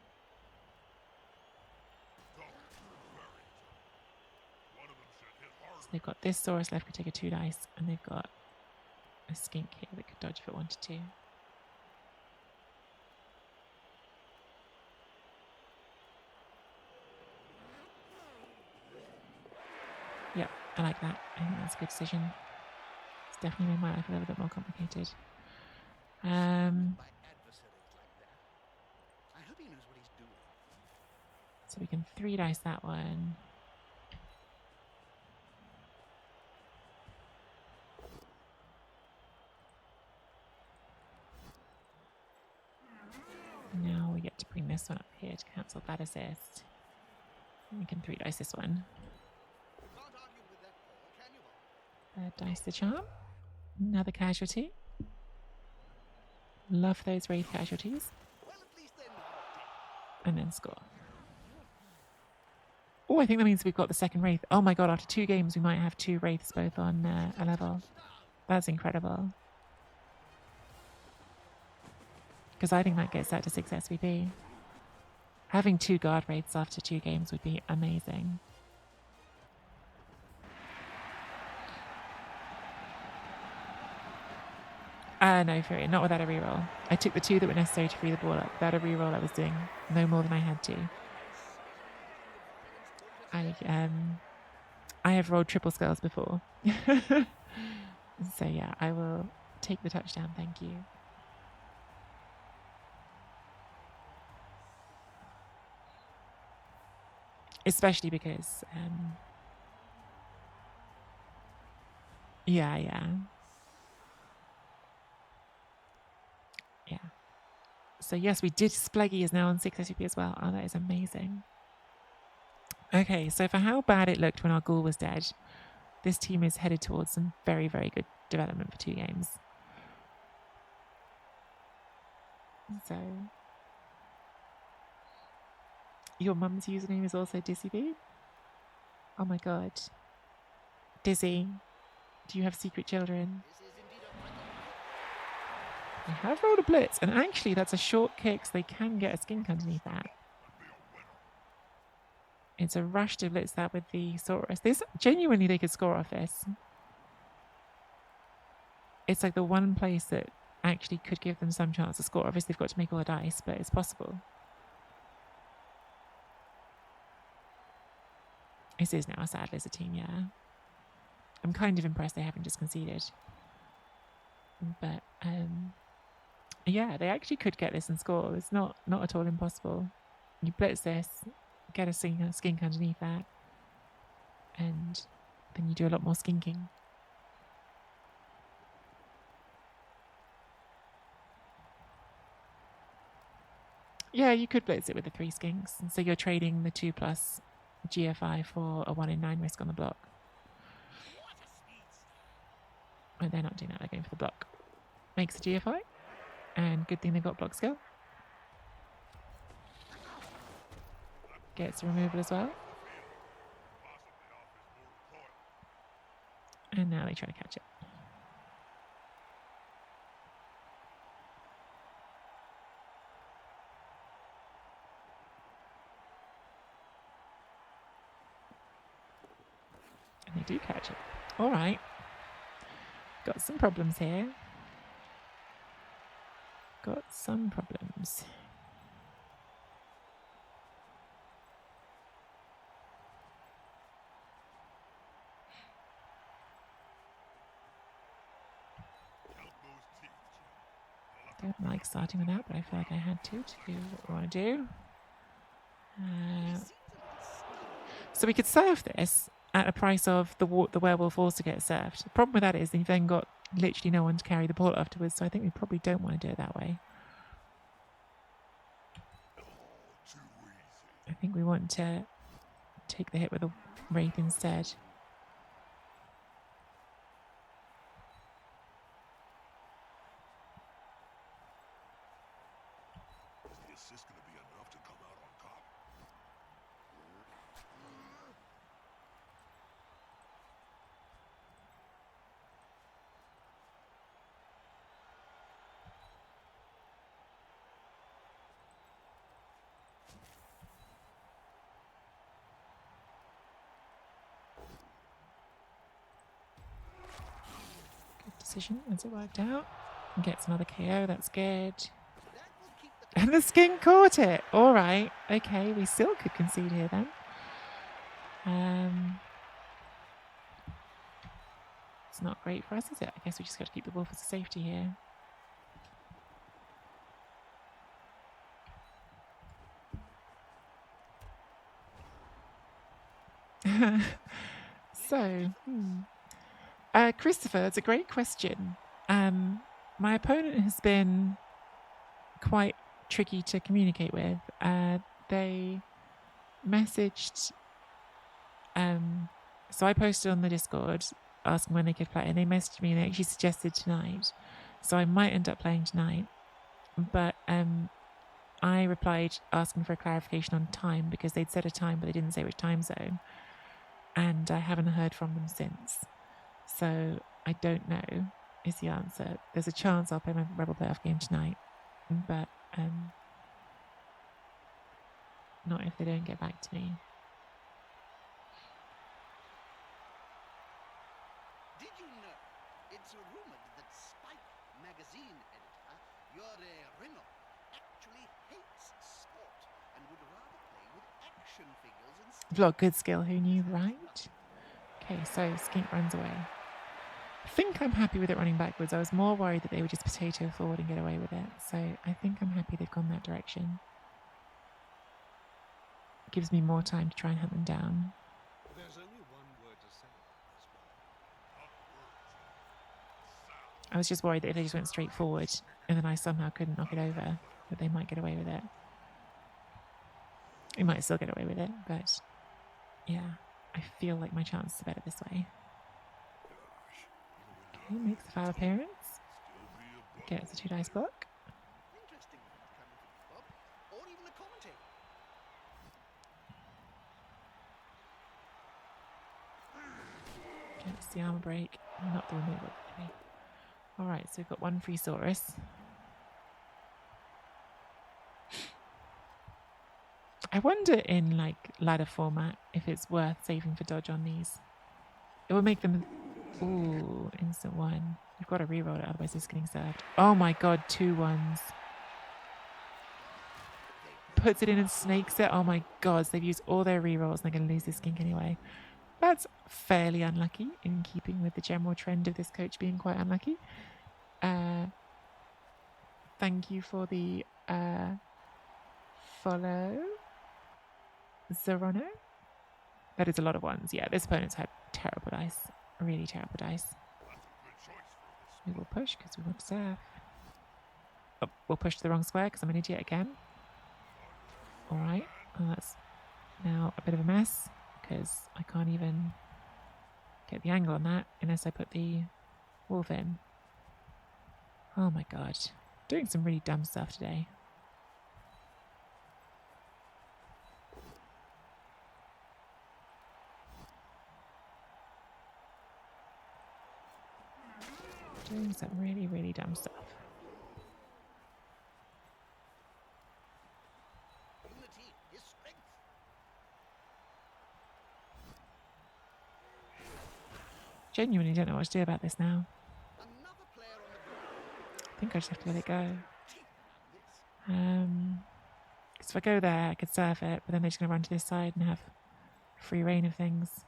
So they've got this Saurus left, could take a 2 dice, and they've got a skink here that could dodge if it wanted to. Yep, I like that. I think that's a good decision. It's definitely made my life a little bit more complicated. By adversaries like that. I hope he knows what he's doing. So we can 3 dice that one. Now we get to bring this one up here to cancel that assist. And we can 3 dice this one. Can't argue with that call, can you? 3rd dice the charm. Another casualty. Love those wraith casualties. Well, at least they're not dead. And then score. Oh, I think that means we've got the second wraith. Oh my god, after 2 games we might have 2 wraiths both on a level. That's incredible. Because I think that gets that to 6 SVP. Having 2 guard wraiths after 2 games would be amazing. No, Fury, not without a reroll. I took the 2 that were necessary to free the ball up. Without a reroll, I was doing no more than I had to. I have rolled triple skulls before. So yeah, I will take the touchdown, thank you. Especially because, yeah. So yes, we did. Spleggy is now on 6 SVP as well. Oh, that is amazing. Okay, so for how bad it looked when our ghoul was dead, this team is headed towards some very, very good development for 2 games. So, your mum's username is also DizzyB? Oh my god. Dizzy, do you have secret children? This is indeed a vital. They have rolled a blitz, and actually that's a short kick, so they can get a skink underneath that. It's a rush to blitz that with the Saurus. This genuinely they could score off this. It's like the one place that actually could give them some chance to score. Obviously they've got to make all the dice, but it's possible. This is now a sad lizard team, yeah. I'm kind of impressed they haven't just conceded. But yeah, they actually could get this and score. It's not at all impossible. You blitz this, get a skink underneath that, and then you do a lot more skinking. Yeah, you could blitz it with the 3 skinks. And so you're trading the 2+ GFI for a 1 in 9 risk on the block. Oh, they're not doing that, they're going for the block. Makes a GFI. And good thing they got block skill. Gets a removal as well. And now they try to catch it. And they do catch it. All right. Got some problems here. Got some problems. Don't like starting with that, but I feel like I had to do what we want to do. So we could surf this at a price of the werewolf also gets surfed. The problem with that is you've then got literally no one to carry the ball afterwards, so I think we probably don't want to do it that way. I think we want to take the hit with a wraith instead. Decision as it worked out. And gets another KO, that's good. And the skin caught it. All right. Okay, we still could concede here then. It's not great for us, is it? I guess we just got to keep the ball for safety here. So, Christopher, it's a great question. My opponent has been quite tricky to communicate with. They messaged, so I posted on the Discord asking when they could play, and they messaged me and they actually suggested tonight. So I might end up playing tonight, but I replied asking for a clarification on time because they'd set a time, but they didn't say which time zone, and I haven't heard from them since. So I don't know is the answer. There's a chance I'll play my Rebel playoff game tonight, but not if they don't get back to me. Did you know it's rumored that Spike magazine editor Yore Reno actually hates sport and would rather play with action figures instead? Vlog good skill, who knew, right? Okay, so Skink runs away. I think I'm happy with it running backwards. I was more worried that they would just potato forward and get away with it. So I think I'm happy they've gone that direction. Gives me more time to try and hunt them down. There's only one word to say this one. I was just worried that if they just went straight forward and then I somehow couldn't knock it over, that they might get away with it. We might still get away with it, but yeah, I feel like my chances are better this way. Okay, makes the foul appearance. Gets a 2 dice block. Interesting things coming from you, Bob, or even a commentator. It's the armor break, not the removal. Okay. Alright, so we've got one free Saurus. I wonder in like ladder format if it's worth saving for dodge on these. It will make them. Ooh, instant one. We've got to reroll it, otherwise it's getting served. Oh my god, 2 1s. Puts it in and snakes it. Oh my god, so they've used all their rerolls and they're going to lose this skink anyway. That's fairly unlucky, in keeping with the general trend of this coach being quite unlucky. Thank you for the follow, Zerono. That is a lot of ones. Yeah, this opponent's had terrible dice. Really terrible dice. We will push because we want to serve. Oh, we'll push to the wrong square because I'm an idiot again. Alright, well, that's now a bit of a mess because I can't even get the angle on that unless I put the wolf in. Oh my god. Doing some really dumb stuff today. Doing some really, really dumb stuff. Unity is strength. Genuinely don't know what to do about this now. Another player on the board. I think I just have to let it go. Take on this. Because if I go there, I could serve it, but then they're just going to run to this side and have free reign of things.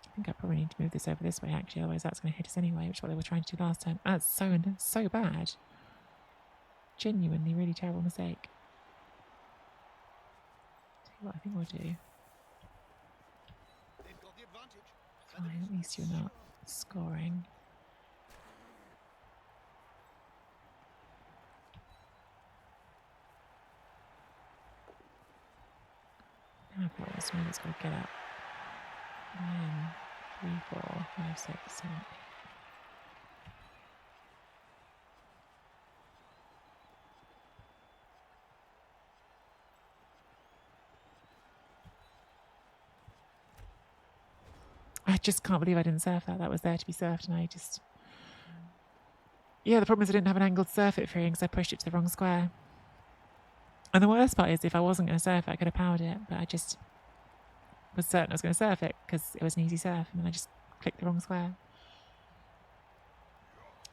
I think I probably need to move this over this way, actually, otherwise that's going to hit us anyway, which is what they were trying to do last time. That's so bad. Genuinely really terrible mistake. Tell you what I think we'll do. They've got the advantage. Fine, at least you're not scoring. Now I've got this one that's got to get up. And then 3, 4, 5, 6, 7, 8. I just can't believe I didn't surf that. That was there to be surfed and I just... Yeah, the problem is I didn't have an angled surf it free because I pushed it to the wrong square. And the worst part is if I wasn't going to surf it, I could have powered it, but I just was certain I was going to surf it because it was an easy surf and then I just clicked the wrong square.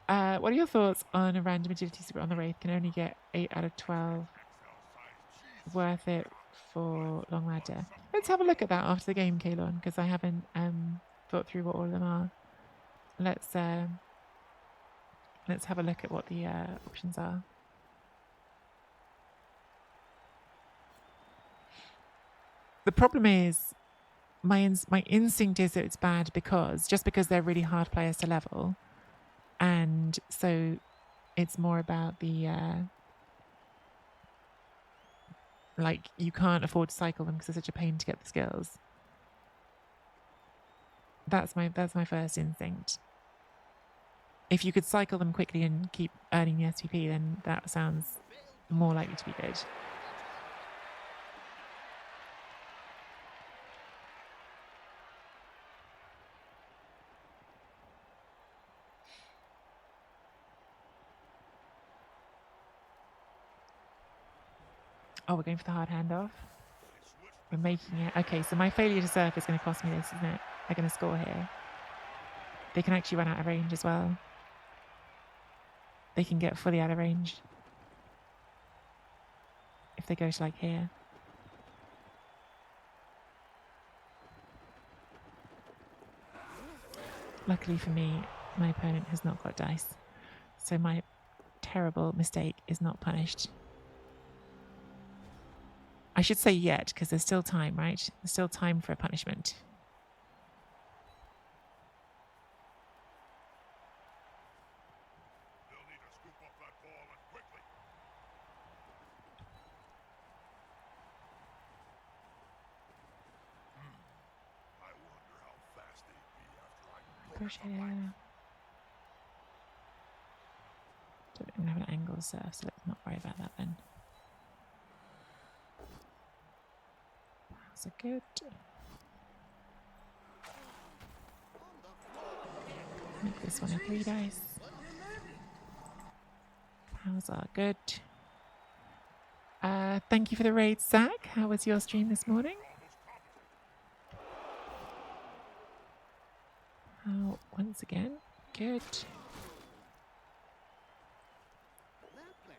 What are your thoughts on a random agility secret on the wraith? Can only get 8 out of 12. Worth it for long ladder. Let's have a look at that after the game, Kalon, because I haven't thought through what all of them are. Let's have a look at what the options are. The problem is my instinct is that it's bad because they're really hard players to level, and so it's more about the like you can't afford to cycle them because they're such a pain to get the skills. That's my first instinct. If you could cycle them quickly and keep earning the SVP, then that sounds more likely to be good. Oh, we're going for the hard handoff. We're making it. Okay, so my failure to surf is going to cost me this, isn't it? They're going to score here. They can actually run out of range as well. They can get fully out of range. If they go to like here. Luckily for me, my opponent has not got dice. So my terrible mistake is not punished. I should say yet, because there's still time, right? There's still time for a punishment. They'll need to scoop up that ball and quickly. I wonder how fast they'd be after I Push here. Don't even have an angle surf, so let's not worry about that then. So good. Make this one a 3 dice. How's our good? Thank you for the raid, Zach. How was your stream this morning? Once again, good.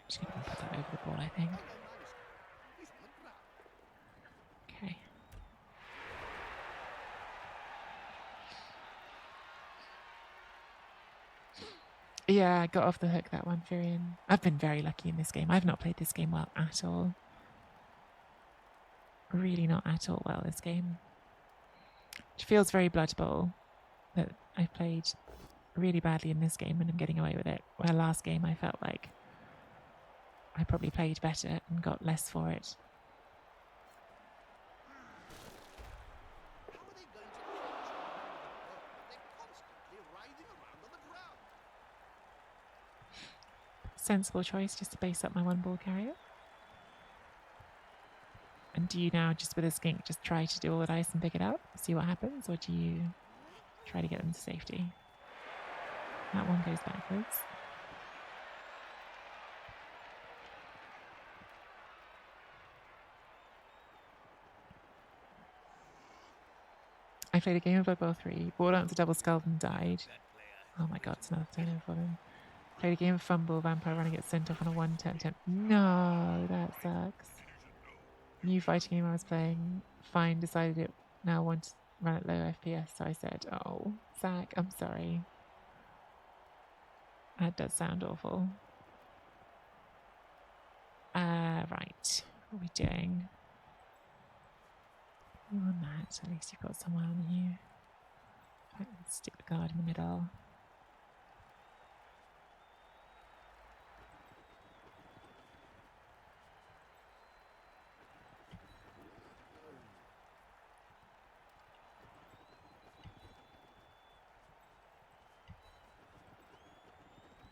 Just gonna put that over the ball, I think. Okay. Yeah, I got off the hook that one, Furion. I've been very lucky in this game. I've not played this game well at all. Really not at all well, this game. It feels very Blood Bowl that I've played really badly in this game and I'm getting away with it. Where last game I felt like I probably played better and got less for it. How are they going to catch and handle the bird? They're constantly writhing around on the ground. Sensible choice just to base up my 1 ball carrier. And do you now, just with a skink, just try to do all the dice and pick it up, see what happens, or do you try to get them to safety? That one goes backwards. I played a game of Blood Bowl 3, brought out to double skull and died. Oh my god, it's another turnover for them. Played a game of Fumble, Vampire Runner gets sent off on a 1-turn attempt. No, that sucks. New fighting game I was playing, fine, decided it now want to run at low FPS, so I said, oh, Zach, I'm sorry. That does sound awful. Right, what are we doing? You on that, at least you've got someone on you. Right, let's stick the guard in the middle.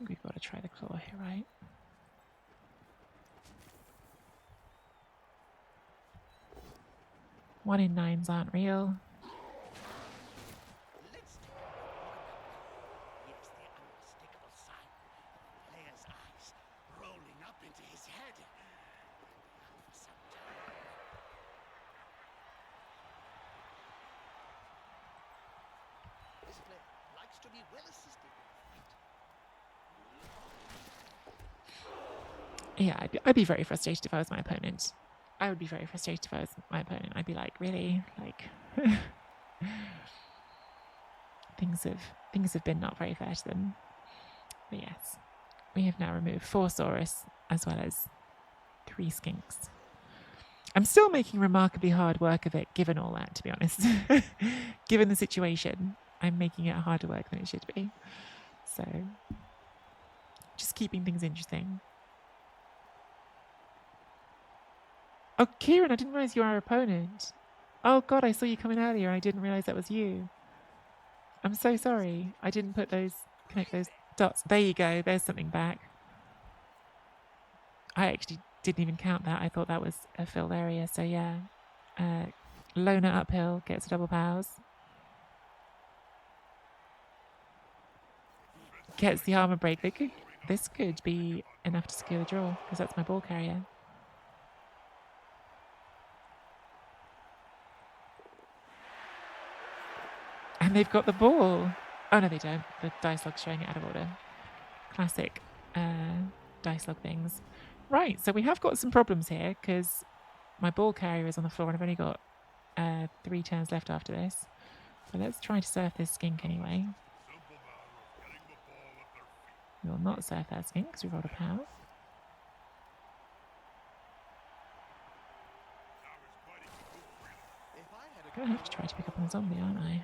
We've got to try the claw here, right? One in 9s aren't real. Let's take a look. Here's the unmistakable sign. The player's eyes rolling up into his head. Out for some time. This player likes to be well assisted in a fight. Yeah, I'd be very frustrated if I was my opponent. I would be very frustrated if I was my opponent. I'd be like, really? Like, things have been not very fair to them. But yes, we have now removed 4 Saurus as well as 3 skinks. I'm still making remarkably hard work of it, given all that, to be honest. Given the situation, I'm making it harder work than it should be. So, just keeping things interesting. Oh, Kieran, I didn't realise you were our opponent. Oh god, I saw you coming earlier and I didn't realise that was you. I'm so sorry. I didn't connect those dots. There you go, there's something back. I actually didn't even count that. I thought that was a filled area, so yeah. Loner uphill, gets a double powers. Gets the armor break. This could be enough to secure the draw, because that's my ball carrier. And they've got the ball. Oh, no, they don't. The dice log's showing it out of order. Classic dice log things. Right, so we have got some problems here because my ball carrier is on the floor and I've only got 3 turns left after this. But let's try to surf this skink anyway. We will not surf that skink because we rolled a power. I'm going to have to try to pick up on a zombie, aren't I?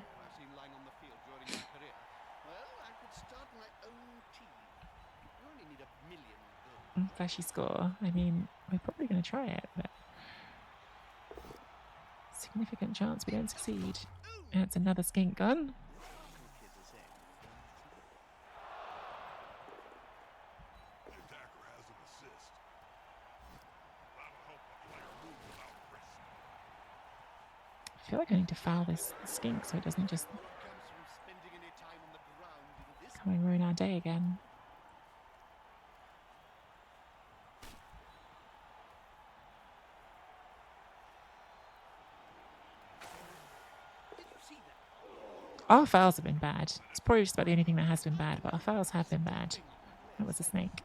Flashy score. I mean, we're probably going to try it, but significant chance we don't succeed. And it's another skink gun. I feel like I need to foul this skink so it doesn't just and ruin our day again. Did you see that? Our files have been bad. It's probably just about the only thing that has been bad, but our files have been bad. That was a snake.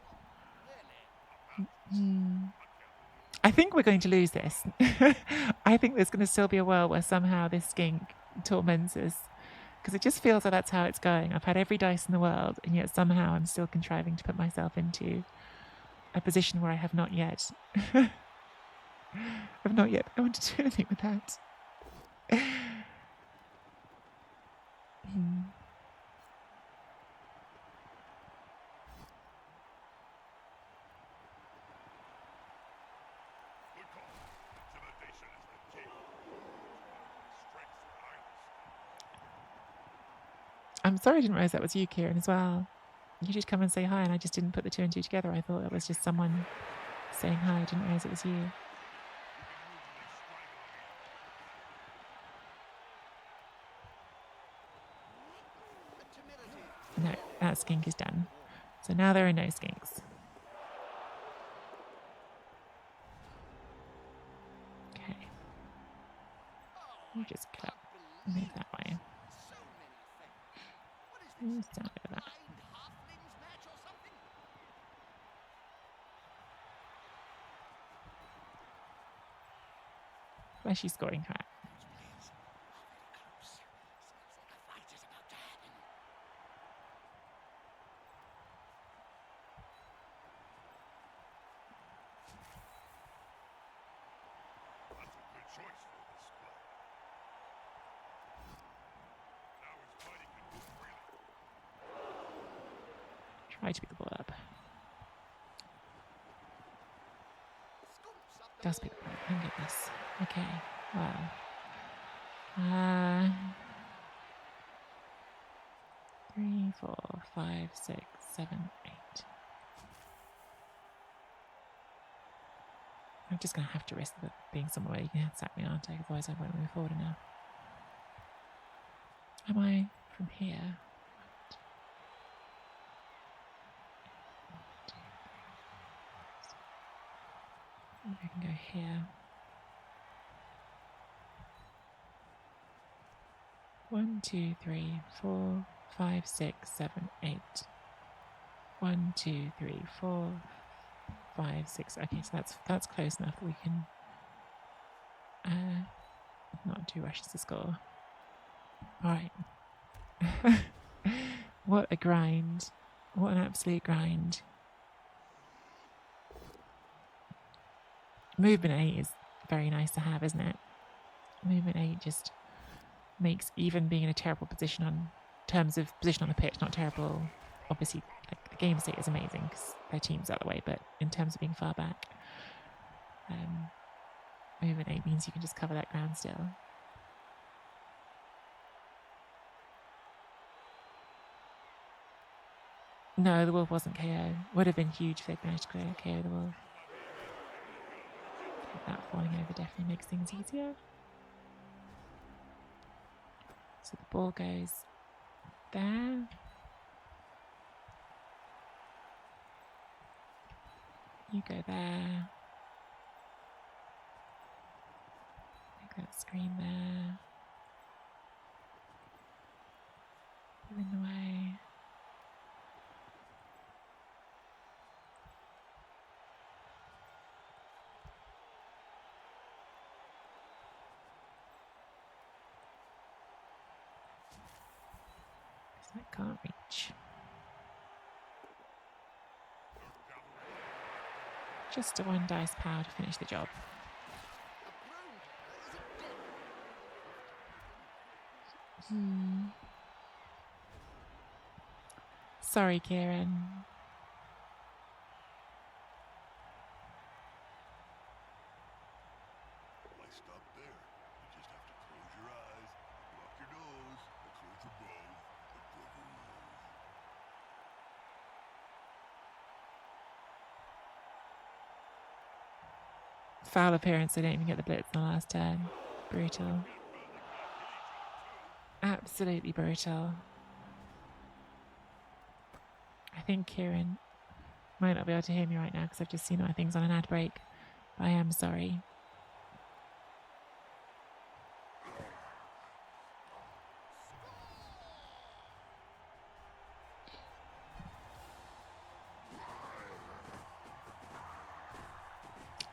I think we're going to lose this. I think there's going to still be a world where somehow this skink torments us. Because it just feels like that's how it's going. I've had every dice in the world, and yet somehow I'm still contriving to put myself into a position where I have not yet. I've not yet been able to do anything with that. Good call. Intimidation is the key. Strength and I'm sorry I didn't realise that was you, Kieran, as well. You did come and say hi, and I just didn't put the two and two together. I thought it was just someone saying hi. I didn't realise it was you. No, that skink is done. So now there are no skinks. Okay. You just cut. Move that way. Who's down over that? Where's she scoring crap? That's a good choice for this spot. Now his mighty can move freely. Try to pick the ball up. Does pick the ball up. Thank goodness. Okay. Well. 3, 4, 5, 6, 7, 8. I'm just going to have to risk being somewhere where you can sack me, aren't I? Otherwise I won't move forward enough. Am I from here? I can go here. 1, 2, 3, 4, 5, 6, 7, 8. 1, 2, 3, 4, 5, 6. Okay, so that's close enough that we can not do rushes to score. All right. What a grind! What an absolute grind! Movement 8 is very nice to have, isn't it? Movement 8 just makes even being in a terrible position on terms of position on the pitch not terrible. Obviously, like, the game state is amazing because their team's out of the way, but in terms of being far back, movement 8 means you can just cover that ground still. No, the wolf wasn't KO. Would have been huge if they'd managed to KO the wolf. That falling over definitely makes things easier. So the ball goes there. You go there. Make that screen there. Put in the way. I can't reach. Just a 1 dice power to finish the job. Sorry, Kieran. Why stop there? You just have to close your eyes, block your nose, look towards above, and cover your nose. Foul appearance, I don't even get the blitz in the last turn. Brutal. Absolutely brutal. think Kieran might not be able to hear me right now because I've just seen my things on an ad break. But I am sorry.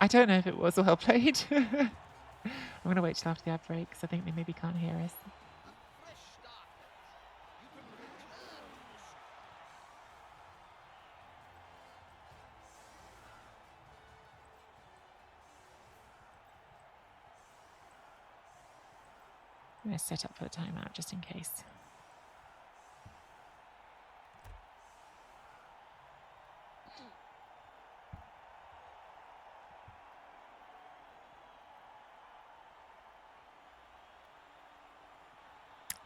I don't know if it was well played. I'm going to wait till after the ad break because I think they maybe can't hear us. I'm going to set up for the timeout just in case.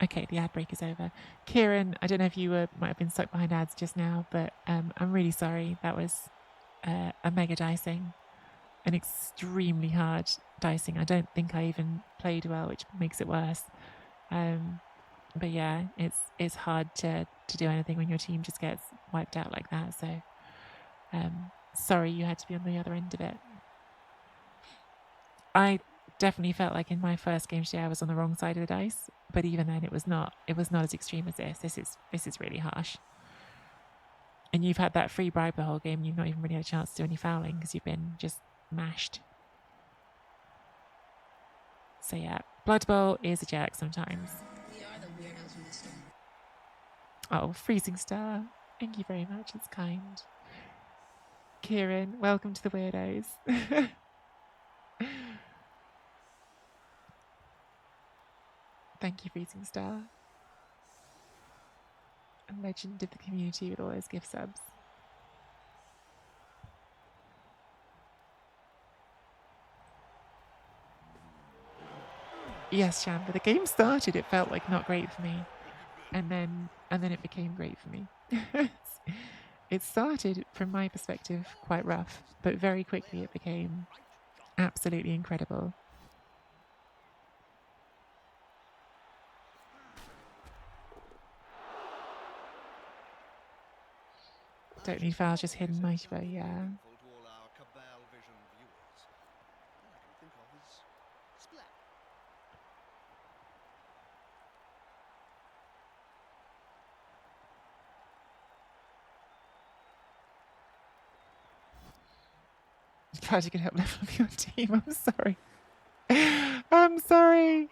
Okay, the ad break is over. Kieran, I don't know if you might have been stuck behind ads just now, but I'm really sorry. That was a mega dicing, an extremely hard dicing. I don't think I even played well, which makes it worse. But yeah, it's hard to do anything when your team just gets wiped out like that. So sorry you had to be on the other end of it. I definitely felt like in my first game today I was on the wrong side of the dice, but even then it was not as extreme as this. This is really harsh. And you've had that free bribe the whole game and you've not even really had a chance to do any fouling because you've been just mashed. So yeah, Blood Bowl is a jerk sometimes. We are the weirdos in this game. Oh, Freezing Star. Thank you very much, it's kind. Kieran, welcome to the Weirdos. Thank you, Freezing Star. A legend of the community with all those gift subs. Yes, Shamber, the game started, it felt like not great for me. And then it became great for me. It started, from my perspective, quite rough, but very quickly it became absolutely incredible. Don't need files, just hidden mighty bow, yeah. Glad you can help level up your team. I'm sorry. I'm sorry.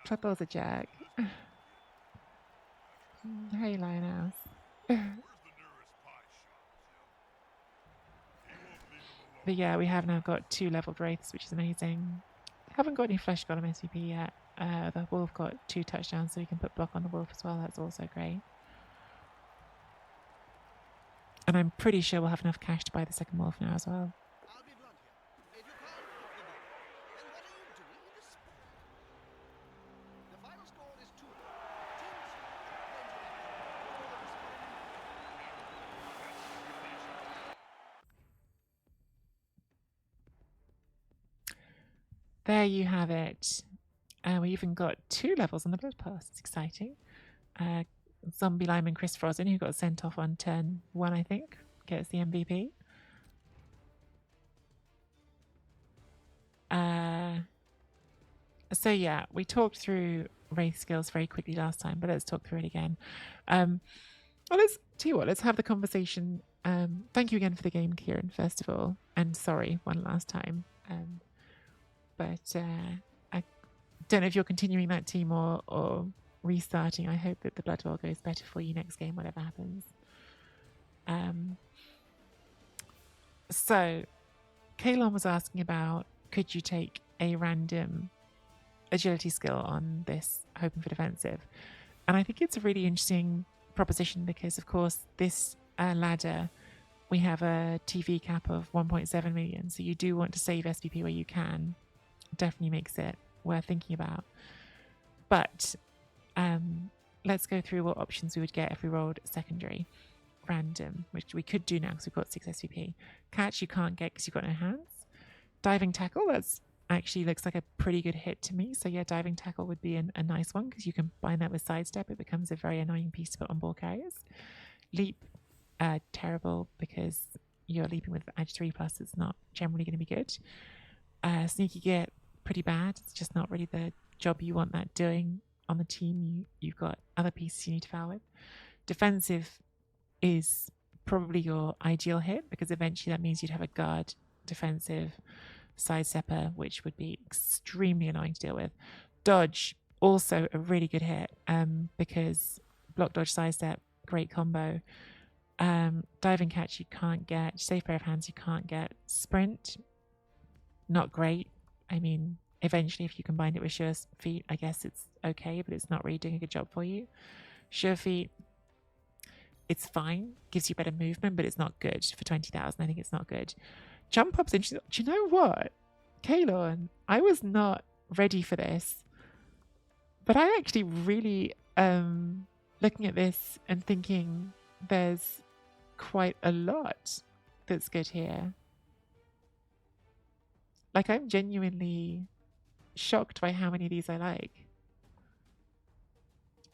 Blood Bowl's a jack. Hey, Lionhouse. But yeah, we have now got 2 leveled wraiths, which is amazing. Haven't got any flesh golem SVP yet. The wolf got 2 touchdowns, so we can put block on the wolf as well. That's also great. And I'm pretty sure we'll have enough cash to buy the second wolf now as well. I'll be blunt here. If you can't block the ball, then what are you doing in this sport? The final score is 2-1. There you have it. We even got 2 levels on the blood pass. It's exciting. Zombie Lineman Chris Frozen, who got sent off on turn 1, I think, gets the MVP. So yeah, we talked through wraith skills very quickly last time, but let's talk through it again. Well, let's tell you what, let's have the conversation. Thank you again for the game, Kieran, first of all, and sorry one last time. But I don't know if you're continuing that team or restarting. I hope that the Blood Bowl goes better for you next game, whatever happens. So Kalon was asking about, could you take a random agility skill on this hoping for defensive? And I think it's a really interesting proposition because, of course, this ladder, we have a TV cap of 1.7 million. So you do want to save SVP where you can. Definitely makes it worth thinking about. But let's go through what options we would get if we rolled secondary random, which we could do now because we've got 6 SVP. Catch you can't get because you've got no hands. Diving tackle, that's actually looks like a pretty good hit to me. So yeah, diving tackle would be a nice one because you can combine that with sidestep. It becomes a very annoying piece to put on ball carriers. Leap terrible because you're leaping with edge 3+. It's not generally going to be good. Sneaky Git, pretty bad. It's just not really the job you want that doing on the team. You've got other pieces you need to foul with. Defensive is probably your ideal hit because eventually that means you'd have a guard defensive sidestepper, which would be extremely annoying to deal with. Dodge, also a really good hit because block, dodge, sidestep, great combo. Diving catch you can't get. Safe pair of hands you can't get. Sprint, not great. I mean, eventually if you combine it with sure feet, I guess it's okay, but it's not really doing a good job for you. Sure feet, it's fine, gives you better movement, but it's not good for 20,000. I think it's not good. Jump up's interesting. Do you know what, Kalon? I was not ready for this, but I actually really looking at this and thinking there's quite a lot that's good here. Like, I'm genuinely shocked by how many of these I like.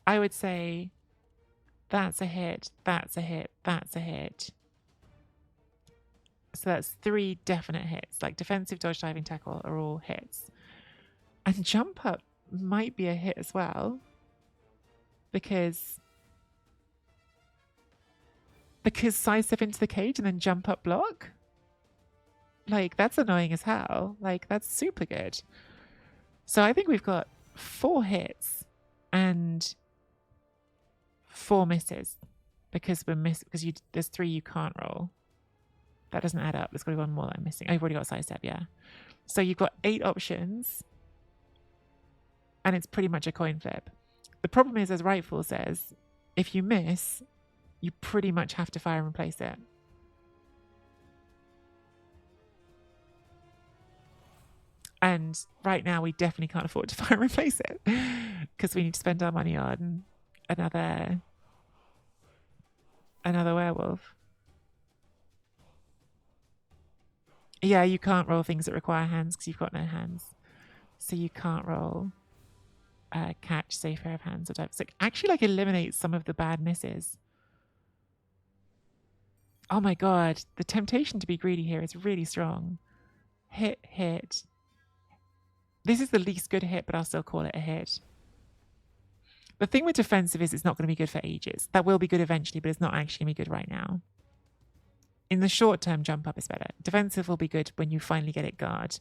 I would say that's a hit, that's a hit, that's a hit. So that's 3 definite hits. Like defensive, dodge, diving, tackle are all hits. And jump up might be a hit as well. Because sidestep into the cage and then jump up block? Like, that's annoying as hell. Like, that's super good. So I think we've got 4 hits and 4 misses because there's 3 you can't roll. That doesn't add up. There's got to be one more that I'm missing. Oh, you've already got sidestep, yeah. So you've got 8 options and it's pretty much a coin flip. The problem is, as Rightful says, if you miss, you pretty much have to fire and replace it. And right now we definitely can't afford to fire and replace it because we need to spend our money on another werewolf. Yeah, you can't roll things that require hands because you've got no hands. So you can't roll catch, safe pair of hands, or dive. So it actually eliminates some of the bad misses. Oh my god, the temptation to be greedy here is really strong. Hit, hit. This is the least good hit, but I'll still call it a hit. The thing with defensive is it's not going to be good for ages. That will be good eventually, but it's not actually going to be good right now. In the short term, jump up is better. Defensive will be good when you finally get it guard.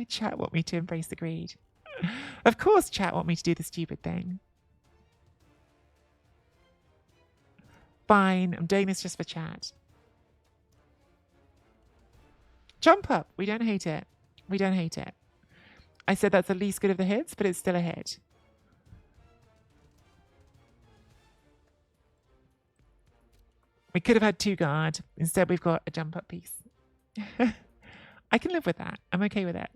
Chat want me to embrace the greed. Of course chat want me to do the stupid thing. Fine, I'm doing this just for chat. Jump up. We don't hate it. We don't hate it. I said that's the least good of the hits, but it's still a hit. We could have had 2 guard. Instead, we've got a jump up piece. I can live with that. I'm okay with it.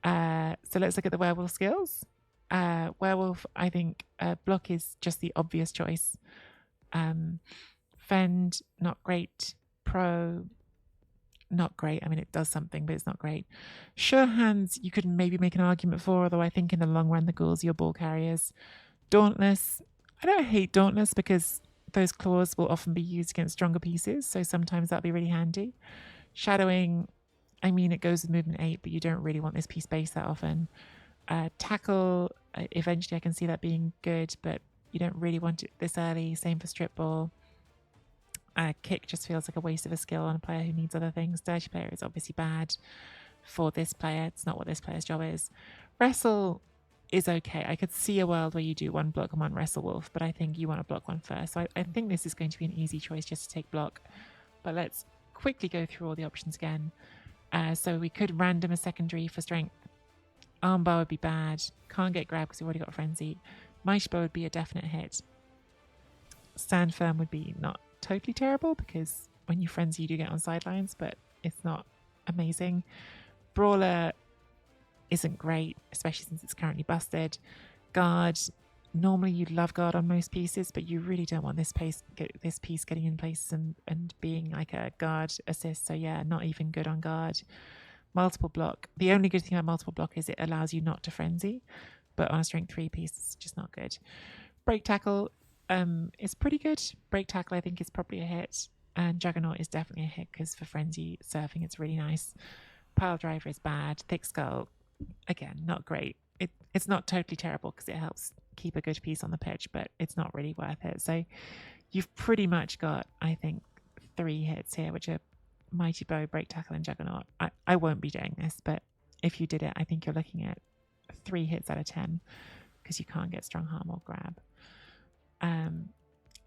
So let's look at the werewolf skills. Werewolf, I think block is just the obvious choice. Fend, not great. Pro, not great. I mean, it does something, but it's not great. Sure hands, you could maybe make an argument for, although I think in the long run, the ghouls are your ball carriers. Dauntless, I don't hate Dauntless because those claws will often be used against stronger pieces, so sometimes that'll be really handy. Shadowing, I mean, it goes with movement 8, but you don't really want this piece based that often. Tackle, eventually I can see that being good, but you don't really want it this early. Same for strip ball. Kick just feels like a waste of a skill on a player who needs other things. Dirty player is obviously bad for this player. It's not what this player's job is. Wrestle is okay. I could see a world where you do 1 block and 1 wrestle wolf, but I think you want to block 1 first. So I think this is going to be an easy choice just to take block. But let's quickly go through all the options again. So we could random a secondary for strength. Armbar would be bad. Can't get grabbed because we've already got frenzy. Mischbo would be a definite hit. Stand firm would be not totally terrible because when you frenzy you do get on sidelines, but it's not amazing. Brawler isn't great, especially since it's currently busted. Guard, normally you'd love guard on most pieces, but you really don't want this piece getting in place and being like a guard assist. So yeah, not even good on guard. Multiple block. The only good thing about multiple block is it allows you not to frenzy, but on a strength 3 piece, it's just not good. Break tackle is pretty good. Break tackle, I think, is probably a hit. And Juggernaut is definitely a hit because for frenzy surfing, it's really nice. Pile driver is bad. Thick skull, again, not great. It's not totally terrible because it helps keep a good piece on the pitch, but it's not really worth it. So you've pretty much got, I think, 3 hits here, which are Mighty Bow, Break Tackle, and Juggernaut. I won't be doing this, but if you did it, I think you're looking at 3 hits out of 10 because you can't get Strong Harm or Grab.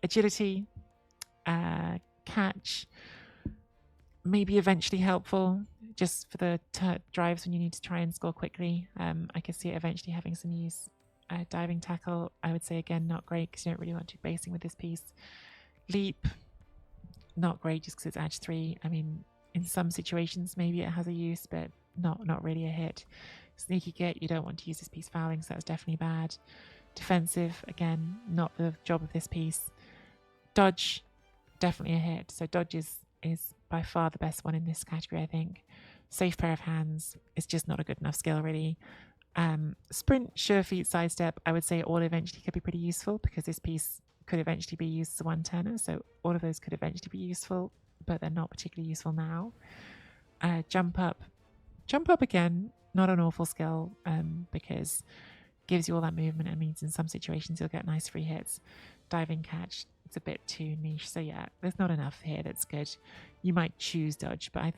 Agility, catch, maybe eventually helpful just for the drives when you need to try and score quickly. I could see it eventually having some use. Diving tackle, I would say again, not great because you don't really want to be basing with this piece. Leap, not great just because it's edge 3. I mean, in some situations maybe it has a use, but not really a hit. Sneaky Git, you don't want to use this piece fouling, so that's definitely bad. Defensive, again, not the job of this piece. Dodge, definitely a hit. So dodge is by far the best one in this category, I think. Safe pair of hands is just not a good enough skill, really. Sprint, sure feet, sidestep, I would say all eventually could be pretty useful because this piece could eventually be used as a one-turner. So all of those could eventually be useful, but they're not particularly useful now. Jump up again, not an awful skill because gives you all that movement and means in some situations you'll get nice free hits. Diving catch, it's a bit too niche. So yeah, there's not enough here that's good. You might choose dodge, but I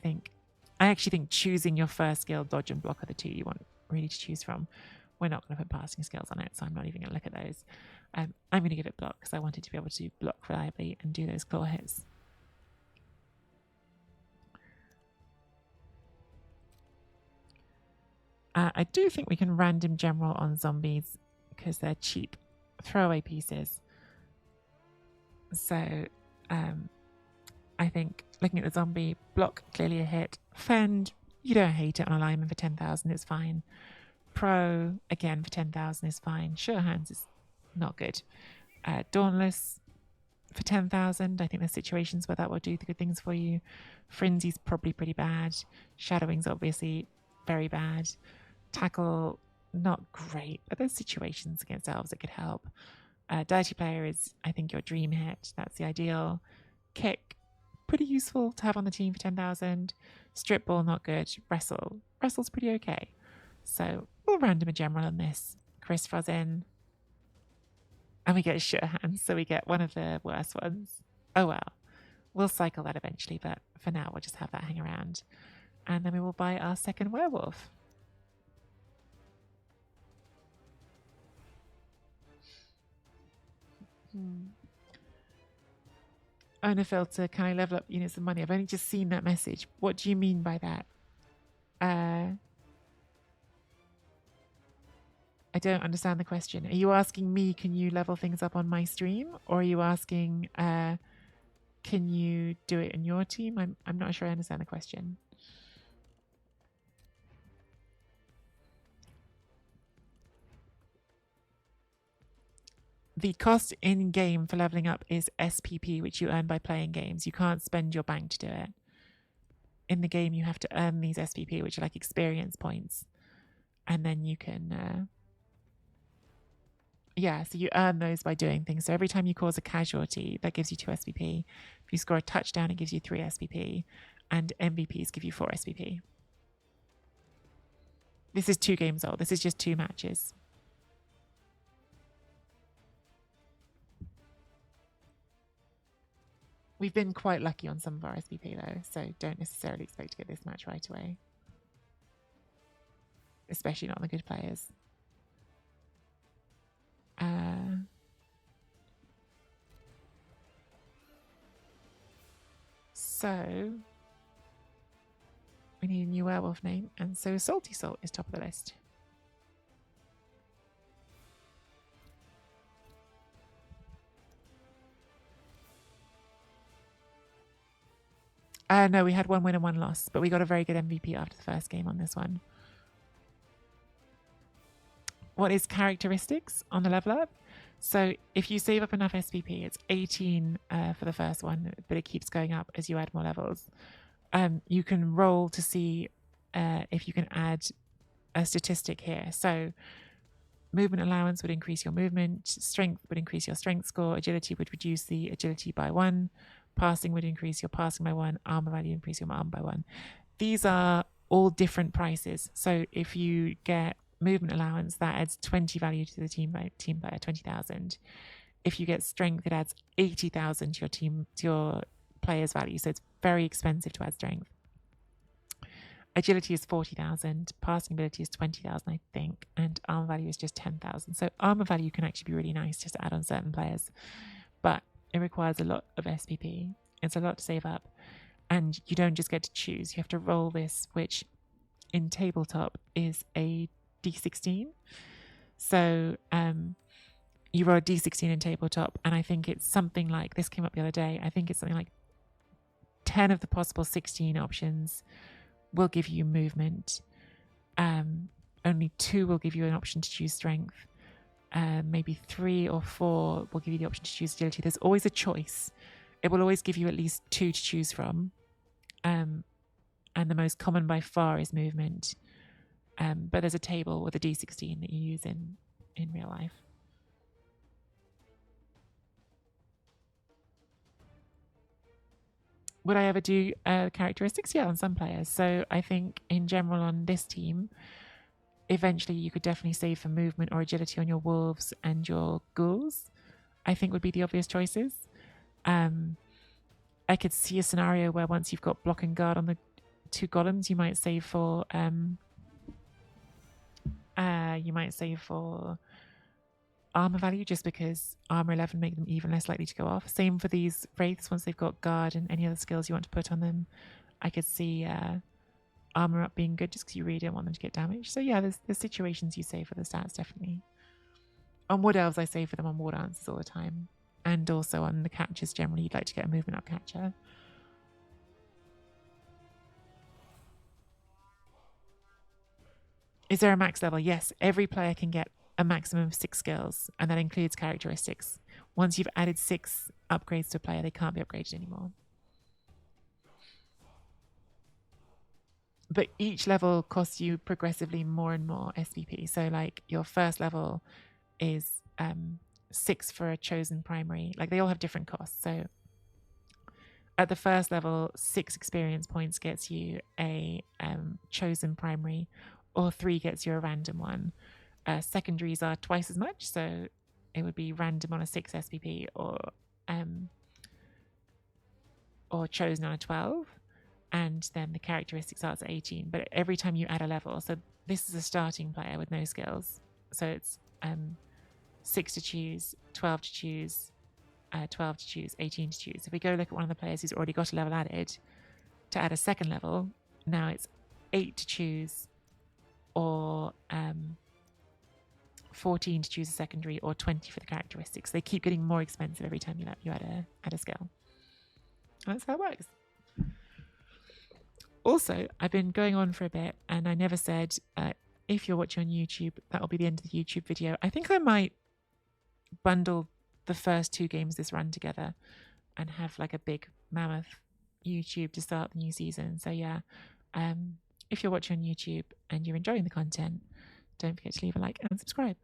actually think choosing your first skill, dodge and block, are the 2 you want really to choose from. We're not going to put passing skills on it, so I'm not even going to look at those. I'm going to give it block because I wanted to be able to block reliably and do those claw hits. I do think we can random general on zombies because they're cheap throwaway pieces. So I think looking at the zombie, block, clearly a hit. Fend, you don't hate it on alignment for 10,000, it's fine. Pro, again, for 10,000 is fine. Sure hands is not good. Dauntless for 10,000, I think there's situations where that will do the good things for you. Frenzy's probably pretty bad. Shadowing's obviously very bad. Tackle, not great, but there's situations against elves that could help. Dirty Player is, I think, your dream hit. That's the ideal. Kick, pretty useful to have on the team for 10,000. Strip Ball, not good. Wrestle's pretty okay. So we'll random a general on this. Chris Froz in. And we get sure hands, so we get one of the worst ones. Oh well. We'll cycle that eventually, but for now we'll just have that hang around. And then we will buy our second werewolf. Owner filter, can I level up units of money? I've only just seen that message. What do you mean by that? I don't understand the question. Are you asking me, can you level things up on my stream? Or are you asking, can you do it in your team? I'm not sure I understand the question. The cost in game for leveling up is SPP, which you earn by playing games. You can't spend your bank to do it. In the game, you have to earn these SPP, which are like experience points. And then you can... yeah, so you earn those by doing things. So every time you cause a casualty, that gives you 2 SPP. If you score a touchdown, it gives you 3 SPP. And MVPs give you 4 SPP. This is 2 games old. This is just 2 matches. We've been quite lucky on some of our SPP though, so don't necessarily expect to get this match right away. Especially not on the good players. So we need a new werewolf name, and so Salty Salt is top of the list. No, we had 1 win and 1 loss, but we got a very good MVP after the first game on this one. What is characteristics on the level up? So if you save up enough SPP, it's 18 for the first one, but it keeps going up as you add more levels. You can roll to see if you can add a statistic here. So movement allowance would increase your movement, strength would increase your strength score, agility would reduce the agility by 1, passing would increase your passing by 1, armor value increase your armor by 1. These are all different prices. So if you get movement allowance, that adds 20 value to the team player, 20,000. If you get strength, it adds 80,000 to your player's value. So it's very expensive to add strength. Agility is 40,000, passing ability is 20,000, I think, and armor value is just 10,000. So armor value can actually be really nice just to add on certain players, but it requires a lot of SPP. It's a lot to save up, and you don't just get to choose. You have to roll this, which in tabletop is a D16. So you roll a D16 in tabletop, and I think it's something like, this came up the other day, I think it's something like 10 of the possible 16 options will give you movement. Only 2 will give you an option to choose strength. Maybe 3 or 4 will give you the option to choose agility. There's always a choice. It will always give you at least 2 to choose from. And the most common by far is movement. But there's a table with a D16 that you use in real life. Would I ever do characteristics? Yeah, on some players. So I think in general on this team, eventually you could definitely save for movement or agility on your wolves and your ghouls, I think would be the obvious choices. I could see a scenario where once you've got block and guard on the 2 golems, you might save for armor value, just because armor 11 make them even less likely to go off. Same for these wraiths. Once they've got guard and any other skills you want to put on them, I could see armor up being good just because you really don't want them to get damaged. So yeah, there's situations you save for the stats, definitely. On wood elves, I save for them on war dances all the time, and also on the catchers generally. You'd like to get a movement up catcher. Is there a max level? Yes, every player can get a maximum of 6 skills, and that includes characteristics. Once you've added 6 upgrades to a player, they can't be upgraded anymore. But each level costs you progressively more and more SPP. So like your first level is 6 for a chosen primary. Like they all have different costs. So at the first level, 6 experience points gets you a chosen primary, or 3 gets you a random one. Secondaries are twice as much, so it would be random on a 6 SPP or chosen on a 12, and then the characteristic starts at 18. But every time you add a level, so this is a starting player with no skills, so it's 6 to choose, 12 to choose, 12 to choose, 18 to choose. If we go look at one of the players who's already got a level added, to add a second level, now it's 8 to choose, or 14 to choose a secondary, or 20 for the characteristics. They keep getting more expensive every time you add a skill. That's how it works. Also, I've been going on for a bit, and I never said, if you're watching on YouTube, that'll be the end of the YouTube video. I think I might bundle the first 2 games this run together and have like a big mammoth YouTube to start the new season. So yeah, if you're watching on YouTube and you're enjoying the content, don't forget to leave a like and subscribe.